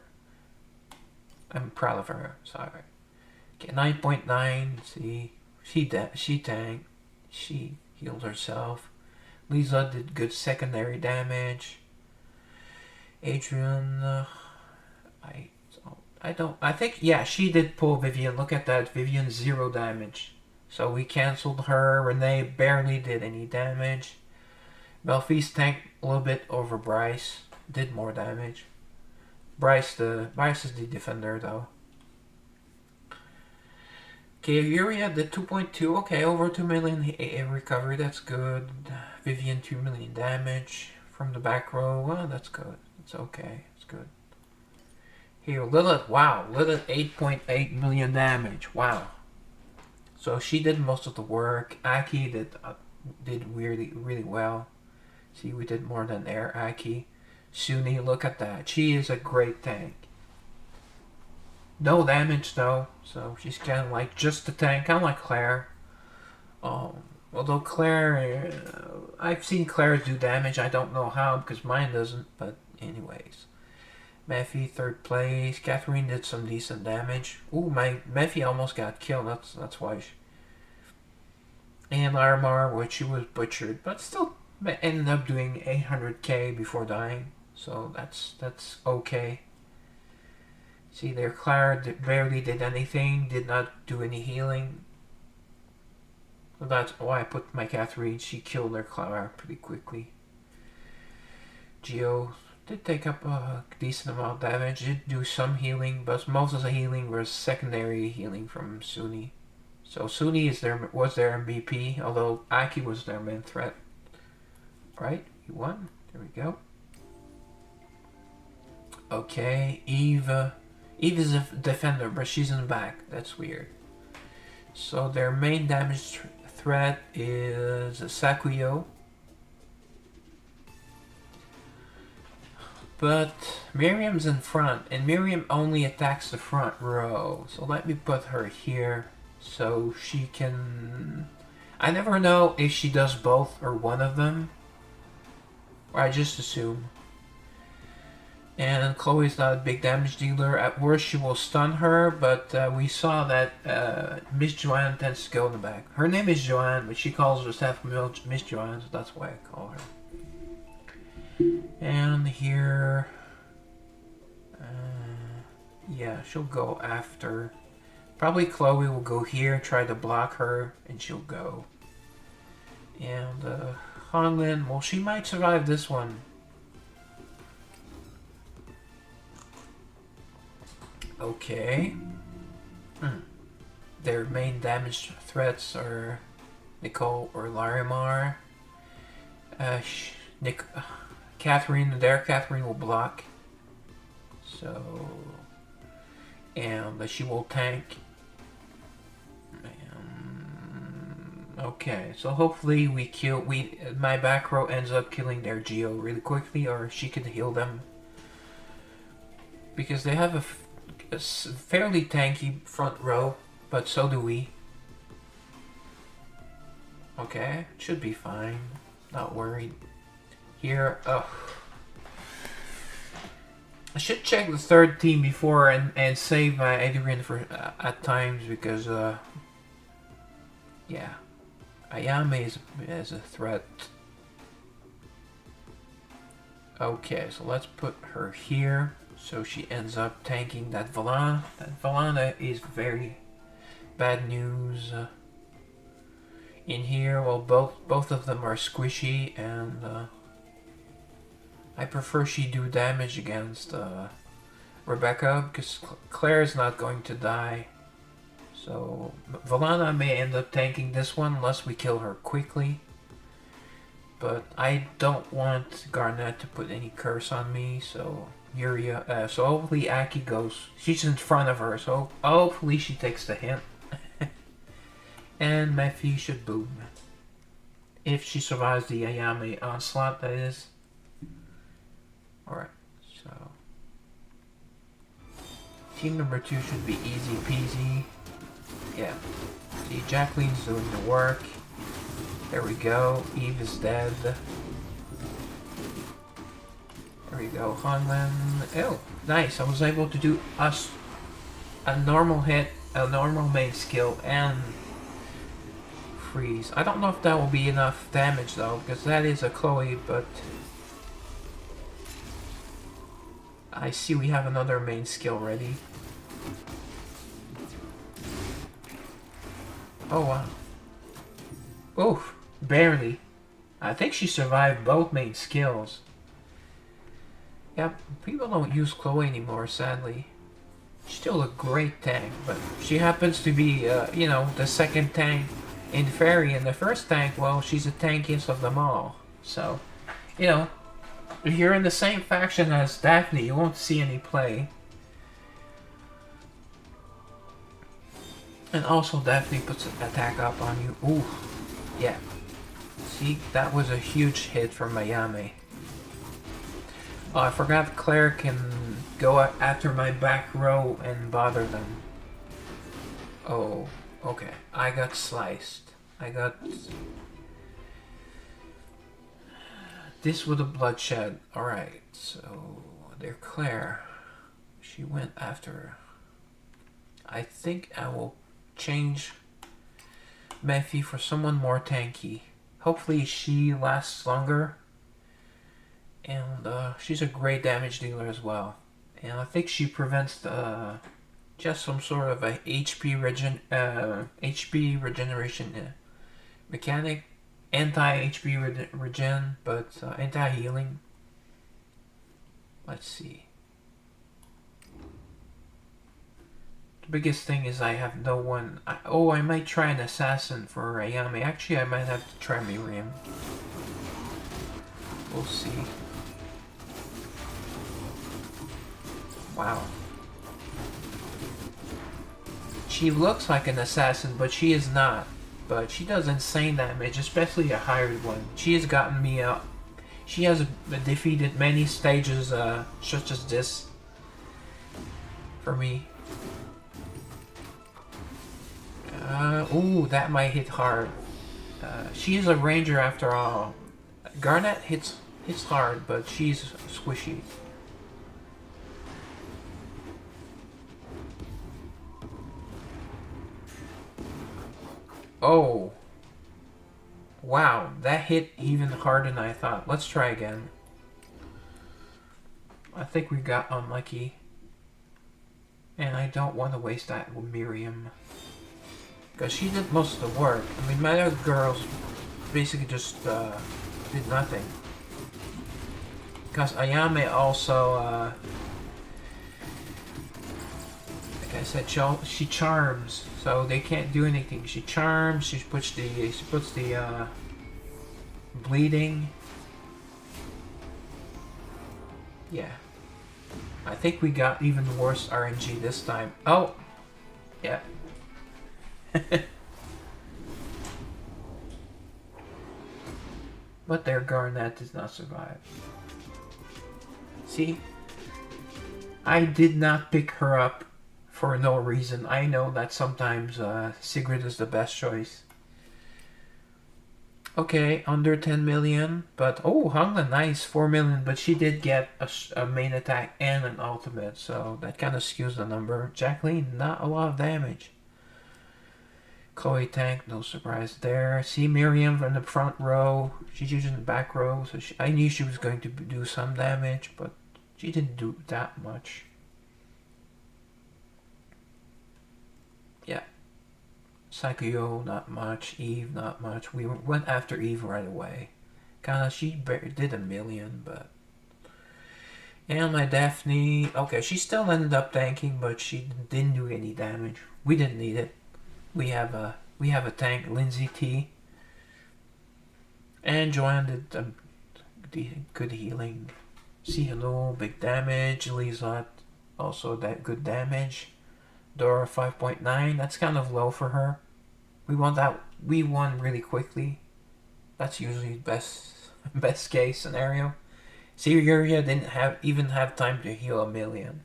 I'm proud of her. Sorry. Okay, 9.9. See, she tanked. She healed herself. Lisa did good secondary damage. Adrian, I think, yeah, she did pull Vivian. Look at that. Vivian, 0 damage. So we cancelled her. Renee barely did any damage. Belfie's tanked a little bit over Bryce. Did more damage. Bryce is the defender though. Okay, Uriah did 2.2. Okay, over 2 million recovery. That's good. Vivian, 2 million damage from the back row. Well, that's good. It's okay. It's good. Here, Lilith. Wow, Lilith, 8.8 million damage. Wow. So she did most of the work. Aki did really well. See, we did more than Air Aki. Suni, look at that. She is a great tank. No damage though, so she's kind of like just a tank, kind of like Claire. Although Claire, I've seen Claire do damage. I don't know how because mine doesn't. But anyways, Mephi 3rd place. Catherine did some decent damage. Ooh, my Mephi almost got killed. That's why. And Larimar, which she was butchered, but still ended up doing 800k before dying. So that's okay. See there, Clara barely did anything. Did not do any healing. Well, that's why I put my Catherine. She killed their Clara pretty quickly. Geo did take up a decent amount of damage. Did do some healing, but most of the healing was secondary healing from Suni. So Suni was their MVP, although Aki was their main threat. Right? You won. There we go. Okay, Eve is a defender, but she's in the back. That's weird. So their main damage threat is Sakuyo. But Miriam's in front, and Miriam only attacks the front row. So let me put her here so she can... I never know if she does both or one of them. Or I just assume. And Chloe's not a big damage dealer. At worst, she will stun her, but we saw that Miss Joanne tends to go in the back. Her name is Joanne, but she calls herself Miss Joanne, so that's why I call her. And here... Yeah, she'll go after. Probably Chloe will go here, try to block her, and she'll go. And Hanlin, well, she might survive this one. Okay. Their main damage threats are Nicole or Larimar. Catherine, Catherine will block. So, and she will tank. Okay, so hopefully my back row ends up killing their Geo really quickly, or she could heal them. Because they have a fairly tanky front row, but so do we. Okay, should be fine. Not worried. Here, I should check the third team before and save my Adrian for at times because, yeah. Ayame is a threat. Okay, so let's put her here so she ends up tanking that Valana. That Valana is very bad news. In here, well, both of them are squishy, and I prefer she do damage against Rebecca because Claire is not going to die. So Valana may end up tanking this one unless we kill her quickly. But I don't want Garnet to put any curse on me, so Yuria. So hopefully Aki goes. She's in front of her, so hopefully she takes the hint. And Mephi should boom. If she survives the Ayame onslaught, that is. Alright, so. Team number 2 should be easy peasy. Yeah. See, Jacqueline's doing the work. There we go. Eve is dead. There we go. Hanlan. Oh, nice. I was able to do a normal hit, a normal main skill, and freeze. I don't know if that will be enough damage though, because that is a Chloe, but I see we have another main skill ready. Oh wow. Oof, barely. I think she survived both main skills. Yep, people don't use Chloe anymore, sadly. She's still a great tank, but she happens to be, you know, the second tank in Fairy, and the first tank, well, she's the tankiest of them all. So, you know, if you're in the same faction as Daphne, you won't see any play. And also, Daphne puts an attack up on you. Ooh, yeah. See, that was a huge hit from Ayame. Oh, I forgot Claire can go after my back row and bother them. Oh, okay. I got sliced. I got this with a bloodshed. Alright, so their Claire. She went after her. I think I will change Mephi for someone more tanky. Hopefully she lasts longer. And she's a great damage dealer as well. And I think she prevents just some sort of a HP regeneration mechanic. Anti-HP regen, but anti-healing. Let's see. The biggest thing is I have no one. I might try an assassin for Ayame. Actually, I might have to try Miriam. We'll see. Wow. She looks like an assassin, but she is not. But she does insane damage, especially a hired one. She has gotten me out. She has defeated many stages such as this for me. Ooh, that might hit hard. She is a ranger after all. Garnet hits hard, but she's squishy. Oh. Wow, that hit even harder than I thought. Let's try again. I think we got unlucky. And I don't want to waste that with Miriam. Because she did most of the work. I mean, my other girls basically just did nothing. Because Ayame also, like I said, she charms. So they can't do anything. She charms, she puts the bleeding. Yeah. I think we got even worse RNG this time. Oh! Yeah. But their Garnet does not survive. See? I did not pick her up for no reason. I know that sometimes Sigrid is the best choice. Okay, under 10 million, but oh, Hangla, nice, 4 million, but she did get a main attack and an ultimate, so that kind of skews the number. Jacqueline, not a lot of damage. Chloe tank, no surprise there. See Miriam from the front row, she's using the back row, so I knew she was going to do some damage, but she didn't do that much. Yeah. Sakuyo, not much. Eve, not much. We went after Eve right away. Kinda, she did 1 million, but... And my Daphne... Okay, she still ended up tanking, but she didn't do any damage. We didn't need it. We have a tank, Lindsay T. And Joanne did good healing. See hello, big damage. Lizot, also that good damage. Dora 5.9, that's kind of low for her. We won really quickly. That's usually best case scenario. Syria didn't even have time to heal 1 million.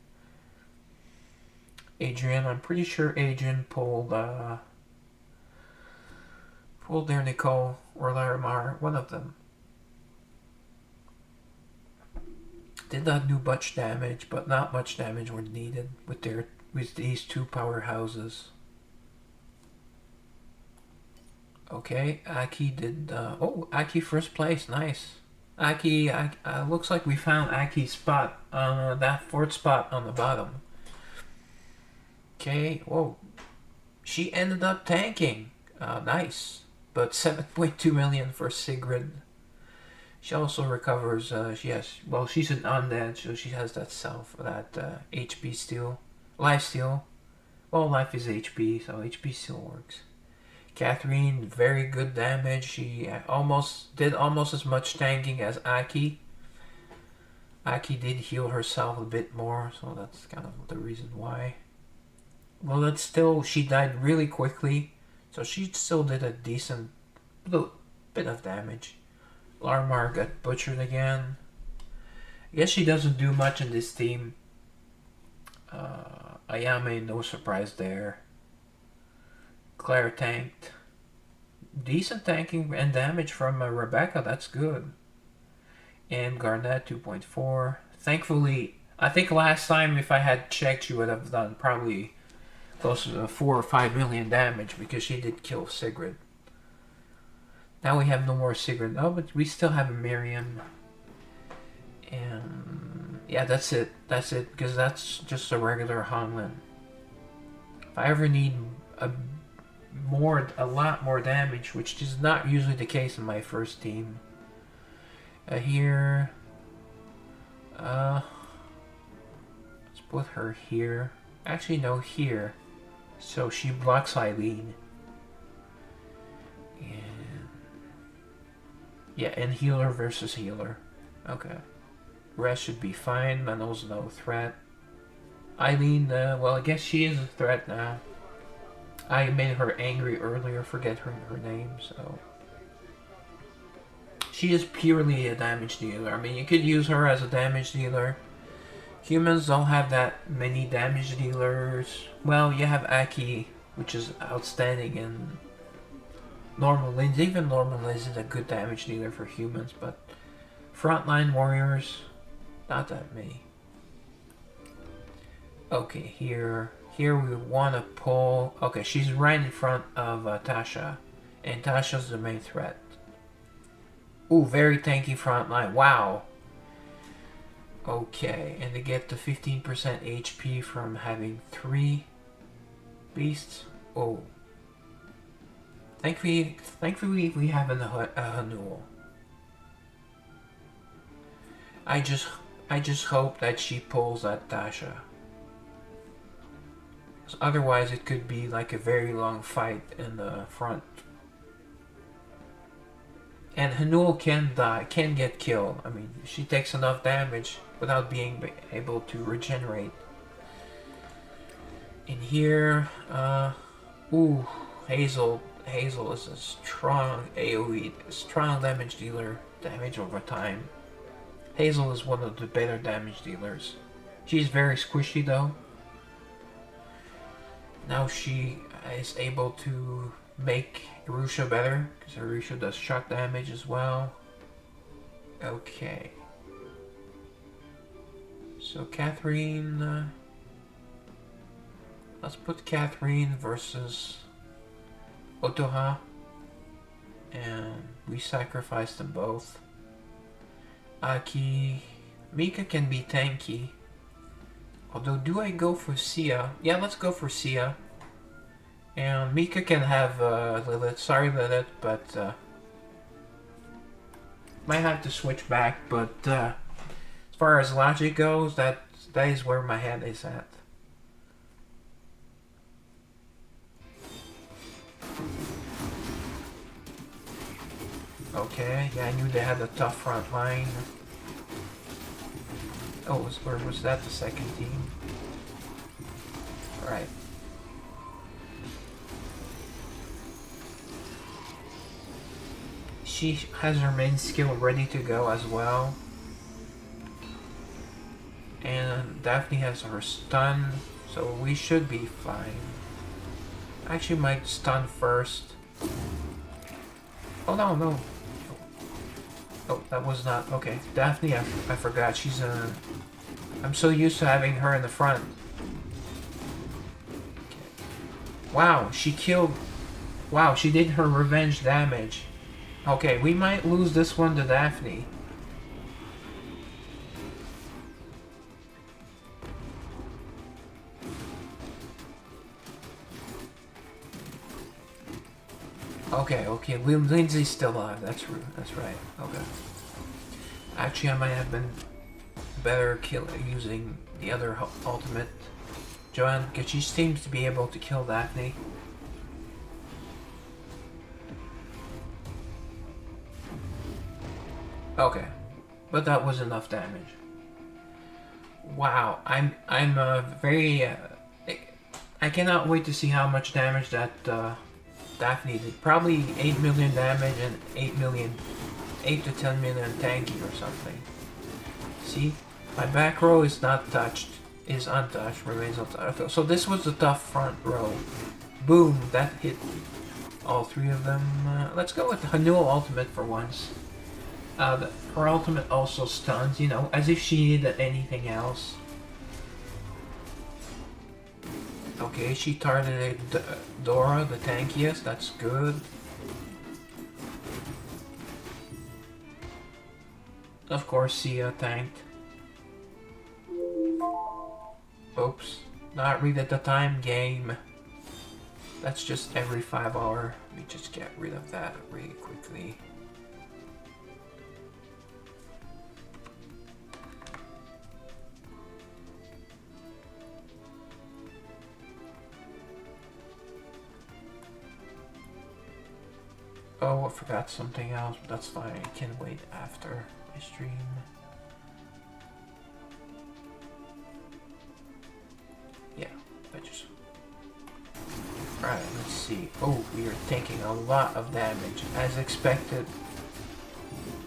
Adrian, I'm pretty sure Adrian pulled their Nicole or Larimar, one of them. Did not do much damage, but not much damage was needed with these two powerhouses. Okay, Aki did. Aki first place, nice. Aki, looks like we found Aki's spot, that fourth spot on the bottom. Okay, whoa. She ended up tanking. Nice. But 7.2 million for Sigrid. She also recovers, she's an undead, so she has that HP steal. Life steal. Well, life is HP, so HP still works. Catherine, very good damage. She did almost as much tanking as Aki. Aki did heal herself a bit more, so that's kind of the reason why. Well, that's still, she died really quickly, so she still did a decent bit of damage. Larmar got butchered again. I guess she doesn't do much in this team. Ayame, no surprise there. Claire tanked. Decent tanking and damage from Rebecca, that's good. And Garnet 2.4. Thankfully, I think last time if I had checked, she would have done probably close to 4 or 5 million damage because she did kill Sigrid. Now we have no more Sigrid. Oh, but we still have a Miriam. And yeah, that's it. That's it, because that's just a regular Hanlin. If I ever need a lot more damage, which is not usually the case in my first team. Here. Let's put her here. Actually, no, here. So she blocks Eileen. And yeah, and healer versus healer. Okay. Rest should be fine. Manuel's no threat. Eileen, well, I guess she is a threat now. I made her angry earlier, forget her name, so... She is purely a damage dealer. I mean, you could use her as a damage dealer. Humans don't have that many damage dealers. Well, you have Aki, which is outstanding, and normal Linz. Even normal Linz is a good damage dealer for humans, but frontline warriors, not that many. Okay, here we want to pull... Okay, she's right in front of Tasha, and Tasha's the main threat. Ooh, very tanky frontline. Wow. Okay, and they get the 15% HP from having 3 beasts. Oh. Thankfully we have a Hanul. I just hope that she pulls that Dasha. Otherwise it could be like a very long fight in the front. And Hanul can die, can get killed. I mean, she takes enough damage without being able to regenerate. In here, ooh, Hazel is a strong AoE, strong damage dealer, damage over time. Hazel is one of the better damage dealers. She's very squishy though. Now she is able to make Arusha better, because Arusha does shock damage as well. Okay. So Catherine, let's put Catherine versus Otoha, and we sacrifice them both. Aki, Mika can be tanky. Although, do I go for Sia? Yeah, let's go for Sia. And Mika can have Lilith. Sorry, Lilith, but might have to switch back. But as far as logic goes, that is where my head is at. Okay, yeah, I knew they had a tough front line. Oh, or was that the second team? Alright. She has her main skill ready to go as well. And Daphne has her stun, so we should be fine. Actually might stun first. Oh no. Oh, that was not... Okay, Daphne, I forgot. She's a... I'm so used to having her in the front. Okay. Wow, she killed... Wow, she did her revenge damage. Okay, we might lose this one to Daphne. Okay, Lindsay's still alive. That's right. Okay. Actually, I might have been better using the other ultimate. Joanne, because she seems to be able to kill Daphne. Okay, but that was enough damage. Wow, I'm very. I cannot wait to see how much damage that. Daphne did probably 8 million damage and 8 to 10 million tanky or something. See, my back row is not touched, is untouched, remains untouched. So this was the tough front row. Boom, that hit all 3 of them. Let's go with the Hanul ultimate for once. Her ultimate also stuns, you know, as if she did anything else. Okay, she targeted Dora, the tankiest, that's good. Of course, Sia tanked. Oops, not read at the time game. That's just every 5 hour. Let me just get rid of that really quickly. Oh, I forgot something else, but that's fine. I can wait after my stream. Yeah, I just... Alright, let's see. Oh, we are taking a lot of damage, as expected.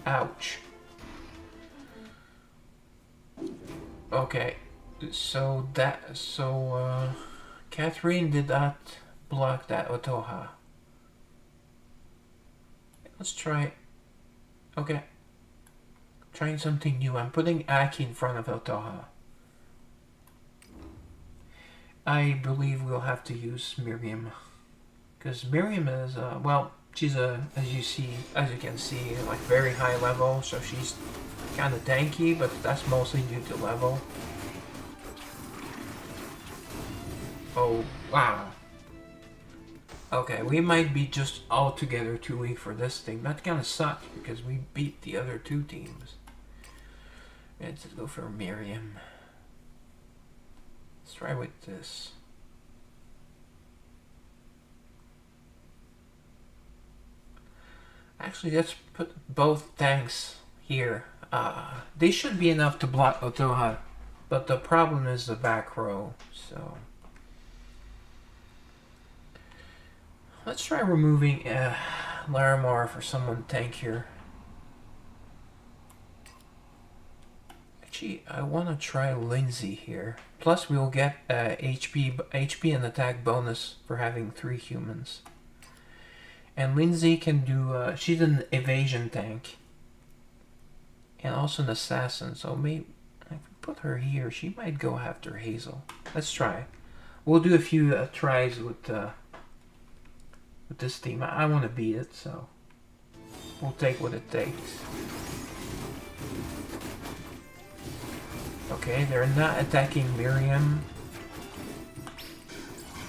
Ouch. Okay, so Catherine did not block that Otoha. Let's try... Okay. Trying something new. I'm putting Aki in front of Otoha. I believe we'll have to use Miriam. Because Miriam is, well, she's as you can see, like very high level, so she's kind of tanky, but that's mostly due to level. Oh, wow. Okay, we might be just altogether too weak for this thing. That kind of sucks because we beat the other two teams. Let's go for Miriam. Let's try with this. Actually, let's put both tanks here. They should be enough to block Otoha, but the problem is the back row, so... Let's try removing Larimar for someone tankier. Actually, I want to try Lindsay here. Plus, we will get HP and attack bonus for having 3 humans. And Lindsay can do... she's an evasion tank. And also an assassin, so maybe... If we put her here, she might go after Hazel. Let's try. We'll do a few tries with this team. I want to beat it, so we'll take what it takes. Okay, they're not attacking Miriam.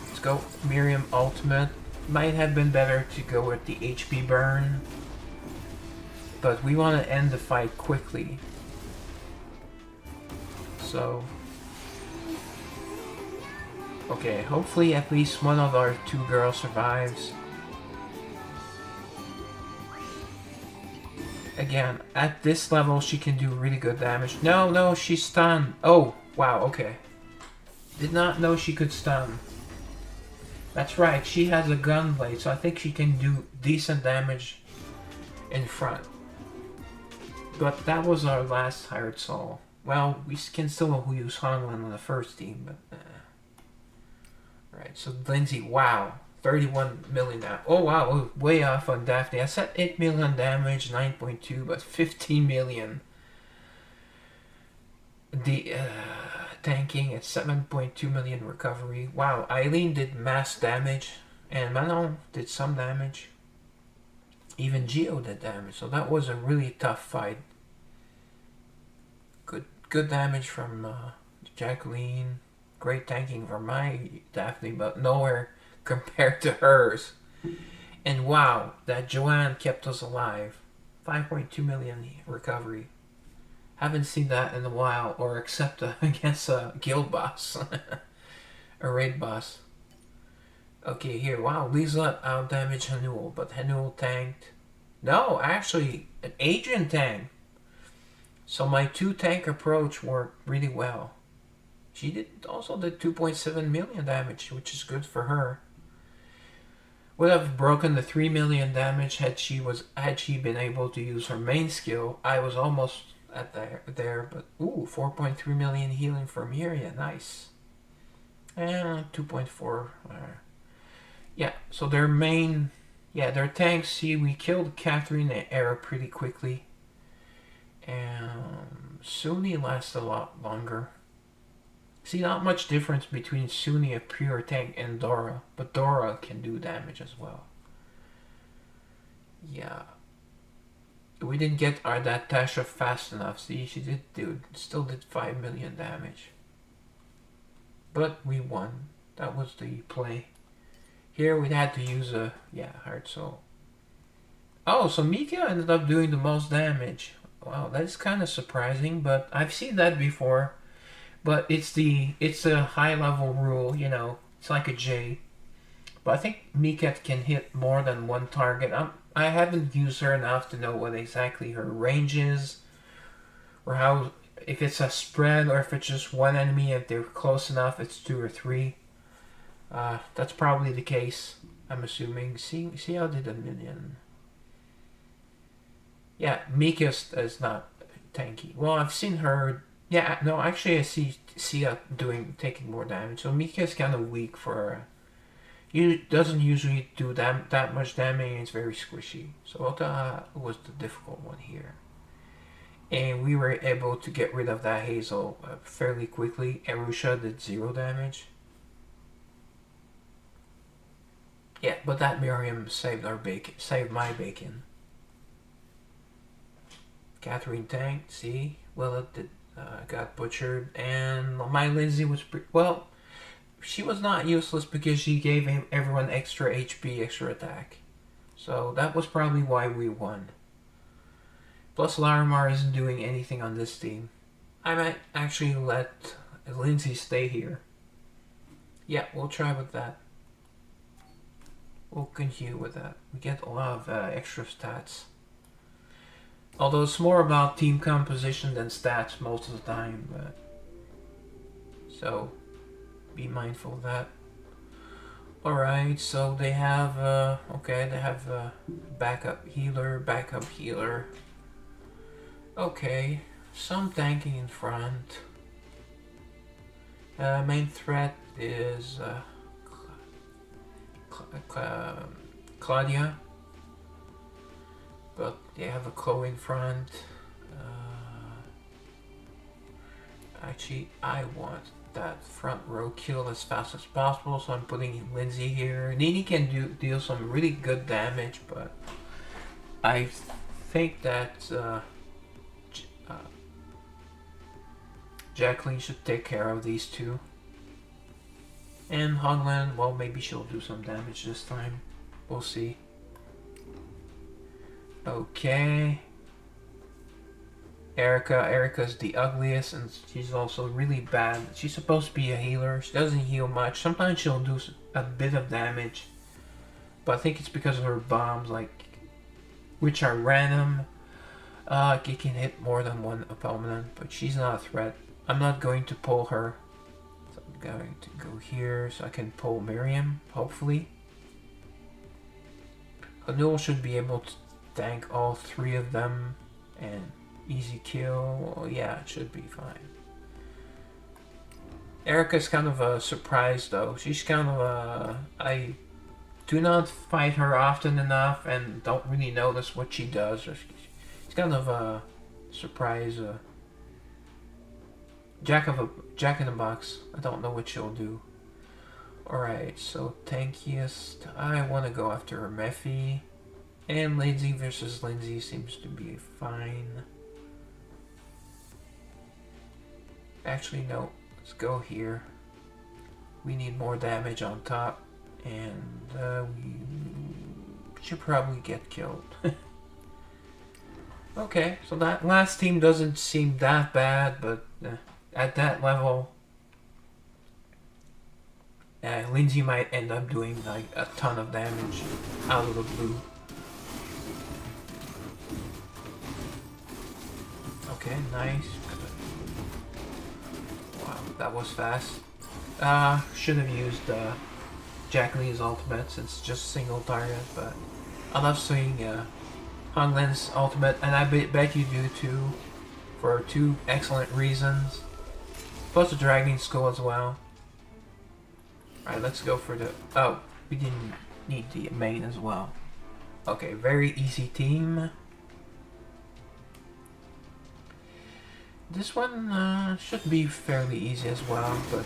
Let's go Miriam ultimate. Might have been better to go with the HP burn, but we want to end the fight quickly. So, okay, hopefully at least one of our 2 girls survives. Again, at this level, she can do really good damage. No, she's stunned. Oh, wow, okay. Did not know she could stun. That's right, she has a gun blade, so I think she can do decent damage in front. But that was our last hired soul. Well, we can still use Honglan on the first team, but... Alright, so Lindsay, wow. 31 million damage. Oh wow, way off on Daphne. I said 8 million damage, 9.2, but 15 million. The tanking at 7.2 million recovery. Wow, Eileen did mass damage, and Manon did some damage. Even Geo did damage, so that was a really tough fight. Good damage from Jacqueline. Great tanking from my Daphne, but nowhere compared to hers. And wow, that Joanne kept us alive. 5.2 million recovery. Haven't seen that in a while, or except against a guild boss. A raid boss. Okay, here, wow, Lisa out-damaged Hanul, but Hanul tanked. No, actually, Adrian tanked. So my 2-tank approach worked really well. She also did 2.7 million damage, which is good for her. Would have broken the 3 million damage had she been able to use her main skill. I was almost at there, but ooh, 4.3 million healing for Miria, nice. And 2.4. Yeah, so their tanks. See, we killed Catherine and Era pretty quickly. And Sunni lasts a lot longer. See, not much difference between Sunni, a pure tank, and Dora, but Dora can do damage as well. Yeah. We didn't get that Tasha fast enough. See, she still did 5 million damage. But we won. That was the play. Here we had to use a, heart soul. Oh, so Mika ended up doing the most damage. Wow, that is kind of surprising, but I've seen that before. But it's a high level rule, you know. It's like a J. But I think Mika can hit more than one target. I haven't used her enough to know what exactly her range is, or how, if it's a spread or if it's just one enemy. If they're close enough, it's 2 or 3. That's probably the case, I'm assuming. See how they did a million. Yeah, Mika is not tanky. Well, I've seen her. Yeah, no, actually I see Sia taking more damage. So Mika is kind of weak for. Doesn't usually do that much damage, and it's very squishy. So Ota was the difficult one here. And we were able to get rid of that Hazel fairly quickly. Erusha did 0 damage. Yeah, but that Miriam saved my bacon. Catherine tanked, see? Well, it did, got butchered. And my Lindsay was well, she was not useless because she gave everyone extra HP, extra attack. So that was probably why we won. Plus Larimar isn't doing anything on this team. I might actually let Lindsay stay here. Yeah, we'll try with that. We'll continue with that. We get a lot of extra stats. Although it's more about team composition than stats most of the time. But so be mindful of that. Alright, so they have, okay, they have backup healer. Okay, some tanking in front. Main threat is Claudia, but they have a Chloe in front. Actually, I want that front row kill as fast as possible, so I'm putting Lindsay here. Nini can deal some really good damage, but I think that Jacqueline should take care of these two. And Honglan, well, maybe she'll do some damage this time. We'll see. Okay. Erica's the ugliest, and she's also really bad. She's supposed to be a healer. She doesn't heal much. Sometimes she'll do a bit of damage, but I think it's because of her bombs, which are random. It can hit more than one opponent, but she's not a threat. I'm not going to pull her. So I'm going to go here so I can pull Miriam, hopefully. Hanul should be able to tank all three of them and easy kill. Yeah, it should be fine. Erica's kind of a surprise though. She's kind of a... I do not fight her often enough and don't really notice what she does. She's kind of a surprise... Jack in the box. I don't know what she'll do. Alright, so tankiest. I want to go after Mephi. And Lindsay versus Lindsay seems to be fine. Actually, no. Let's go here. We need more damage on top. And we should probably get killed. Okay, so that last team doesn't seem that bad, but at that level, Lindsay might end up doing like a ton of damage out of the blue. Okay, nice. Wow, that was fast. Should have used Jacqueline's ultimate since it's just single target, but I love seeing Honglan's ultimate, and I bet you do too, for two excellent reasons. Plus the Dragon Skull as well. Alright, let's go for the... Oh, we didn't need the main as well. Okay, very easy team. This one should be fairly easy as well, but...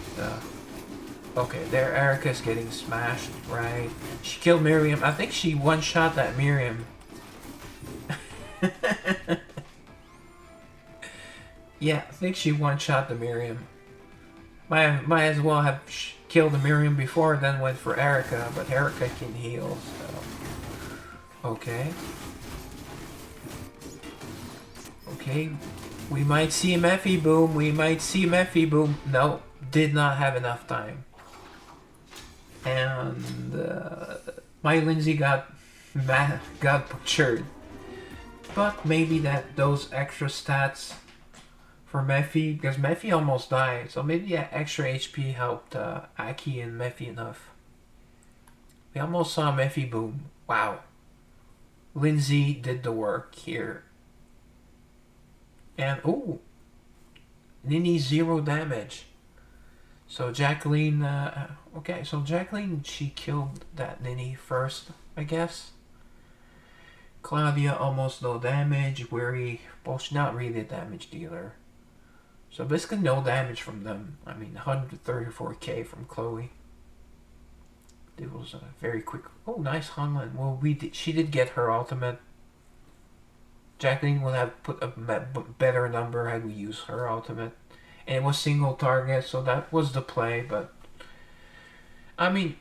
okay, there Erica's getting smashed, right? She killed Miriam. I think she one-shot that Miriam. Yeah, I think she one-shot the Miriam. Might as well have killed the Miriam before, then went for Erica, but Erica can heal, so... Okay. Okay, we might see Mephi boom, No, did not have enough time. And my Lindsay got butchered. But maybe those extra stats for Mephi, because Mephi almost died, so maybe that extra HP helped Aki and Mephi enough. We almost saw Mephi boom. Wow. Lindsay did the work here. And, ooh, Nini 0 damage. So Jacqueline, okay, so Jacqueline, she killed that Nini first, I guess. Claudia, almost no damage. Weary, well, she's not really a damage dealer. So basically no damage from them. I mean, 134k from Chloe. It was a very quick... Oh, nice Honglan. Well, she did get her ultimate. Jacqueline would have put a better number had we used her ultimate. And it was single target, so that was the play, but I mean,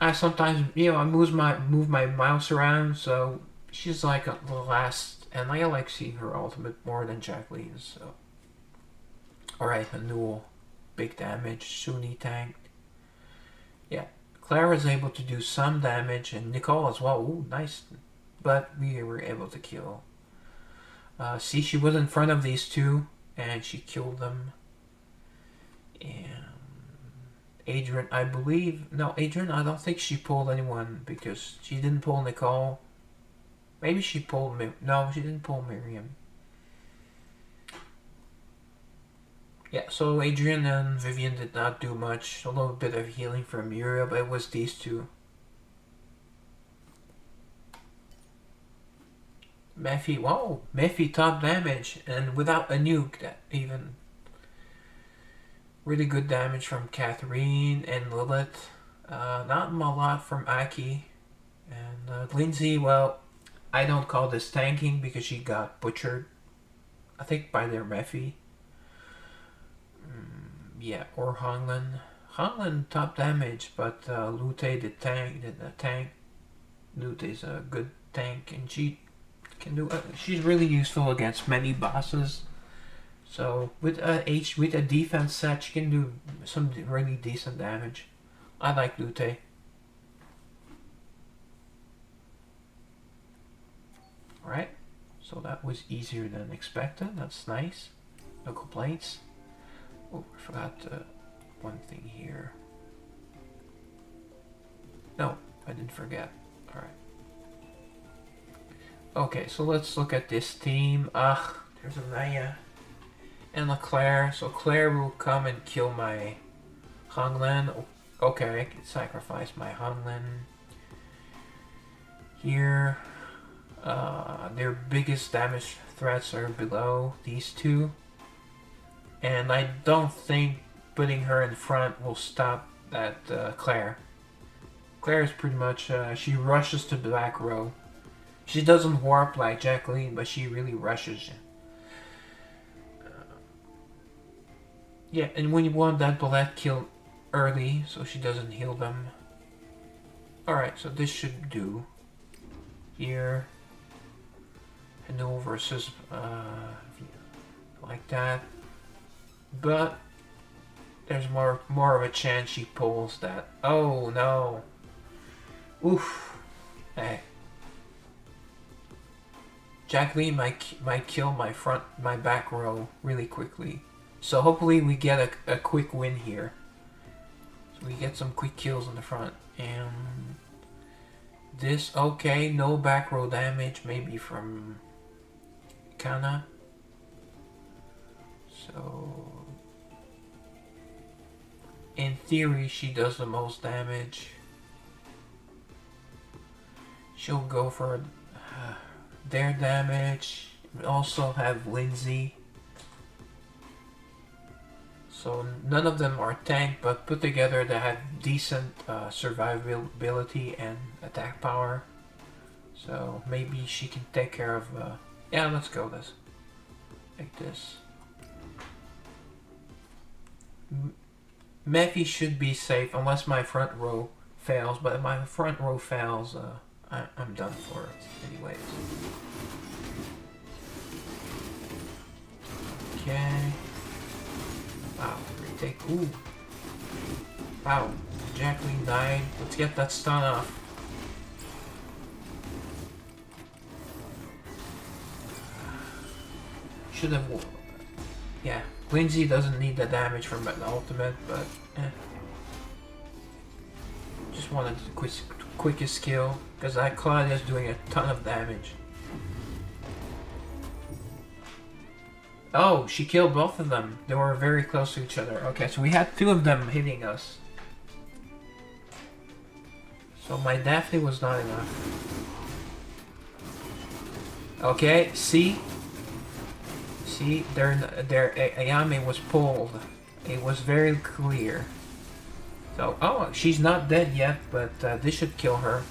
I sometimes, I move my mouse around, so she's like the last, and I like seeing her ultimate more than Jacqueline's, so. Alright, Anul, big damage, Suni tanked. Yeah, Claire was able to do some damage, and Nicole as well, ooh, nice, but we were able to kill. See, she was in front of these two, and she killed them. And Adrian, I believe... No, Adrian, I don't think she pulled anyone because she didn't pull Nicole. Maybe she pulled... No, she didn't pull Miriam. Yeah, so Adrian and Vivian did not do much. A little bit of healing from Muriel, but it was these two. Mephi, wow, Mephi top damage, and without a nuke, that even really good damage from Catherine and Lilith. Not a lot from Aki. And Lindsay, well, I don't call this tanking because she got butchered, I think, by their Mephi. Yeah, or Honglan. Honglan top damage, but Lute did the tank. Lute is a good tank, and she can do. She's really useful against many bosses. So with a defense set, she can do some really decent damage. I like Lute. Alright, so that was easier than expected. That's nice. No complaints. Oh, I forgot one thing here. No, I didn't forget. Alright. Okay, so let's look at this team. There's Anaya and Claire. So Claire will come and kill my Honglan. Okay, I can sacrifice my Honglan. Here, their biggest damage threats are below these two. And I don't think putting her in front will stop that Claire. Claire is pretty much, she rushes to the back row. She doesn't warp like Jacqueline, but she really rushes. Yeah, and when you want that bullet killed early, so she doesn't heal them. Alright, so this should do. Here. Anul versus, like that. But there's more of a chance she pulls that. Oh no. Oof. Hey. Jacqueline might kill my back row really quickly. So hopefully we get a quick win here. So we get some quick kills in the front. And this, okay, no back row damage, maybe from Kana. So in theory, she does the most damage. She'll go for their damage. We also have Lindsay. So none of them are tank, but put together they have decent survivability and attack power. So maybe she can take care of... yeah, let's go this. Like this. Mephi should be safe unless my front row fails, but if my front row fails, I'm done for it anyways. Okay. Wow, retake. Ooh. Wow, Jacqueline died. Let's get that stun off. Should have... Yeah, Lindsay doesn't need the damage from an ultimate, but just wanted the quickest kill, because that Claudia's doing a ton of damage. Oh, she killed both of them. They were very close to each other. Okay, so we had two of them hitting us. So my Daphne was not enough. Okay, see, their Ayame was pulled. It was very clear. So, oh, she's not dead yet, but this should kill her.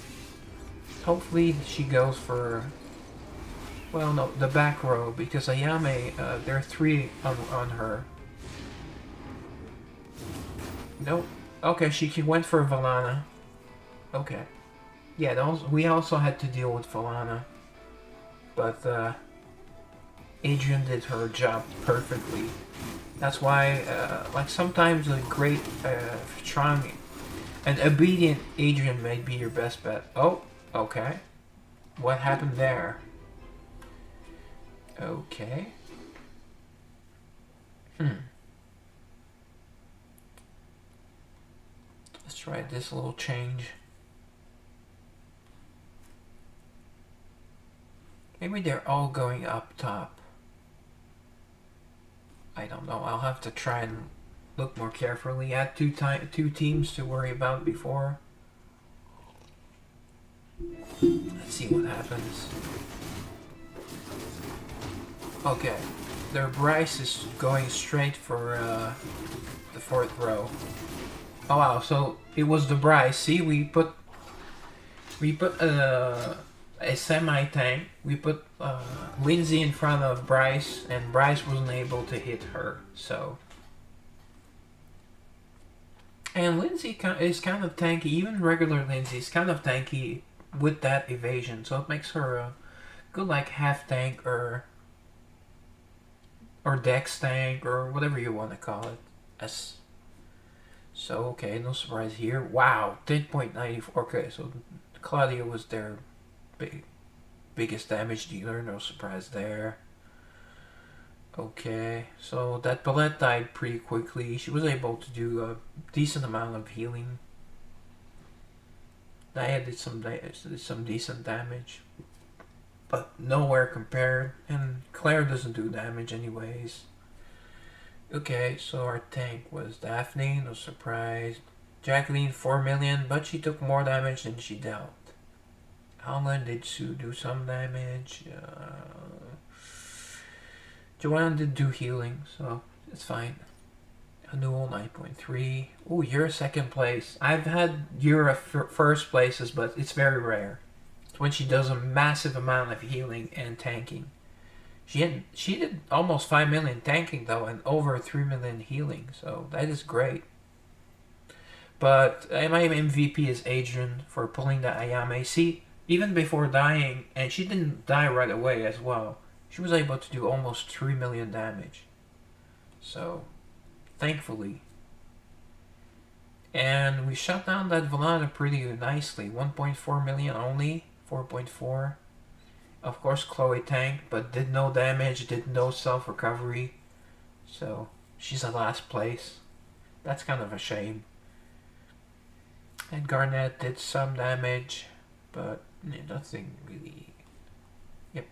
Hopefully she goes for Well, no, the back row, because Ayame, there are three on her. Nope. Okay, she went for Valana. Okay. Yeah, we also had to deal with Valana. But, Adrian did her job perfectly. That's why, like, sometimes a great, strong, and obedient Adrian may be your best bet. Oh, okay. What happened there? Okay. Let's try this little change. Maybe they're all going up top. I don't know. I'll have to try and look more carefully at two teams to worry about before. Let's see what happens. Okay. Their Bryce is going straight for the fourth row. Oh wow, so it was the Bryce. See, we put a semi-tank. We put Lindsay in front of Bryce, and Bryce wasn't able to hit her. So, and Lindsay is kind of tanky. Even regular Lindsay is kind of tanky with that evasion. So it makes her a good like half tank or dex tank or whatever you want to call it. So okay, no surprise here. Wow, 10.94. Okay, so Claudia was their biggest damage dealer. No surprise there. Okay, so that Palette died pretty quickly. She was able to do a decent amount of healing. Naya did some decent damage, but nowhere compared. And Claire doesn't do damage anyways. Okay, so our tank was Daphne, no surprise. Jacqueline, 4 million, but she took more damage than she dealt. Alan did do some damage. Joanne did do healing, so it's fine. Annual, 9.3. Oh, you're second place. I've had Euro first places, but it's very rare. It's when she does a massive amount of healing and tanking. She did almost 5 million tanking though, and over 3 million healing, so that is great. But my MVP is Adrian for pulling the Ayame. See, even before dying, and she didn't die right away as well, she was able to do almost 3 million damage. So, thankfully. And we shut down that Valana pretty nicely. 1.4 million only, 4.4. Of course, Chloe tanked, but did no damage, did no self-recovery. So, she's at last place. That's kind of a shame. And Garnet did some damage, but nothing really. Yep.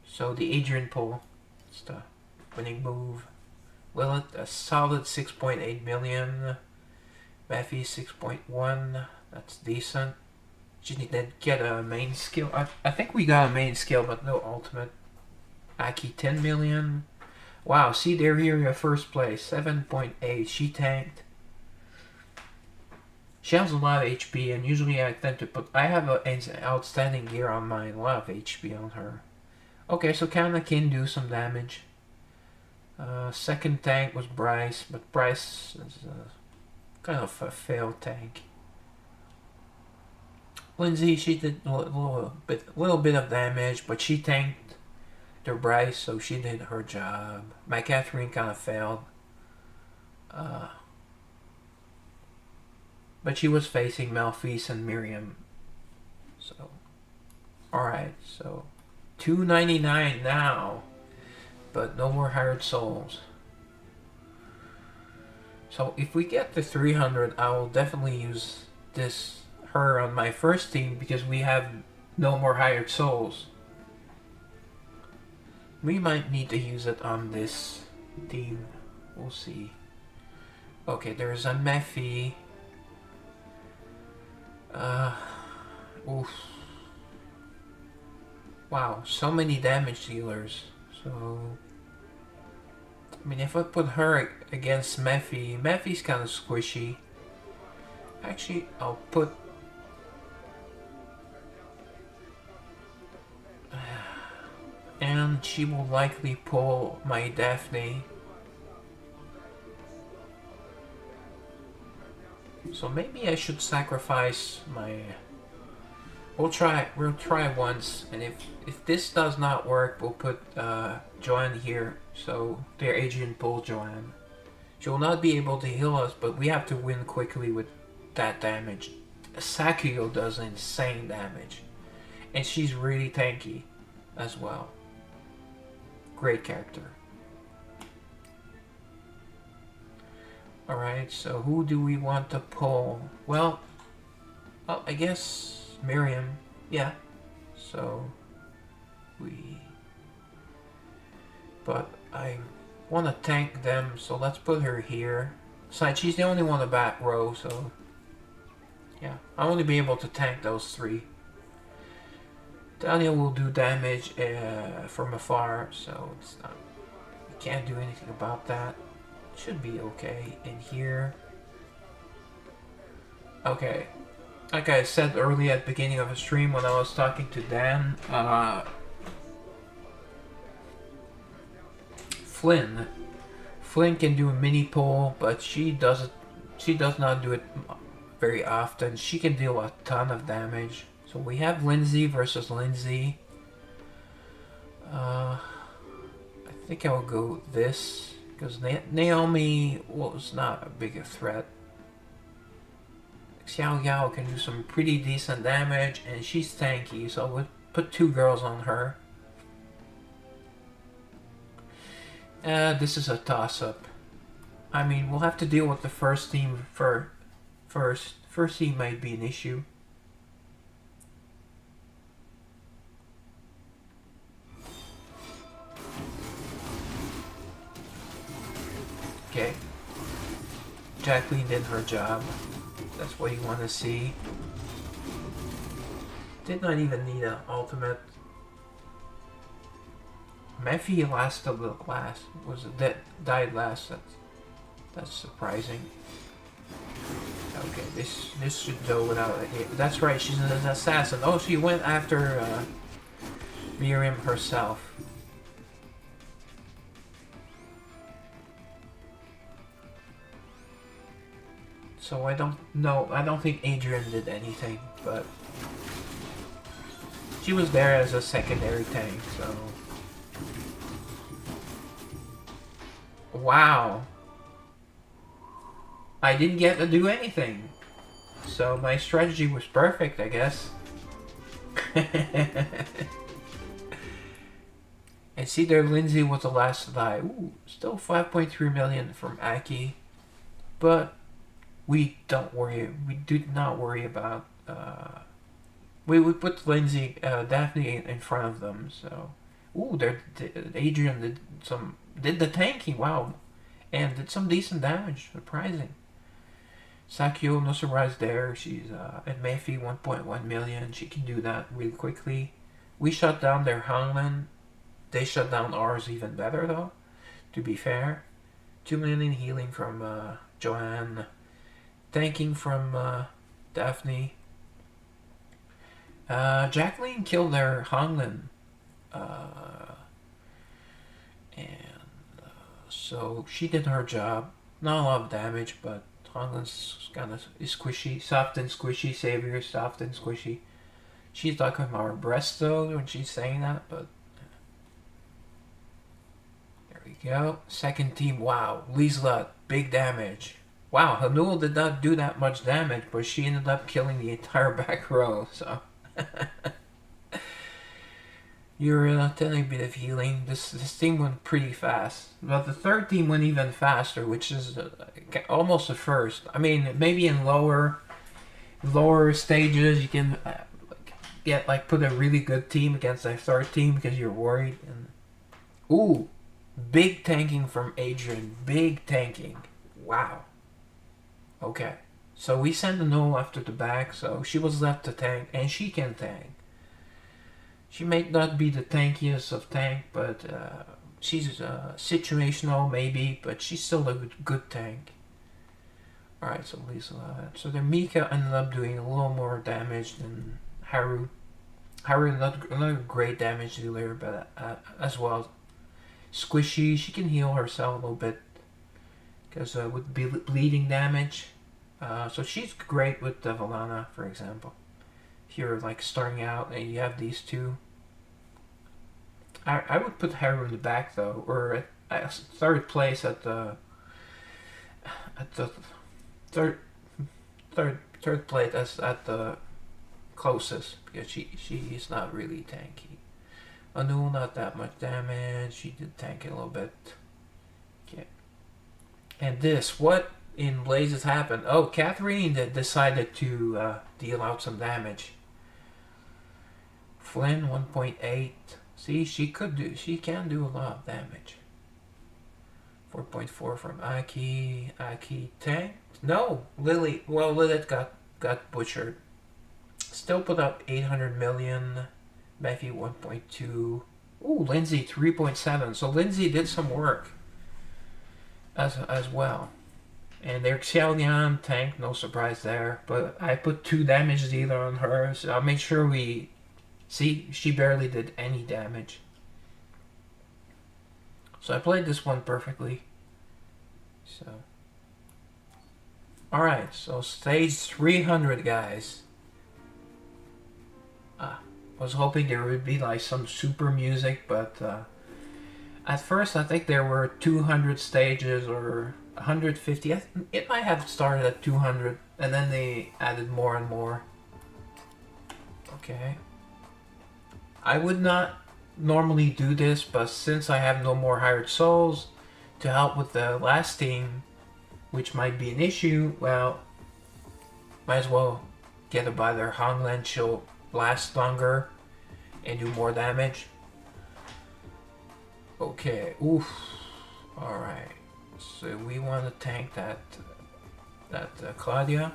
So, the Adrian pull. It's the winning move. Lilith, a solid 6.8 million. Maffy, 6.1. That's decent. She did get a main skill. I think we got a main skill, but no ultimate. Aki, 10 million. Wow, see, they're here in first place. 7.8. She tanked. She has a lot of HP, and usually I tend to put... I have an outstanding gear on mine. A lot of HP on her. Okay, so Kana can do some damage. Second tank was Bryce, but Bryce is kind of a failed tank. Lindsay, she did a little bit of damage, but she tanked their Bryce, so she did her job. My Catherine kind of failed. But she was facing Malphise and Miriam. So, alright, so 299 now, but no more hired souls. So if we get to 300, I will definitely use her on my first team because we have no more hired souls. We might need to use it on this team. We'll see. Okay, there's a Mephi. Oof. Wow, so many damage dealers. So, I mean, if I put her against Mephi's kind of squishy. Actually, I'll put... and she will likely pull my Daphne. So maybe I should sacrifice my... We'll try once, and if this does not work, we'll put Joanne here, so their agent pull Joanne. She will not be able to heal us, but we have to win quickly with that damage. Sakuyo does insane damage, and she's really tanky as well. Great character. Alright, so who do we want to pull? Well, I guess Miriam. Yeah. So, but I want to tank them, so let's put her here. Besides, she's the only one in the back row, so... Yeah, I'll only be able to tank those three. Daniel will do damage from afar, so it's not... We can't do anything about that. Should be okay in here. Okay. Like I said earlier at the beginning of the stream when I was talking to Dan, Flynn can do a mini pull, but she does not do it very often. She can deal a ton of damage. So we have Lindsay versus Lindsay. I think I'll go this. Because Naomi was not a big threat. Xiao Yao can do some pretty decent damage, and she's tanky, so we'll put 2 girls on her. This is a toss-up. I mean, we'll have to deal with the first team first. First team might be an issue. Okay. Jacqueline did her job. That's what you want to see. Did not even need an ultimate. Mephi lasted the last. Died last. That's surprising. Okay, this should go without it. That's right, she's an assassin. Oh, she went after Miriam herself. So I don't think Adrian did anything, but she was there as a secondary tank, so... Wow! I didn't get to do anything! So my strategy was perfect, I guess. And see there, Lindsay was the last to die. Ooh, still 5.3 million from Aki. But... We do not worry about, we would put Lindsay, Daphne in front of them, so. Ooh, Adrian did the tanking, wow. And did some decent damage, surprising. Sakuyo, no surprise there, she's, at Mayfi, 1.1 million, she can do that really quickly. We shut down their Hangman, they shut down ours even better though, to be fair. 2 million healing from, Joanne. Tanking from Daphne. Jacqueline killed their Honglan. So she did her job. Not a lot of damage, but Honglan's kind of squishy. Soft and squishy. Savior, soft and squishy. She's talking about her breast though when she's saying that, but... There we go. Second team, wow. Liesla, big damage. Wow, Hanul did not do that much damage, but she ended up killing the entire back row, so... You're telling a bit of healing. This team went pretty fast. But the third team went even faster, which is almost the first. I mean, maybe in lower stages you can put a really good team against a third team because you're worried. And ooh, big tanking from Adrian. Big tanking. Wow. Okay, so we sent a null after the back, so she was left to tank, and she can tank. She may not be the tankiest of tank, but she's situational maybe, but she's still a good tank. Alright, so Lisa, so the Mika ended up doing a little more damage than Haru. Harry, another great damage dealer, but as well, squishy. She can heal herself a little bit because with bleeding damage. So she's great with the Valana, for example. If you're like starting out and you have these two, I would put Haru in the back though, or at third place at the third place as at the closest because she's not really tanky. Anu, not that much damage. She did tank it a little bit. Okay. And this, what in blazes happened? Oh, Catherine decided to deal out some damage. Flynn 1.8. See, she can do a lot of damage. 4.4 from Aki. Aki tanked? No, Lily. Well, Lilith got butchered. Still put up 800 million. Becky 1.2. Ooh, Lindsay 3.7. So Lindsay did some work as well. And their Xiaolian tank, no surprise there. But I put 2 damage dealer on her, so I'll make sure we see she barely did any damage. So I played this one perfectly. So alright, so stage 300, guys. Was hoping there would be like some super music, but at first I think there were 200 stages or 150. It might have started at 200 and then they added more and more. Okay. I would not normally do this, but since I have no more hired souls to help with the last team, which might be an issue, well, might as well get her by their Honglen. She'll last longer and do more damage. Okay, oof. Alright, so we want to tank that Claudia.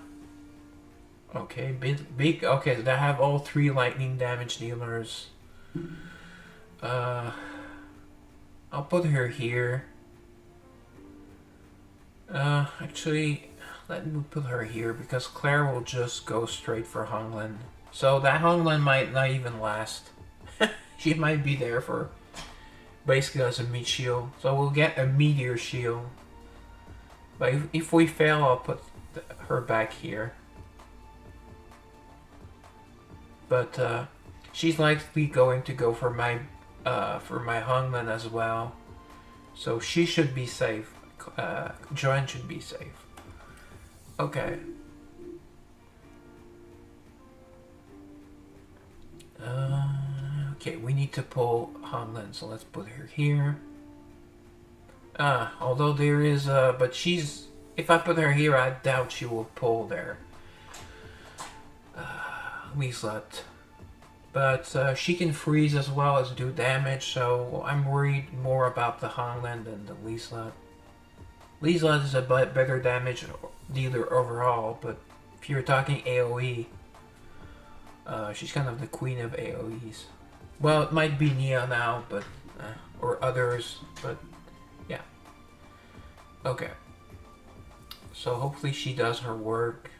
Okay, big. Okay, they have all 3 lightning damage dealers. I'll put her here. Actually, let me put her here because Claire will just go straight for Honglen. So that Honglen might not even last. She might be there for basically as a meat shield. So we'll get a meteor shield. But if we fail, I'll put her back here. But she's likely going to go for my Hongmen as well. So she should be safe. Joanne should be safe. Okay. Okay, we need to pull Honglen, so let's put her here. Although there is but she's, if I put her here, I doubt she will pull there. Weaslet. But she can freeze as well as do damage, so I'm worried more about the Honglen than the Weaslet. Weaslet is a better damage dealer overall, but if you're talking AoE, she's kind of the queen of AoEs. Well, it might be Nia now, but or others, but yeah. Okay. So hopefully she does her work.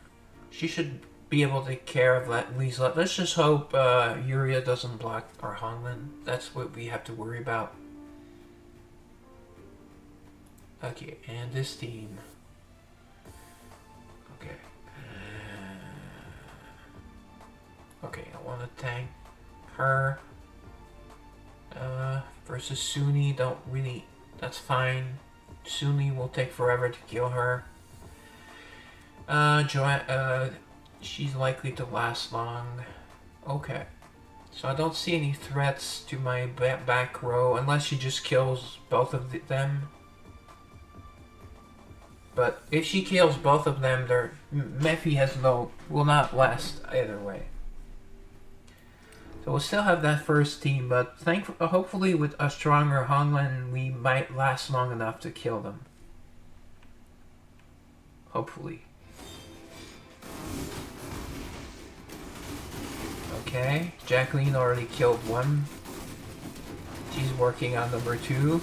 She should be able to take care of that Weaslet. Let's just hope Yuria doesn't block our Honglen. That's what we have to worry about. Okay, and this team. Okay. Okay, I want to tank her. Versus Suni, don't really. That's fine. Suni will take forever to kill her. Joanne, she's likely to last long. Okay. So I don't see any threats to my back row unless she just kills both of them. But if she kills both of them, Mephi will not last either way. So we'll still have that first team, but hopefully with a stronger Honglen, we might last long enough to kill them. Hopefully. Okay, Jacqueline already killed one. She's working on number 2.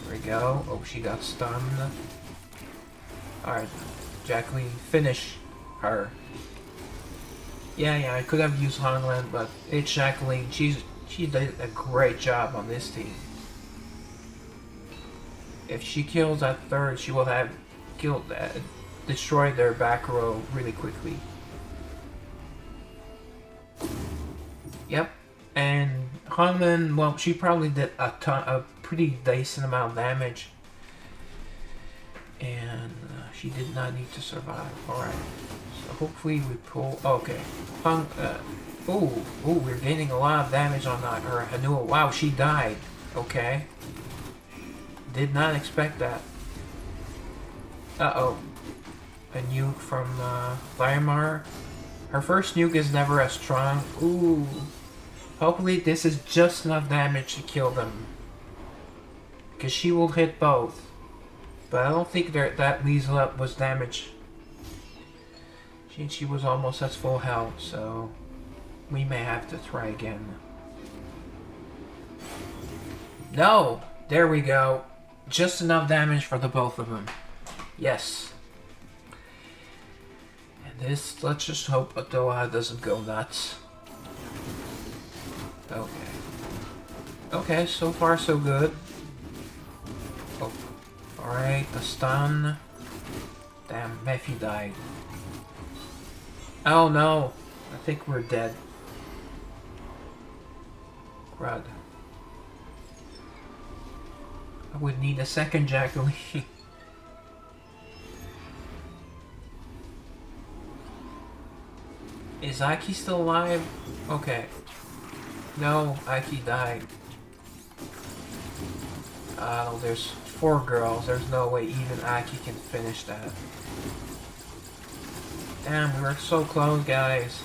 There we go. Oh, she got stunned. Alright, Jacqueline, finish her. Yeah, I could have used Honglan, but it's Jacqueline. She did a great job on this team. If she kills that third, she will have killed, destroyed their back row really quickly. Yep, and Honglan, well, she probably did a pretty decent amount of damage, and she did not need to survive. All right, so hopefully we pull. Okay, we're gaining a lot of damage on her Hanua. Wow, she died. Okay, did not expect that. Uh-oh. A nuke from Weimar. Her first nuke is never as strong. Ooh. Hopefully this is just enough damage to kill them. Because she will hit both. But I don't think that Weasel up was damaged. She was almost at full health, so we may have to try again. No! There we go. Just enough damage for the both of them. Yes. And this, let's just hope Otoa doesn't go nuts. Okay. Okay, so far so good. Oh. Alright, the stun. Damn, Mephi died. Oh no! I think we're dead. Crud. I would need a second Jacqueline. Is Aki still alive? Okay. No, Aki died. Oh, there's 4 girls. There's no way even Aki can finish that. Damn, we were so close, guys.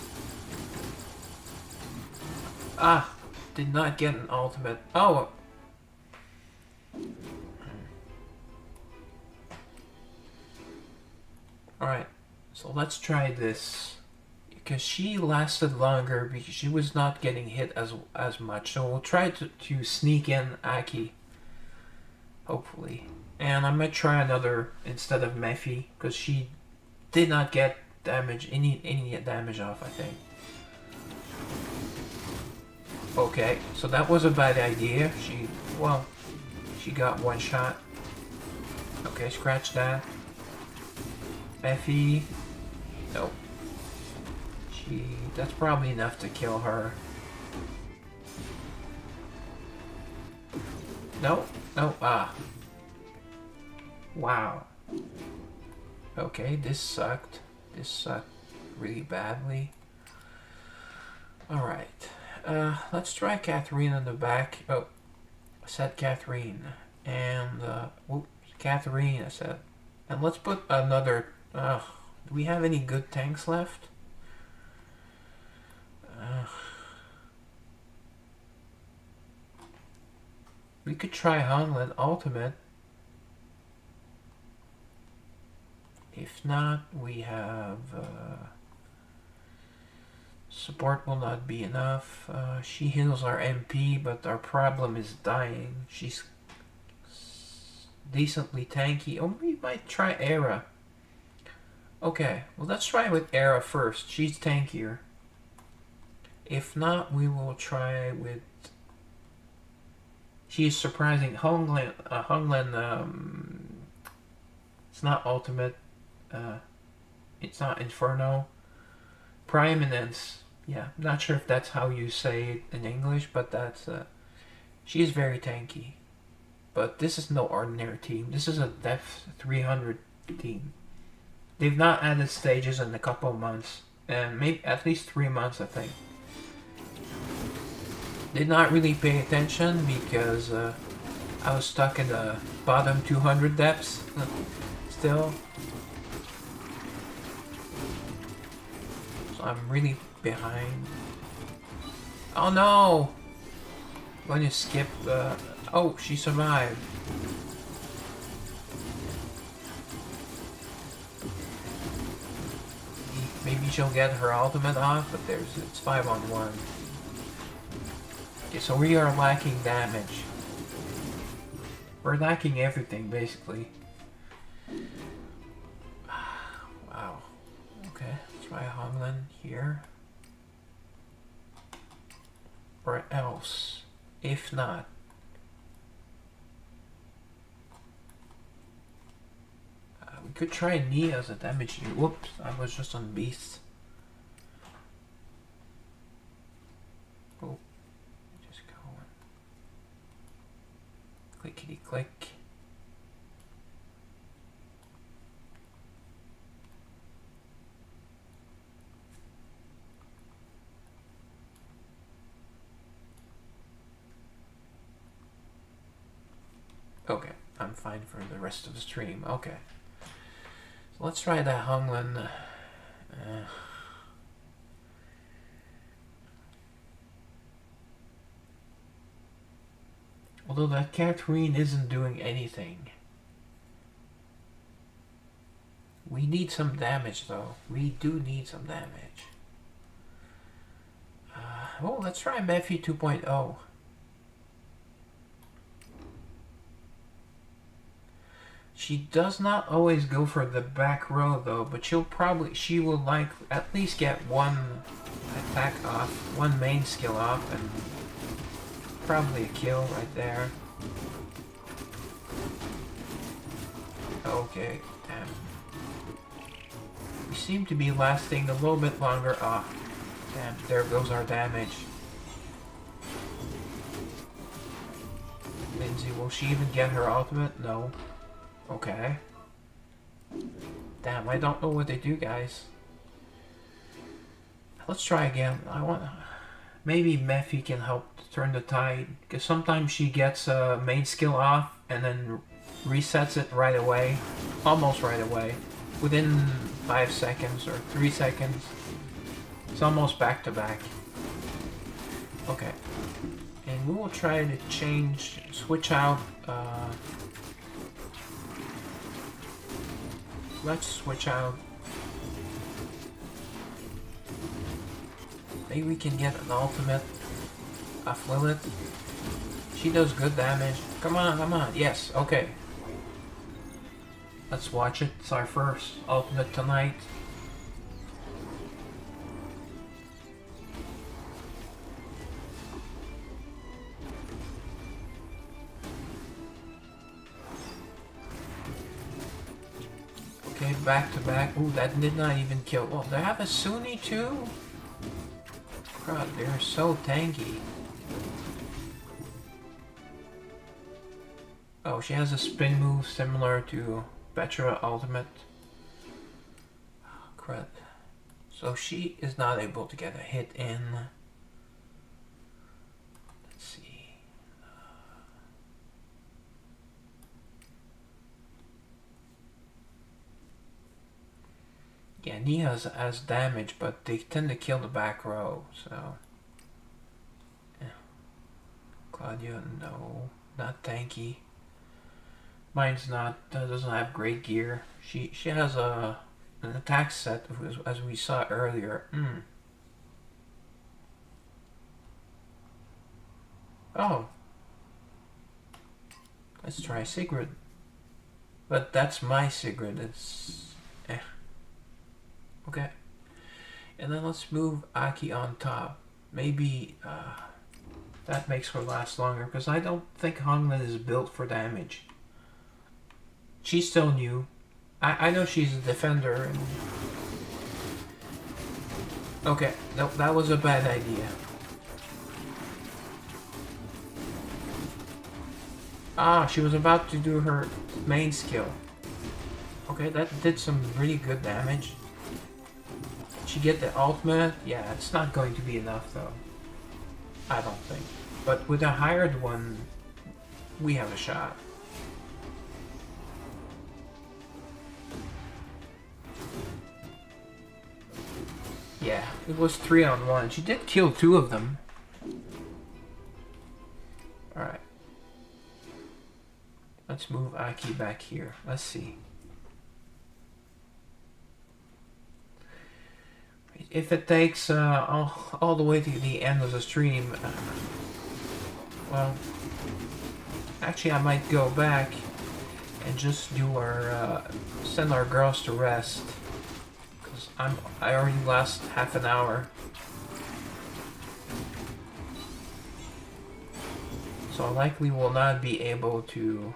Ah, did not get an ultimate. Oh. Alright, so let's try this. Because she lasted longer because she was not getting hit as much. So we'll try to sneak in Aki. Hopefully. And I might try another instead of Mephi. Because she did not get damage, any damage off, I think. Okay, so that was a bad idea. She got one shot. Okay, scratch that. Mephi. Nope. That's probably enough to kill her. No, ah. Wow. Okay, this sucked. This sucked really badly. Alright. Let's try Catherine in the back. Oh, I said Catherine. And, whoops, Catherine, I said. And let's put another, do we have any good tanks left? We could try Honglan Ultimate. If not, we have support will not be enough. She heals our MP, but our problem is dying. She's decently tanky. Oh, we might try Era. Okay, well let's try with Era first. She's tankier. If not, we will try with... She's surprising. Honglan, it's not ultimate. It's not Inferno. Preeminence. Yeah, I'm not sure if that's how you say it in English, but that's... she is very tanky. But this is no ordinary team. This is a Def 300 team. They've not added stages in a couple of months. And maybe at least 3 months, I think. Did not really pay attention because I was stuck in the bottom 200 depths still. So I'm really behind. Oh no! I'm going to skip the... Oh, she survived. Maybe she'll get her ultimate off, but it's 5-on-1. Okay, so we are lacking damage. We're lacking everything, basically. Wow. Okay, let's try Honglan here. or else, if not, we could try Nia as a damage here. Whoops, I was just on Beast. Oh, just go. Clickety click. Okay, I'm fine for the rest of the stream. Okay. So let's try that Honglan. Although that Catherine isn't doing anything. We need some damage though. We do need some damage. Oh, let's try Mephi 2.0. She does not always go for the back row though, but she will like at least get one attack off, one main skill off, and probably a kill right there. Okay, damn. We seem to be lasting a little bit longer. Ah, damn, there goes our damage. Lindsay, will she even get her ultimate? No. Okay. Damn, I don't know what they do, guys. Let's try again. Maybe Mephi can help turn the tide, because sometimes she gets a main skill off and then resets it right away. Almost right away. Within 5 seconds or 3 seconds. It's almost back to back. Okay. And we will try to switch out. Let's switch out. Maybe we can get an ultimate off Lilith. She does good damage. Come on, come on. Yes, okay. Let's watch it. It's our first ultimate tonight. Okay, back to back. Ooh, that did not even kill. Oh, they have a Sunni too? God, they're so tanky. Oh, she has a spin move similar to Petra Ultimate. Oh, crud. So she is not able to get a hit in. Let's see. Yeah, Nia has damage, but they tend to kill the back row, so... Yeah. Claudia, no. Not tanky. Mine's not, doesn't have great gear. She has an attack set, as we saw earlier. Oh. Let's try Sigrid. But that's my Sigrid, it's... Okay. And then let's move Aki on top. Maybe that makes her last longer, because I don't think Honglan is built for damage. She's still new. I know she's a defender. And... Okay, no, that was a bad idea. Ah, she was about to do her main skill. Okay, that did some really good damage. She get the ultimate? Yeah, it's not going to be enough though. I don't think. But with a hired one, we have a shot. Yeah, it was 3-on-1. She did kill 2 of them. Alright. Let's move Aki back here. Let's see. If it takes all the way to the end of the stream, well, actually I might go back and just do our send our girls to rest, because I already lost half an hour. So likely will not be able to...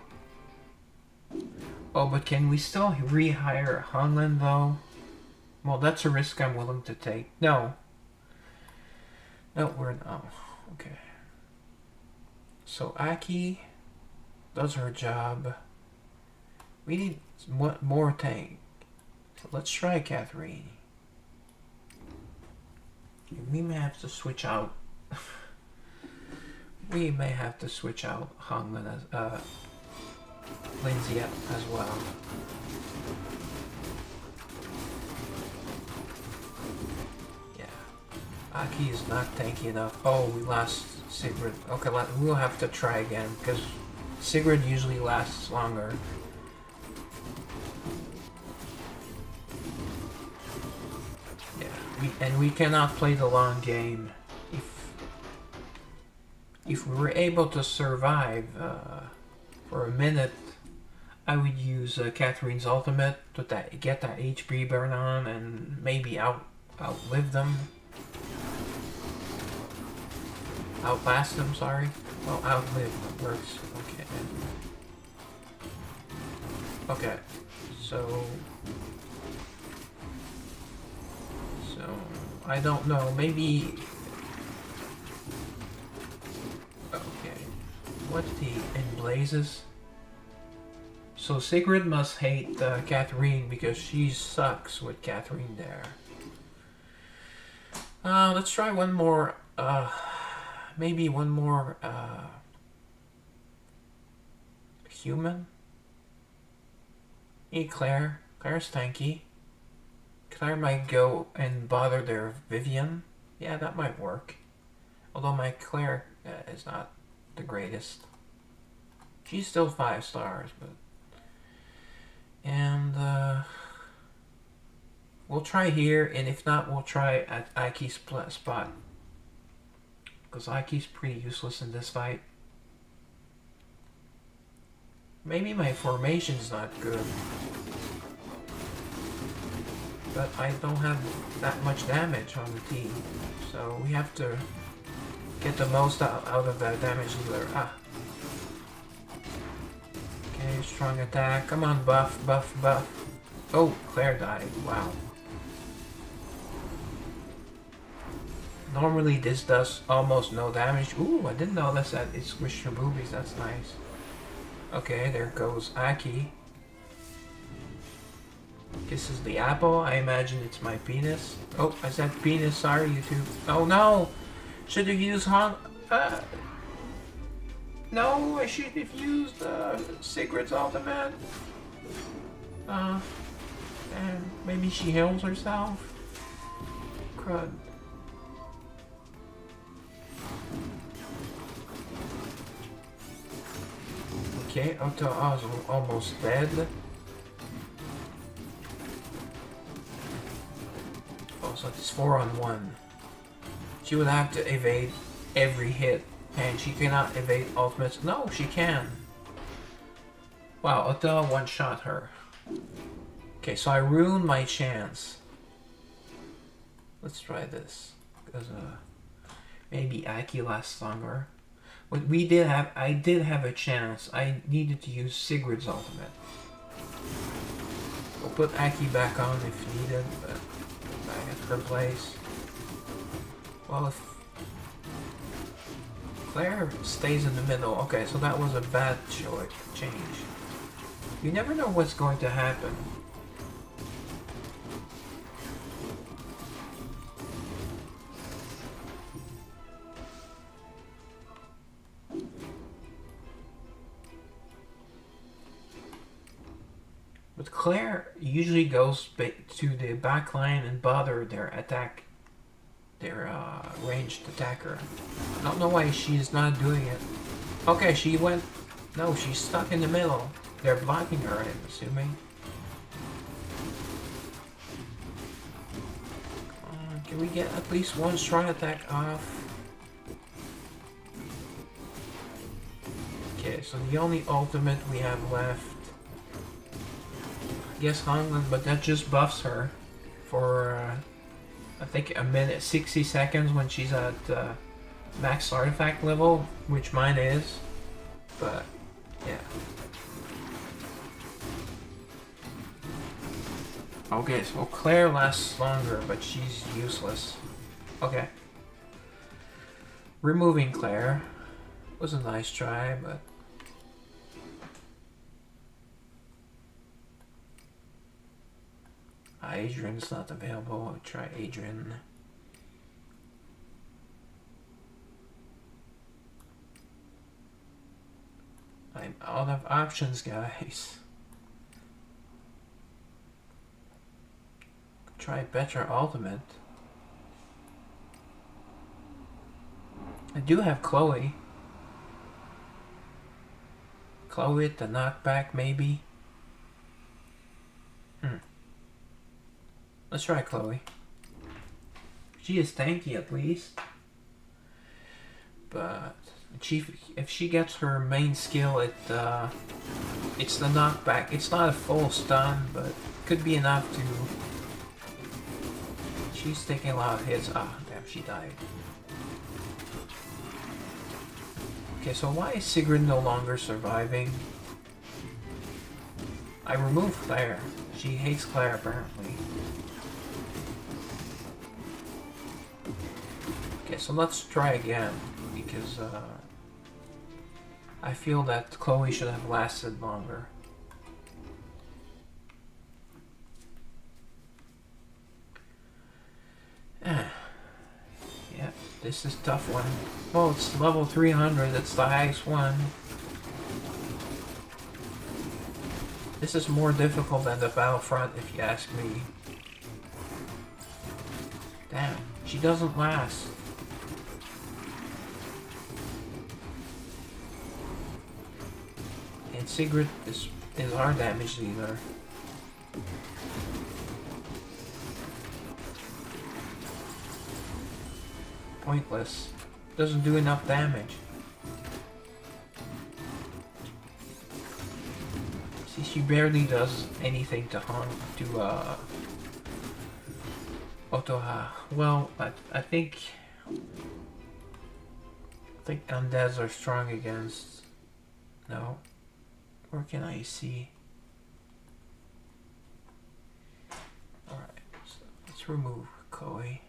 Oh, but can we still rehire Hanlin though? Well, that's a risk I'm willing to take. No. No, we're not. Oh, okay. So Aki does her job. We need more tank. So let's try Catherine. We may have to switch out. We may have to switch out Hanlin as Lindsay as well. Yeah. Aki is not tanky enough. Oh, we lost Sigrid. Okay, we'll have to try again because Sigrid usually lasts longer. Yeah, we cannot play the long game. If we were able to survive for a minute, I would use Catherine's ultimate to get that HP burn on and maybe outlive them. Outlast them, sorry. Well, outlive works. Okay. Okay. So I don't know. Maybe. Okay. What in blazes? So Sigrid must hate Catherine because she sucks with Catherine there. Let's try one more. Maybe one more human. Hey Claire. Claire's tanky. Claire might go and bother their Vivian. Yeah, that might work. Although my Claire is not the greatest. She's still 5 stars, but... And, we'll try here, and if not, we'll try at Aki's spot. Because Aki's pretty useless in this fight. Maybe my formation's not good. But I don't have that much damage on the team. So we have to get the most out of the damage dealer. Ah. Okay, strong attack. Come on, buff, buff, buff. Oh, Claire died. Wow. Normally this does almost no damage. Ooh, I didn't notice that it squished your boobies. That's nice. Okay, there goes Aki. Kisses the apple. I imagine it's my penis. Oh, I said penis. Sorry, YouTube. Oh no! Should have used no, I should have used Sigrid's ultimate. And maybe she heals herself. Crud. Okay, Otto is almost dead. Oh, so it's 4-on-1. She would have to evade every hit, and she cannot evade ultimates. No, she can. Wow, Otto one-shot her. Okay, so I ruined my chance. Let's try this, because maybe Aki lasts longer. But I did have a chance. I needed to use Sigrid's ultimate. We'll put Aki back on if needed, but back at her place. Well, if Claire stays in the middle, okay, so that was a bad change. You never know what's going to happen. But Claire usually goes to the back line and bother their ranged attacker. I don't know why she's not doing it. Okay, she went... No, she's stuck in the middle. They're blocking her, I'm assuming. Can we get at least one strong attack off? Okay, so the only ultimate we have left... I guess Hanlin, but that just buffs her for I think a minute 60 seconds when she's at max artifact level, which mine is. But yeah. Okay, so Claire lasts longer, but she's useless. Okay. Removing Claire was a nice try, but... Adrian's not available. I'll try Adrian. I'm out of options, guys. Try better ultimate. I do have Chloe. Chloe the knockback, maybe? Let's try Chloe. She is tanky at least. But if she gets her main skill, it's the knockback. It's not a full stun, but could be enough to... She's taking a lot of hits. Ah, damn, she died. Okay, so why is Sigrid no longer surviving? I removed Claire. She hates Claire, apparently. Okay, so let's try again, because I feel that Chloe should have lasted longer. Yeah, this is a tough one. Oh, it's level 300, that's the highest one. This is more difficult than the Battlefront, if you ask me. Damn, she doesn't last. And Sigrid is our damage dealer. Pointless. Doesn't do enough damage. See, she barely does anything to harm Otoha. Well, I think undeads are strong against... No. Where can I see? Alright, so let's remove Koi.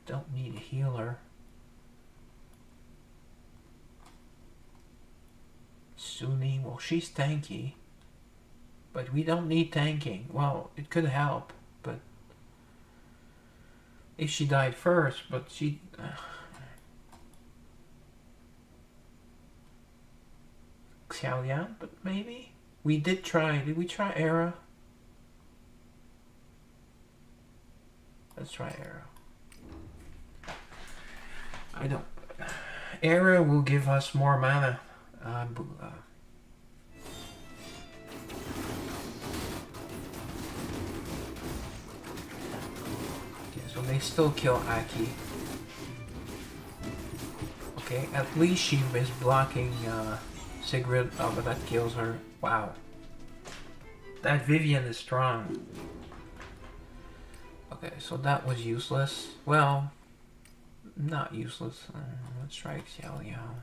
Don't need a healer. Suni, well, she's tanky. But we don't need tanking. Well, it could help, but... If she died first, but she... Xiaolian, but maybe? We did try. Did we try Era? Let's try Era. I don't... Era will give us more mana. Okay, so they still kill Aki. Okay, at least she is blocking Sigrid. Oh, but that kills her. Wow. That Vivian is strong. Okay, so that was useless. Well, not useless. Let's try Xiaoliao.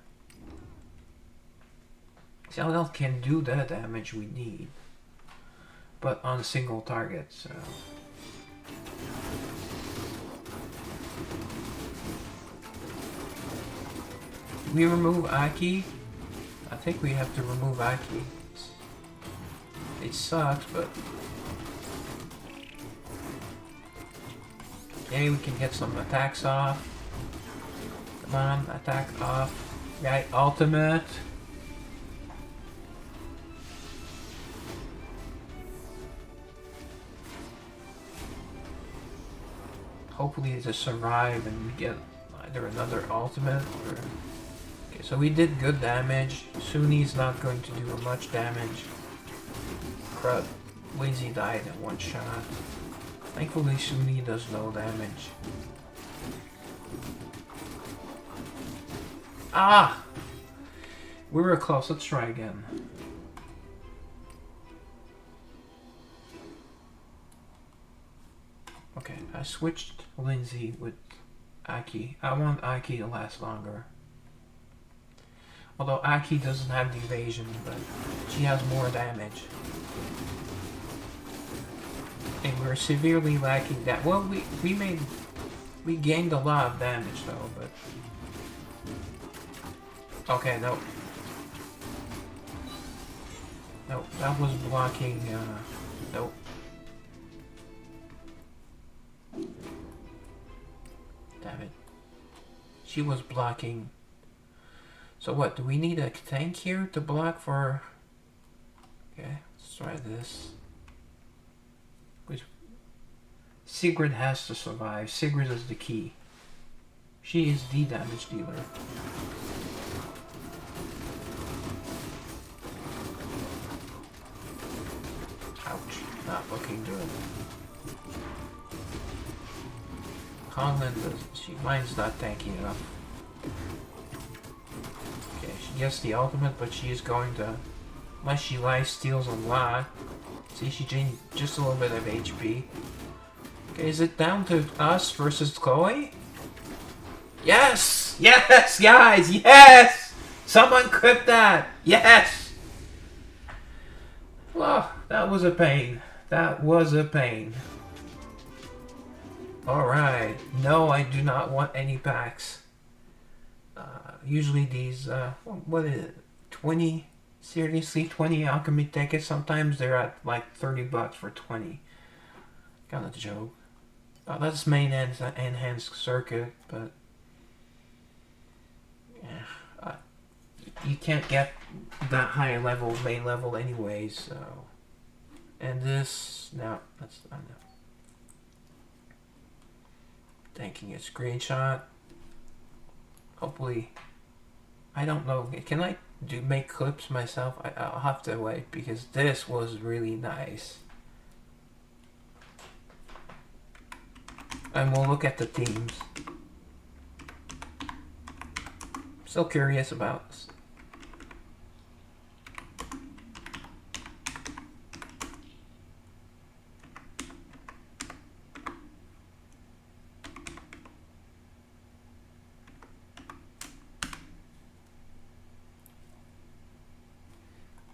Xiaoliao can do the damage we need, but on single target, so... We remove Aki? I think we have to remove Aki. It sucks, but... Okay, we can get some attacks off. Come on, attack off. Right, ultimate. Hopefully to survive and get either another ultimate or... Okay, so we did good damage. Suni's not going to do much damage. Crud. Lazy died in one shot. Thankfully Suni does no damage. Ah! We were close. Let's try again. Okay, I switched Lindsay with Aki. I want Aki to last longer. Although Aki doesn't have the evasion, but she has more damage. And we're severely lacking that. Well, we gained a lot of damage though, but okay, no. No, that was blocking, nope. Damn it. She was blocking. So what, do we need a tank here to block for... Okay, let's try this. Sigrid has to survive. Sigrid is the key. She is the damage dealer. Ouch, not looking good. Conlon does, mine's not tanky enough. Okay, she gets the ultimate, but she is going to, unless she life steals a lot. See, she gained just a little bit of HP. Okay, is it down to us versus Chloe? Yes! Yes, guys! Yes! Someone clip that! Yes! Well, that was a pain. That was a pain. Alright. No, I do not want any packs. Usually these, what is it? 20? Seriously, 20 alchemy tickets? Sometimes they're at like 30 bucks for 20. Kind of a joke. That's main enhanced circuit, but yeah, you can't get that high level, main level anyways, so. And this, no, that's not enough. Taking a screenshot. Hopefully, I don't know, can I make clips myself? I'll have to wait, because this was really nice. And we'll look at the teams. Still curious about this.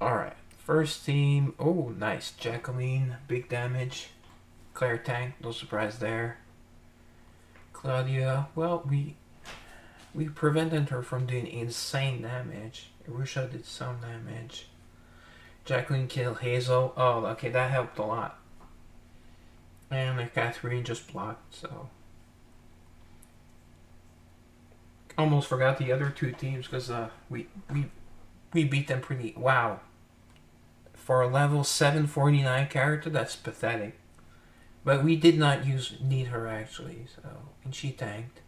Alright, first team. Oh, nice. Jacqueline, big damage. Claire tank, no surprise there. Claudia, well, we prevented her from doing insane damage. Arusha did some damage. Jacqueline killed Hazel. Oh, okay, that helped a lot. And Catherine just blocked, so. Almost forgot the other two teams because we beat them pretty. Wow. For a level 749 character, that's pathetic. But we did not need her actually, so, and she tanked.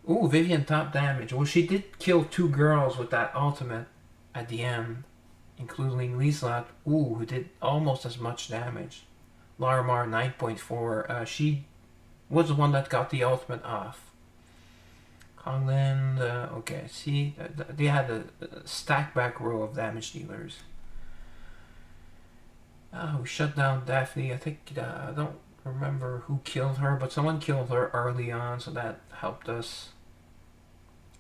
Ooh, Vivian top damage. Well, she did kill 2 girls with that ultimate at the end, including Lieslat, who did almost as much damage. Larimar 9.4. She was the one that got the ultimate off. Hongland, okay, see, they had a stack back row of damage dealers. We shut down Daphne. I think, I don't remember who killed her, but someone killed her early on, so that helped us.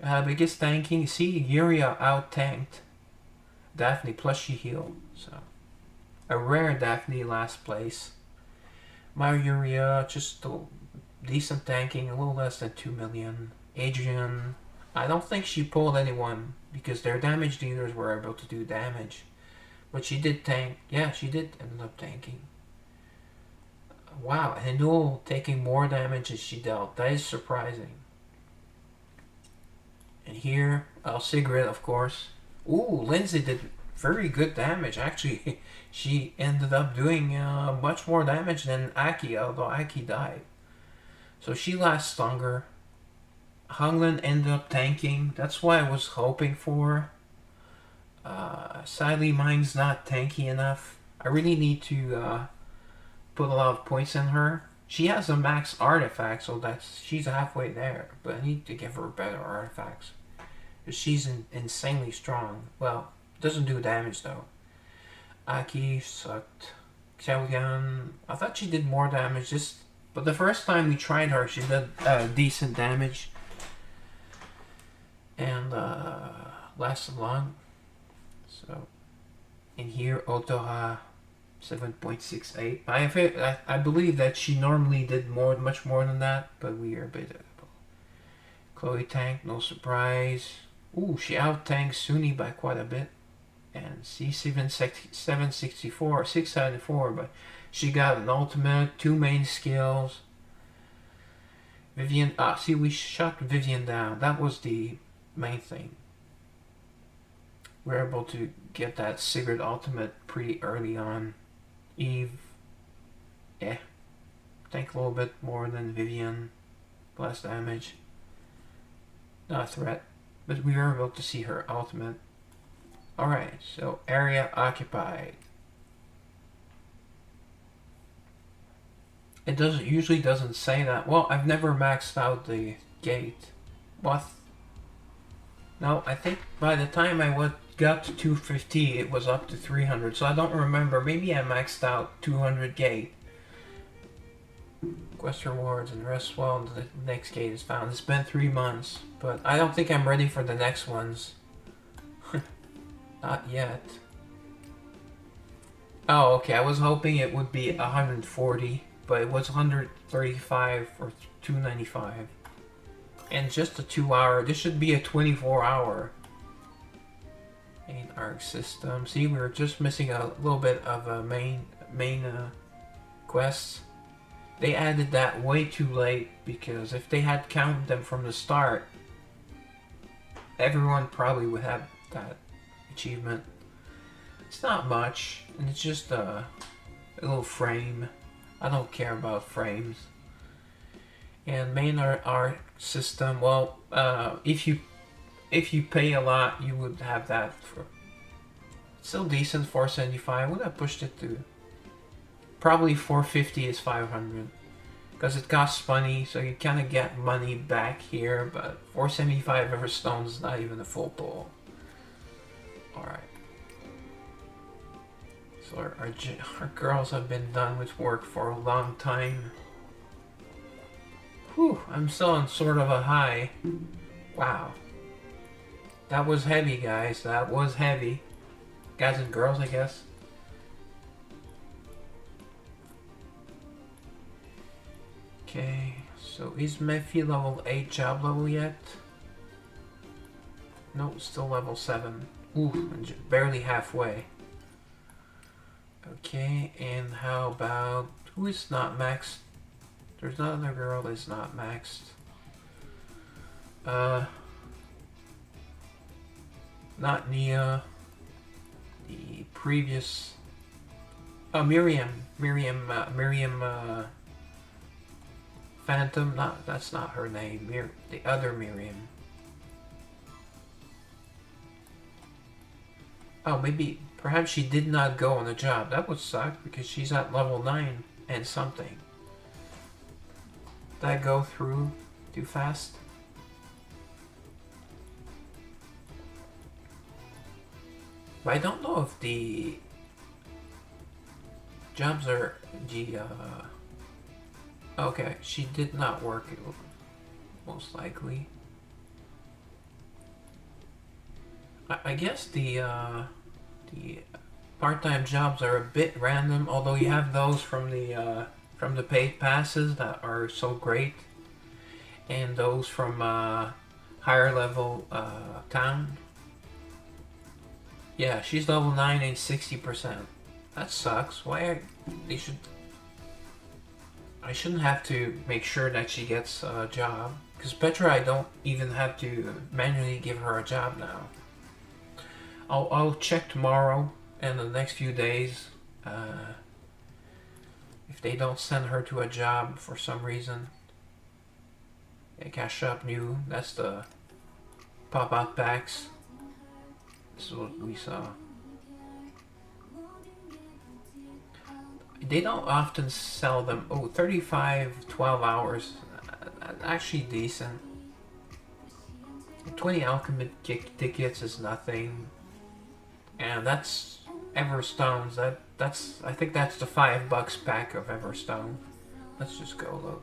Biggest tanking, see, Yuria out-tanked Daphne, plus she healed, so. A rare Daphne last place. My Yuria, just decent tanking, a little less than 2 million. Adrian, I don't think she pulled anyone, because their damage dealers were able to do damage. But she did tank. Yeah, she did end up tanking. Wow, and Anul taking more damage as she dealt. That is surprising. And here, Sigrid, of course. Ooh, Lindsay did very good damage. Actually, she ended up doing much more damage than Aki, although Aki died. So she lasts longer. Honglan ended up tanking. That's what I was hoping for. Sadly, mine's not tanky enough. I really need to put a lot of points in her. She has a max artifact, so she's halfway there. But I need to give her better artifacts. She's insanely strong. Well, doesn't do damage though. Aki sucked. Xiaoyan, I thought she did more damage. Just But the first time we tried her, she did decent damage. And lasted long. So, in here, Otoha 7.68. I believe that she normally did much more than that, but we are a bit. Chloe tank, no surprise. Ooh, she out tanked Suni by quite a bit. And C764, 674, but she got an ultimate, 2 main skills. Vivian, see, we shot Vivian down. That was the main thing. We're able to get that Sigurd ultimate pretty early on. Eve, tank a little bit more than Vivian. Less damage. Not a threat, but we were able to see her ultimate. Alright, so area occupied. It usually doesn't say that. Well, I've never maxed out the gate. What? No, I think by the time I got to 250, it was up to 300. So I don't remember. Maybe I maxed out 200 gate. Quest rewards and rest well until the next gate is found. It's been 3 months, but I don't think I'm ready for the next ones. Not yet. Oh, okay. I was hoping it would be 140, but it was 135 or 295. And just a 2-hour. This should be a 24-hour. Main arc system. See, we were just missing a little bit of a main quests. They added that way too late, because if they had counted them from the start, everyone probably would have that achievement. It's not much, and it's just a little frame. I don't care about frames. And main art system, well, if you pay a lot, you would have that for still decent. 475. Would have pushed it to probably 450 is 500, because it costs money, so you kind of get money back here. But 475 Everstone is not even a full pull. All right. So our girls have been done with work for a long time. Whew, I'm still on sort of a high. Wow. That was heavy, guys. That was heavy. Guys and girls, I guess. Okay, so is Mephi level 8 job level yet? No, still level 7. Ooh, barely halfway. Okay, and how about... who is not maxed? There's another girl that's not maxed. Not Nia. The previous... oh, Miriam. Phantom. That's not her name. The other Miriam. Oh, maybe... perhaps she did not go on the job. That would suck, because she's at level 9 and something. Did I go through too fast? But I don't know if the jobs are okay, she did not work, most likely. I guess the part-time jobs are a bit random, although you have those from the paid passes that are so great, and those from higher level town. Yeah, she's level 9 and 60%. That sucks. Why they should... I shouldn't have to make sure that she gets a job, because Petra, I don't even have to manually give her a job now. I'll check tomorrow and the next few days if they don't send her to a job for some reason. Yeah, cash up new. That's the pop-out packs. This is what we saw. They don't often sell them. Oh, 35 12 hours. Actually decent. 20 alchemy tickets is nothing. And that's Everstones. I think that's the $5 pack of Everstone. let's just go look.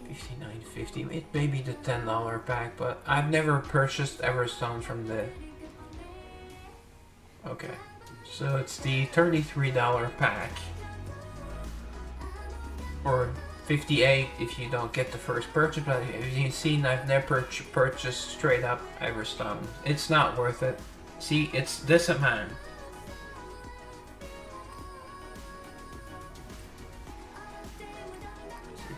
59.50. It may be the $10 pack, but I've never purchased Everstone from the. Okay, so it's the $33 pack, or 58 if you don't get the first purchase. But as you've seen, I've never purchased straight up Everstone. It's not worth it. See, it's this amount.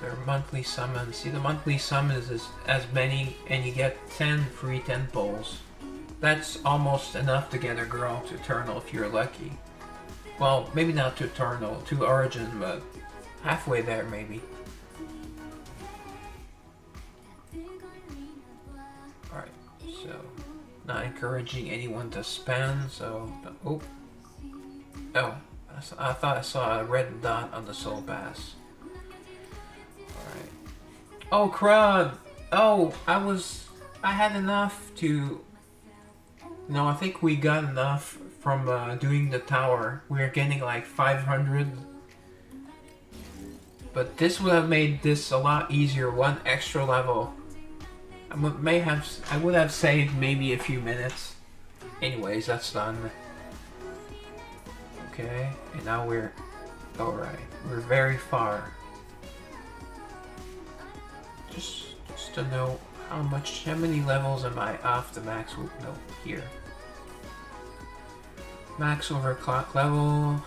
Their monthly summons. See, the monthly summons is as many, and you get 10 free 10 pulls. That's almost enough to get a girl to Eternal if you're lucky. Well, maybe not to Eternal, to Origin, but halfway there maybe. Alright, so not encouraging anyone to spam, so oh, I thought I saw a red dot on the soul pass. Oh, crud! Oh, I had enough to. No, I think we got enough from doing the tower. We are getting like 500. But this would have made this a lot easier. One extra level. I would have saved maybe a few minutes. Anyways, that's done. Okay, and now we're. Alright, we're very far. Just to know how many levels am I off the max? No, here. Max overclock level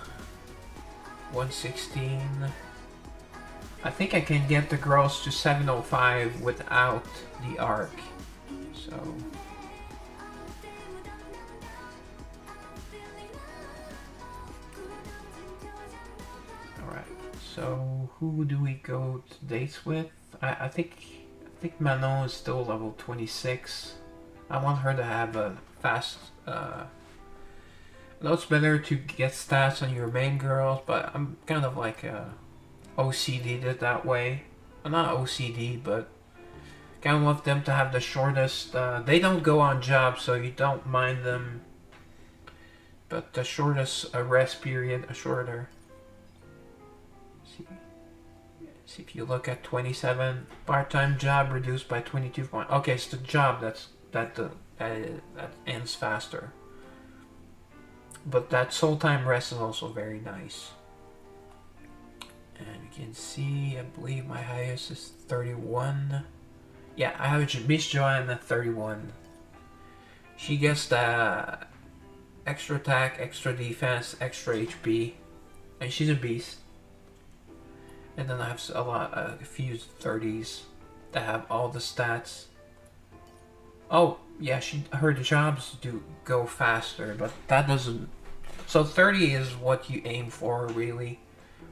116. I think I can get the girls to 705 without the arc. So alright. So who do we go to dates with? I think Manon is still level 26. I want her to have a fast. It's better to get stats on your main girls, but I'm kind of like OCD'd it that way. I'm not OCD, but kind of want them to have the shortest. They don't go on jobs, so you don't mind them. But the shortest rest period, shorter. See if you look at 27 part-time job reduced by 22 points. Okay, it's the job that ends faster. But that soul time rest is also very nice. And you can see, I believe my highest is 31. Yeah, I have Miss Joanne at 31. She gets the extra attack, extra defense, extra HP, and she's a beast. And then I have a few 30s that have all the stats. Oh, yeah, her jobs do go faster, but that doesn't. So 30 is what you aim for, really,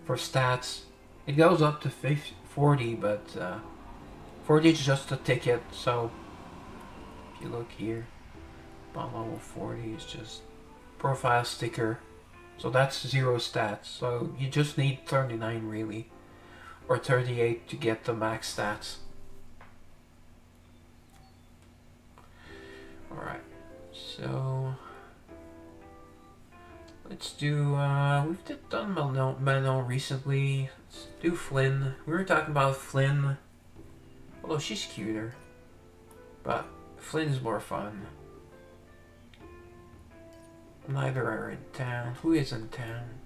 for stats. It goes up to 40, but 40 is just a ticket. So if you look here, bond level 40 is just profile sticker. So that's 0 stats. So you just need 39 really. Or 38 to get the max stats. Alright, so let's do, we've done Manon recently. Let's do Flynn. We were talking about Flynn, although she's cuter, but Flynn is more fun. Neither are in town. Who is in town?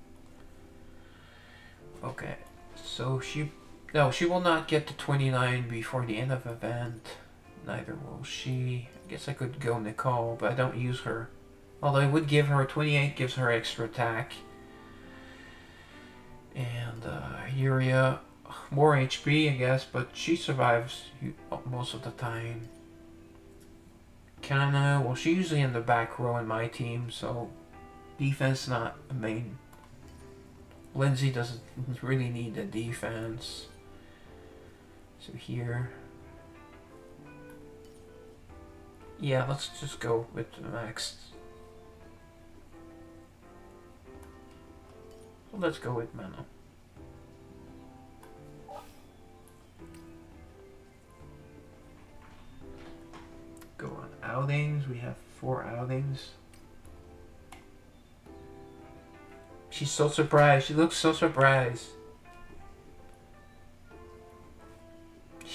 Okay. So she will not get to 29 before the end of the event. Neither will she. I guess I could go Nicole, but I don't use her. Although I would give her 28, gives her extra attack. And Yuria, more HP, I guess, but she survives most of the time. Kana, well, she's usually in the back row in my team, so defense not a main. Lindsay doesn't really need the defense. So here. Yeah, let's just go with the max. So let's go with Manon. Go on outings. We have 4 outings. She's so surprised. She looks so surprised.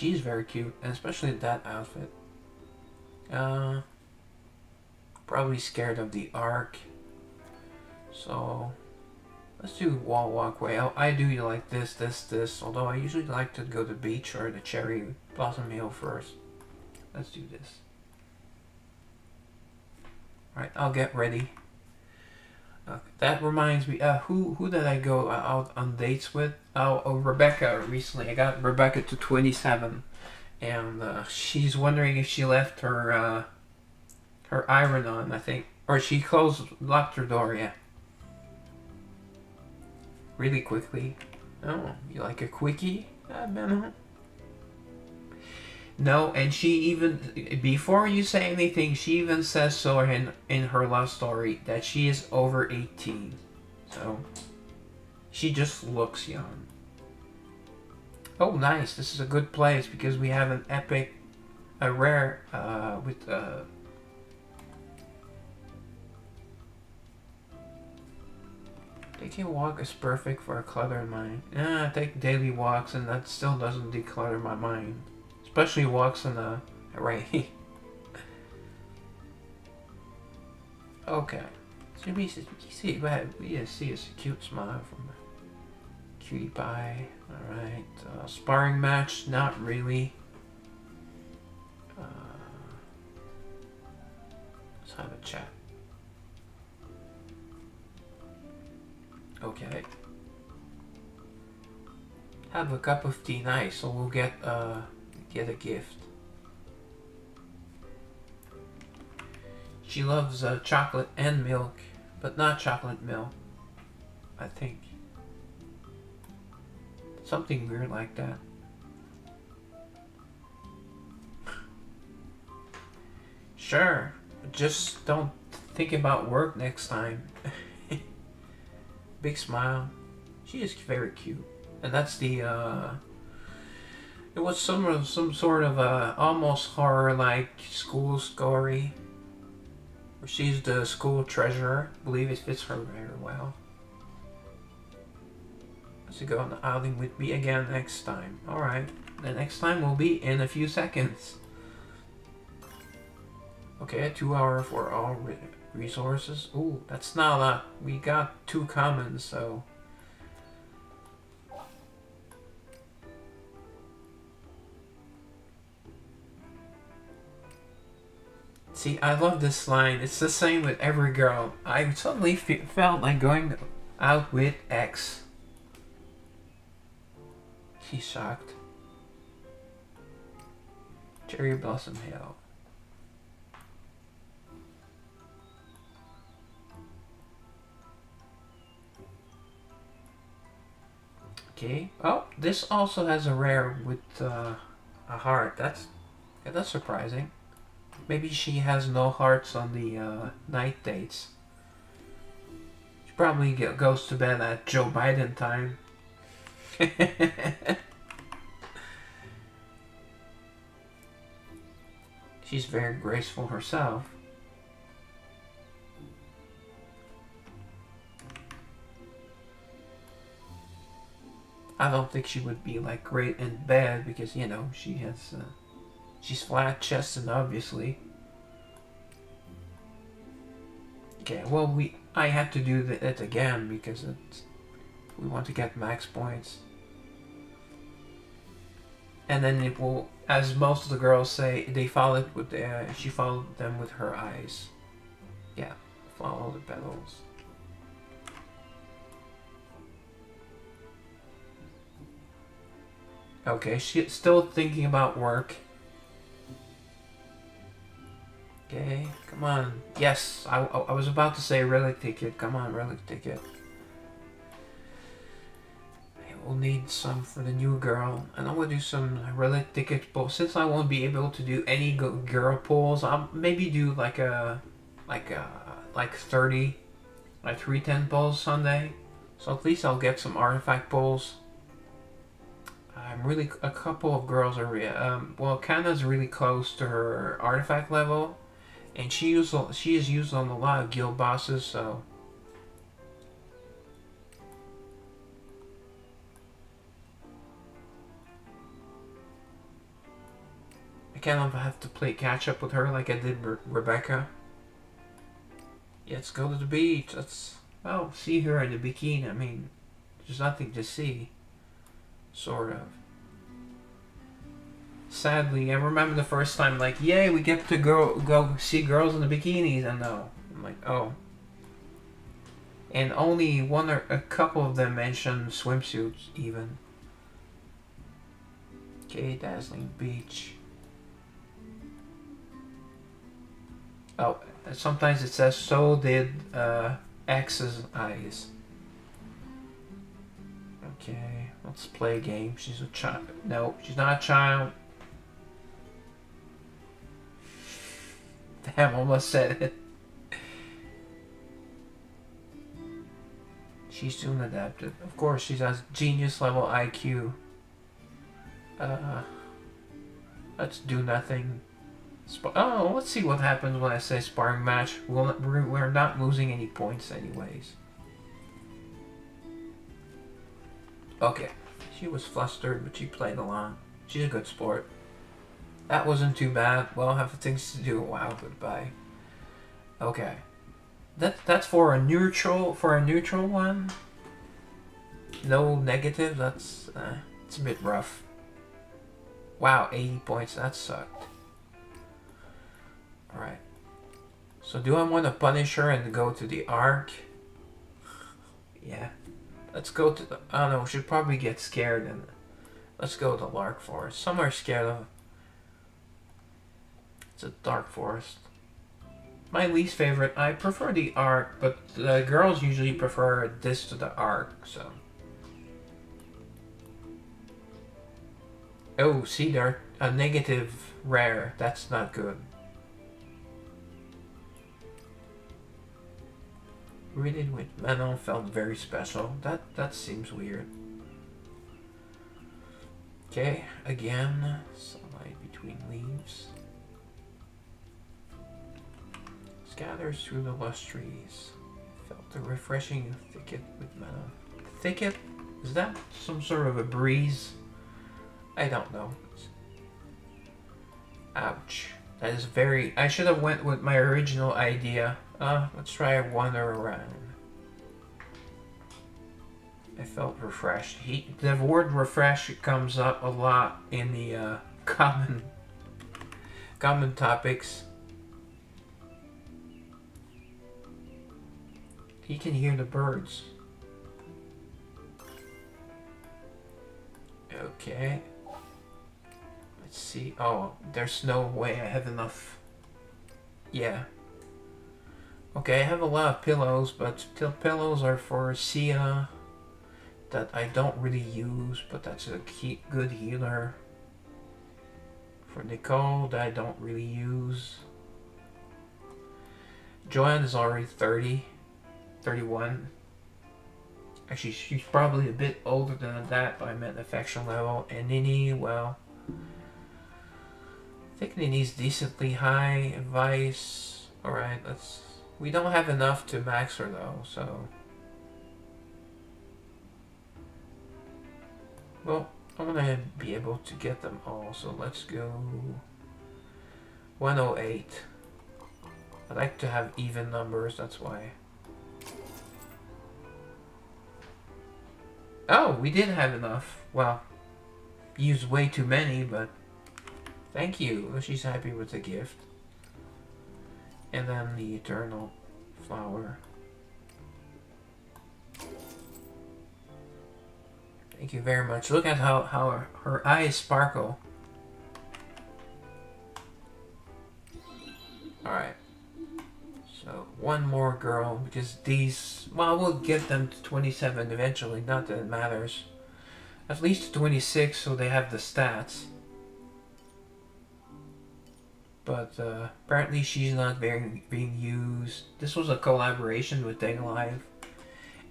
She's very cute, and especially that outfit. Probably scared of the arc. So let's do wall walkway. I do like this. Although I usually like to go to the beach or the cherry blossom hill first. Let's do this. Alright, I'll get ready. That reminds me, who did I go out on dates with? Oh, Rebecca recently. I got Rebecca to 27. And she's wondering if she left her her iron on, I think. Or she locked her door, yeah. Really quickly. Oh, you like a quickie, Benno? No, and she even, before you say anything, she even says so in her love story that she is over 18. So, she just looks young. Oh, nice. This is a good place because we have an epic, a rare, with, taking a walk is perfect for a cluttered mind. I take daily walks and that still doesn't declutter my mind. Especially walks in the right. Okay. So we see a cute smile from the cutie pie. Alright. Sparring match, not really. Let's have a chat. Okay. Have a cup of tea, nice. So we'll get a gift. She loves chocolate and milk, but not chocolate milk. I think something weird like that. Sure, just don't think about work next time. Big smile. She is very cute, and that's the. It was some sort of almost horror-like school story. Where she's the school treasurer. I believe it fits her very well. Let's go on the outing with me again next time. Alright. The next time will be in a few seconds. Okay, 2 hours for all resources. Ooh, that's not a lot. We got 2 commons, so... See, I love this line. It's the same with every girl. I suddenly felt like going out with X. She's shocked. Cherry Blossom Hill. Okay. Oh, this also has a rare with a heart. That's surprising. Maybe she has no hearts on the night dates. She probably goes to bed at Joe Biden time. She's very graceful herself. I don't think she would be like great in bed because, you know, she has she's flat chested, obviously. Okay, well, I had to do it again because we want to get max points. And then it will, as most of the girls say, they follow it with she followed them with her eyes. Yeah, follow the petals. Okay, she's still thinking about work. Okay, come on. Yes, I was about to say relic ticket. Come on, relic ticket. We'll need some for the new girl. And I'm gonna do some relic ticket pulls. Since I won't be able to do any girl pulls, I'll maybe do like 30, like 310 pulls Sunday. So at least I'll get some artifact pulls. I'm really, a couple of girls are well, Kanna's really close to her artifact level, and she is used on a lot of guild bosses, so. kind of have to play catch up with her like I did Rebecca. Let's go to the beach. Let's, well, see her in a bikini. I mean, there's nothing to see. Sort of. Sadly, I remember the first time, like, yay, we get to go see girls in the bikinis, and no. I'm like, oh. And only one or a couple of them mentioned swimsuits, even. Okay, dazzling beach. Oh, sometimes it says, so did X's eyes. Okay, let's play a game. She's a child. No, she's not a child. Damn, almost said it. She's soon adapted. Of course, she has genius level IQ. Let's do nothing. Oh, let's see what happens when I say sparring match. We're not losing any points anyways. Okay. She was flustered, but she played along. She's a good sport. That wasn't too bad. Well, I have things to do. Wow, goodbye. Okay. That's for a neutral one. No negative. That's it's a bit rough. Wow, 80 points. That sucked. All right. So do I want to punish her and go to the Ark? Yeah. Let's go to the... I don't know. She'd probably get scared and let's go to the Lark Forest. Some are scared of... It's a dark forest. My least favorite. I prefer the Ark, but the girls usually prefer this to the Ark, so... Oh, see, they're a negative rare. That's not good. Reading with Manon felt very special. That seems weird. Okay, again, sunlight between leaves. Scatters through the lush trees. Felt the refreshing thicket with Manon. Thicket? Is that some sort of a breeze? I don't know. Ouch. That is very... I should have went with my original idea. Let's try a wander around. I felt refreshed. The word refresh comes up a lot in the common topics. He can hear the birds. Okay. Let's see. Oh, there's no way I have enough. Yeah. Okay, I have a lot of pillows, but pillows are for Sia that I don't really use, but that's a good healer. For Nicole, that I don't really use. Joanne is already 30, 31. Actually, she's probably a bit older than that, but I meant affection level. And Nini, well, I think Nini's decently high. Advice. Alright, let's... We don't have enough to max her though, so... Well, I'm gonna be able to get them all, so let's go... 108. I like to have even numbers, that's why. Oh, we did have enough. Well, used way too many, but... Thank you. She's happy with the gift. And then the eternal flower. Thank you very much. Look at how her eyes sparkle. Alright. So, one more girl, because these... Well, we'll get them to 27 eventually, not that it matters. At least 26, so they have the stats. But apparently she's not being used. This was a collaboration with Dang Live.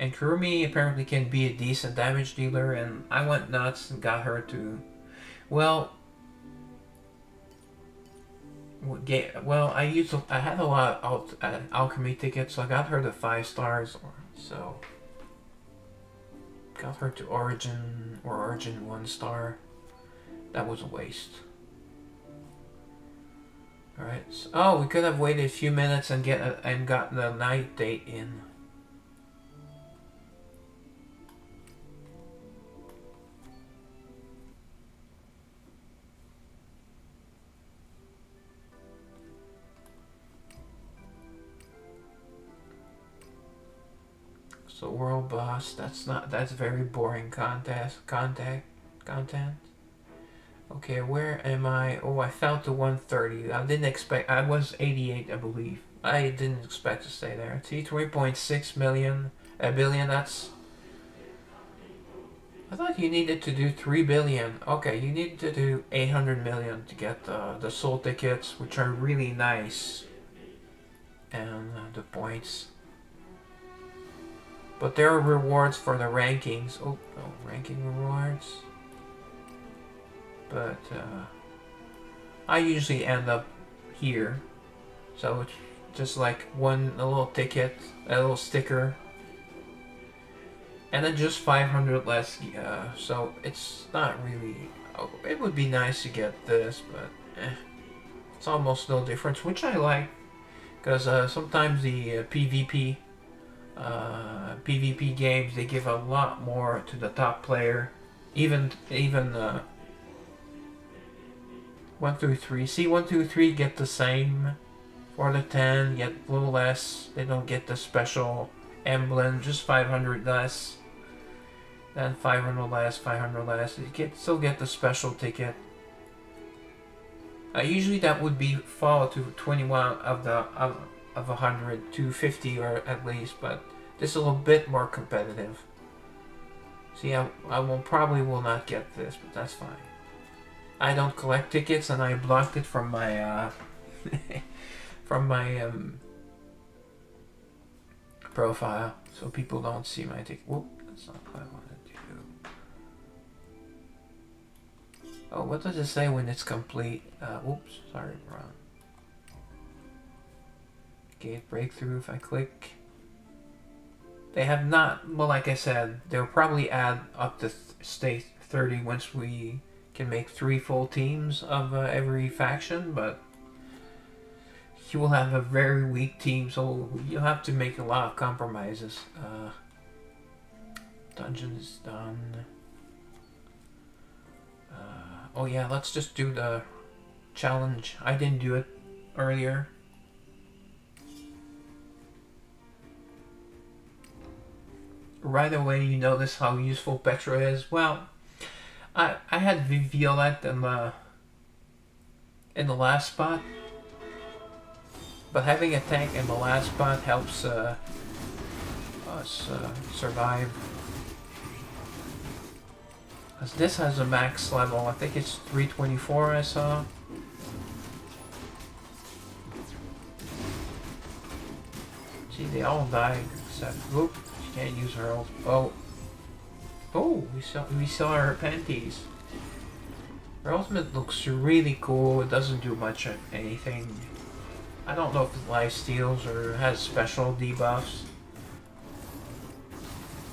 And Kurumi apparently can be a decent damage dealer, and I went nuts and got her to... Well, I had a lot of alchemy tickets, so I got her to 5 stars, so... Got her to Origin, or Origin 1 star. That was a waste. Alright. So, oh, we could have waited a few minutes and gotten the night date in. So world boss, that's very boring content. Okay, where am I? Oh, I fell to 130. I didn't expect, I was 88, I believe. I didn't expect to stay there. See, 3.6 million, a billion, that's... I thought you needed to do 3 billion. Okay, you need to do 800 million to get the soul tickets, which are really nice. And the points. But there are rewards for the rankings. Oh, ranking rewards. But I usually end up here. So it's just like a little ticket, a little sticker. And then just 500 less. So it's not really... Oh, it would be nice to get this, but it's almost no difference, which I like. Because sometimes the PvP games, they give a lot more to the top player. Even 1 through 3. See, 1 through 3 get the same. 4 to 10 get a little less. They don't get the special emblem, just 500 less. Then 500 less, 500 less. You still get the special ticket. Usually that would be fall to 21 of 100 to 50 or at least, but this is a little bit more competitive. See, I probably will not get this, but that's fine. I don't collect tickets, and I blocked it from my profile, so people don't see my ticket. Whoop, that's not what I wanted to do. Oh, what does it say when it's complete? Whoops, sorry, wrong. Gate breakthrough, if I click. They have not, well, like I said, they'll probably add up to state 30 once we can make 3 full teams of every faction, but you will have a very weak team, so you'll have to make a lot of compromises. Dungeon is done. Oh yeah, let's just do the challenge. I didn't do it earlier. Right away you notice how useful Petra is. Well, I had Violette in the last spot, but having a tank in the last spot helps us survive. Because this has a max level, I think it's 324 I saw. See, they all died except, whoop, she can't use her ult. Oh, we saw her panties. Her ultimate looks really cool. It doesn't do much of anything. I don't know if it life steals or has special debuffs.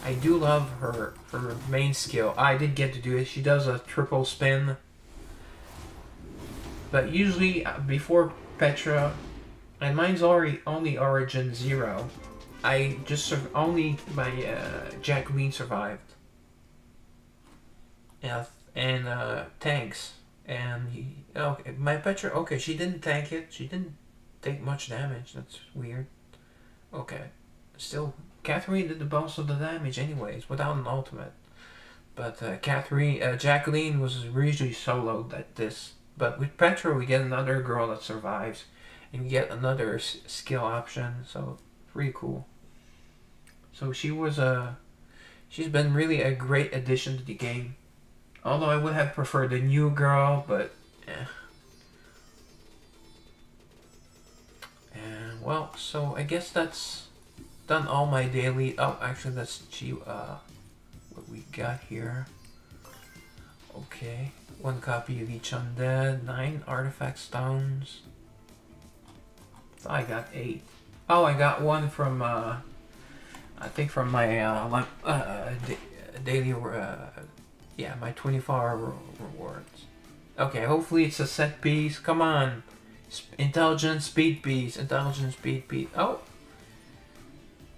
I do love her main skill. I did get to do it. She does a triple spin. But usually before Petra, and mine's only Origin 0. I just only my Jacqueline survived. Yeah, and tanks. And okay, my Petra. Okay, she didn't tank it. She didn't take much damage. That's weird. Okay, still. Catherine did the most of the damage anyways, without an ultimate. But Jacqueline was usually soloed at this. But with Petra, we get another girl that survives. And we get another skill option, so pretty cool. So she's been really a great addition to the game. Although I would have preferred the new girl, but And well, so I guess that's done all my daily. Oh, actually, let's see what we got here. Okay, 1 copy of each undead, 9 artifact stones. So I got 8. Oh, I got 1 from I think from my daily my 24-hour rewards. Okay, hopefully it's a set piece. Come on, Intelligence speed beast. Intelligence speed beast. Oh!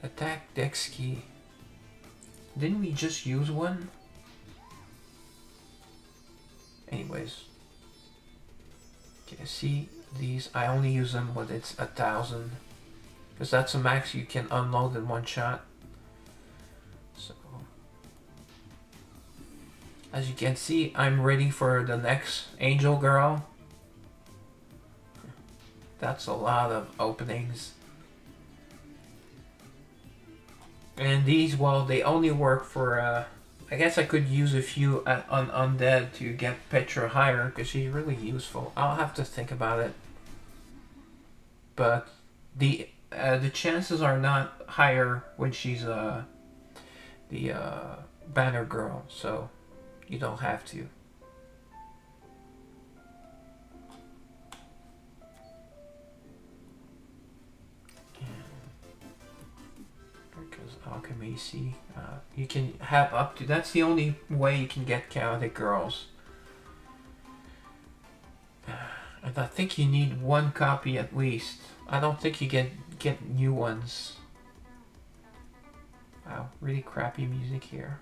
Attack dex key. Didn't we just use one? Anyways. Okay, see these? I only use them when it's 1,000. Because that's the max you can unload in one shot. So, as you can see, I'm ready for the next angel girl. That's a lot of openings. And these, well, they only work for, I guess I could use a few on Undead to get Petra higher, because she's really useful. I'll have to think about it. But the chances are not higher when she's the banner girl, so you don't have to. Because alchemy, see, you can have up to. That's the only way you can get chaotic girls. And I think you need one copy at least. I don't think you get new ones. Wow, really crappy music here.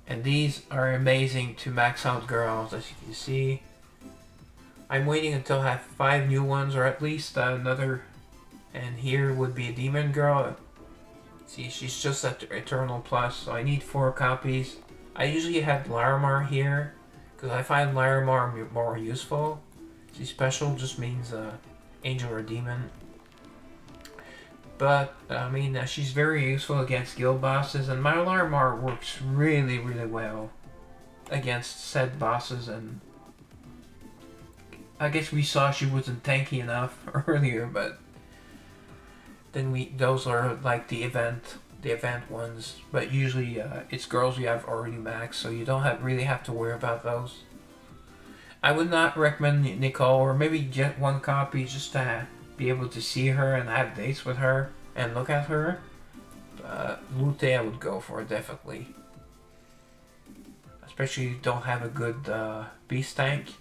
And these are amazing to max out girls, as you can see. I'm waiting until I have 5 new ones, or at least another. And here would be a demon girl. See, she's just at Eternal Plus, so I need 4 copies. I usually have Larimar here, because I find Larimar more useful. See, special just means angel or demon. But, I mean, she's very useful against guild bosses, and my Larimar works really, really well against said bosses, and I guess we saw she wasn't tanky enough earlier, but then those are like the event ones, but usually it's girls we have already maxed, so you don't really have to worry about those. I would not recommend Nicole, or maybe get 1 copy just to be able to see her and have dates with her and look at her. Lute I would go for, definitely. Especially if you don't have a good beast tank.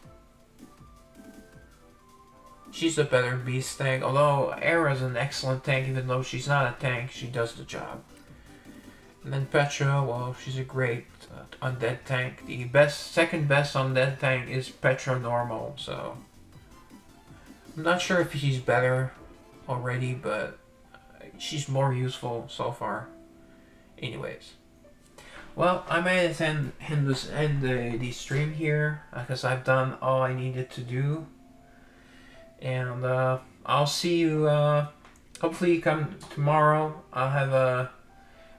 She's a better beast tank, although Era's an excellent tank, even though she's not a tank, she does the job. And then Petra, well, she's a great undead tank. The second best undead tank is Petra normal, so I'm not sure if she's better already, but she's more useful so far. Anyways, well, I might end the stream here, because I've done all I needed to do. And I'll see you, hopefully come tomorrow. I'll have a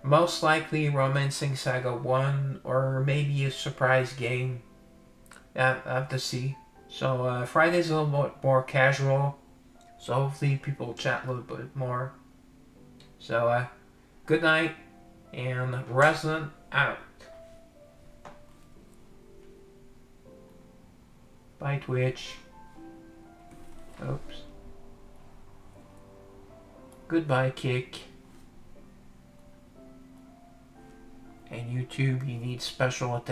most likely Romancing Saga 1, or maybe a surprise game. I have to see. So Friday's a little bit more casual, so hopefully people will chat a little bit more. So good night, and Resident out. Bye Twitch. Oops. Goodbye, Kick. And YouTube, you need special attention.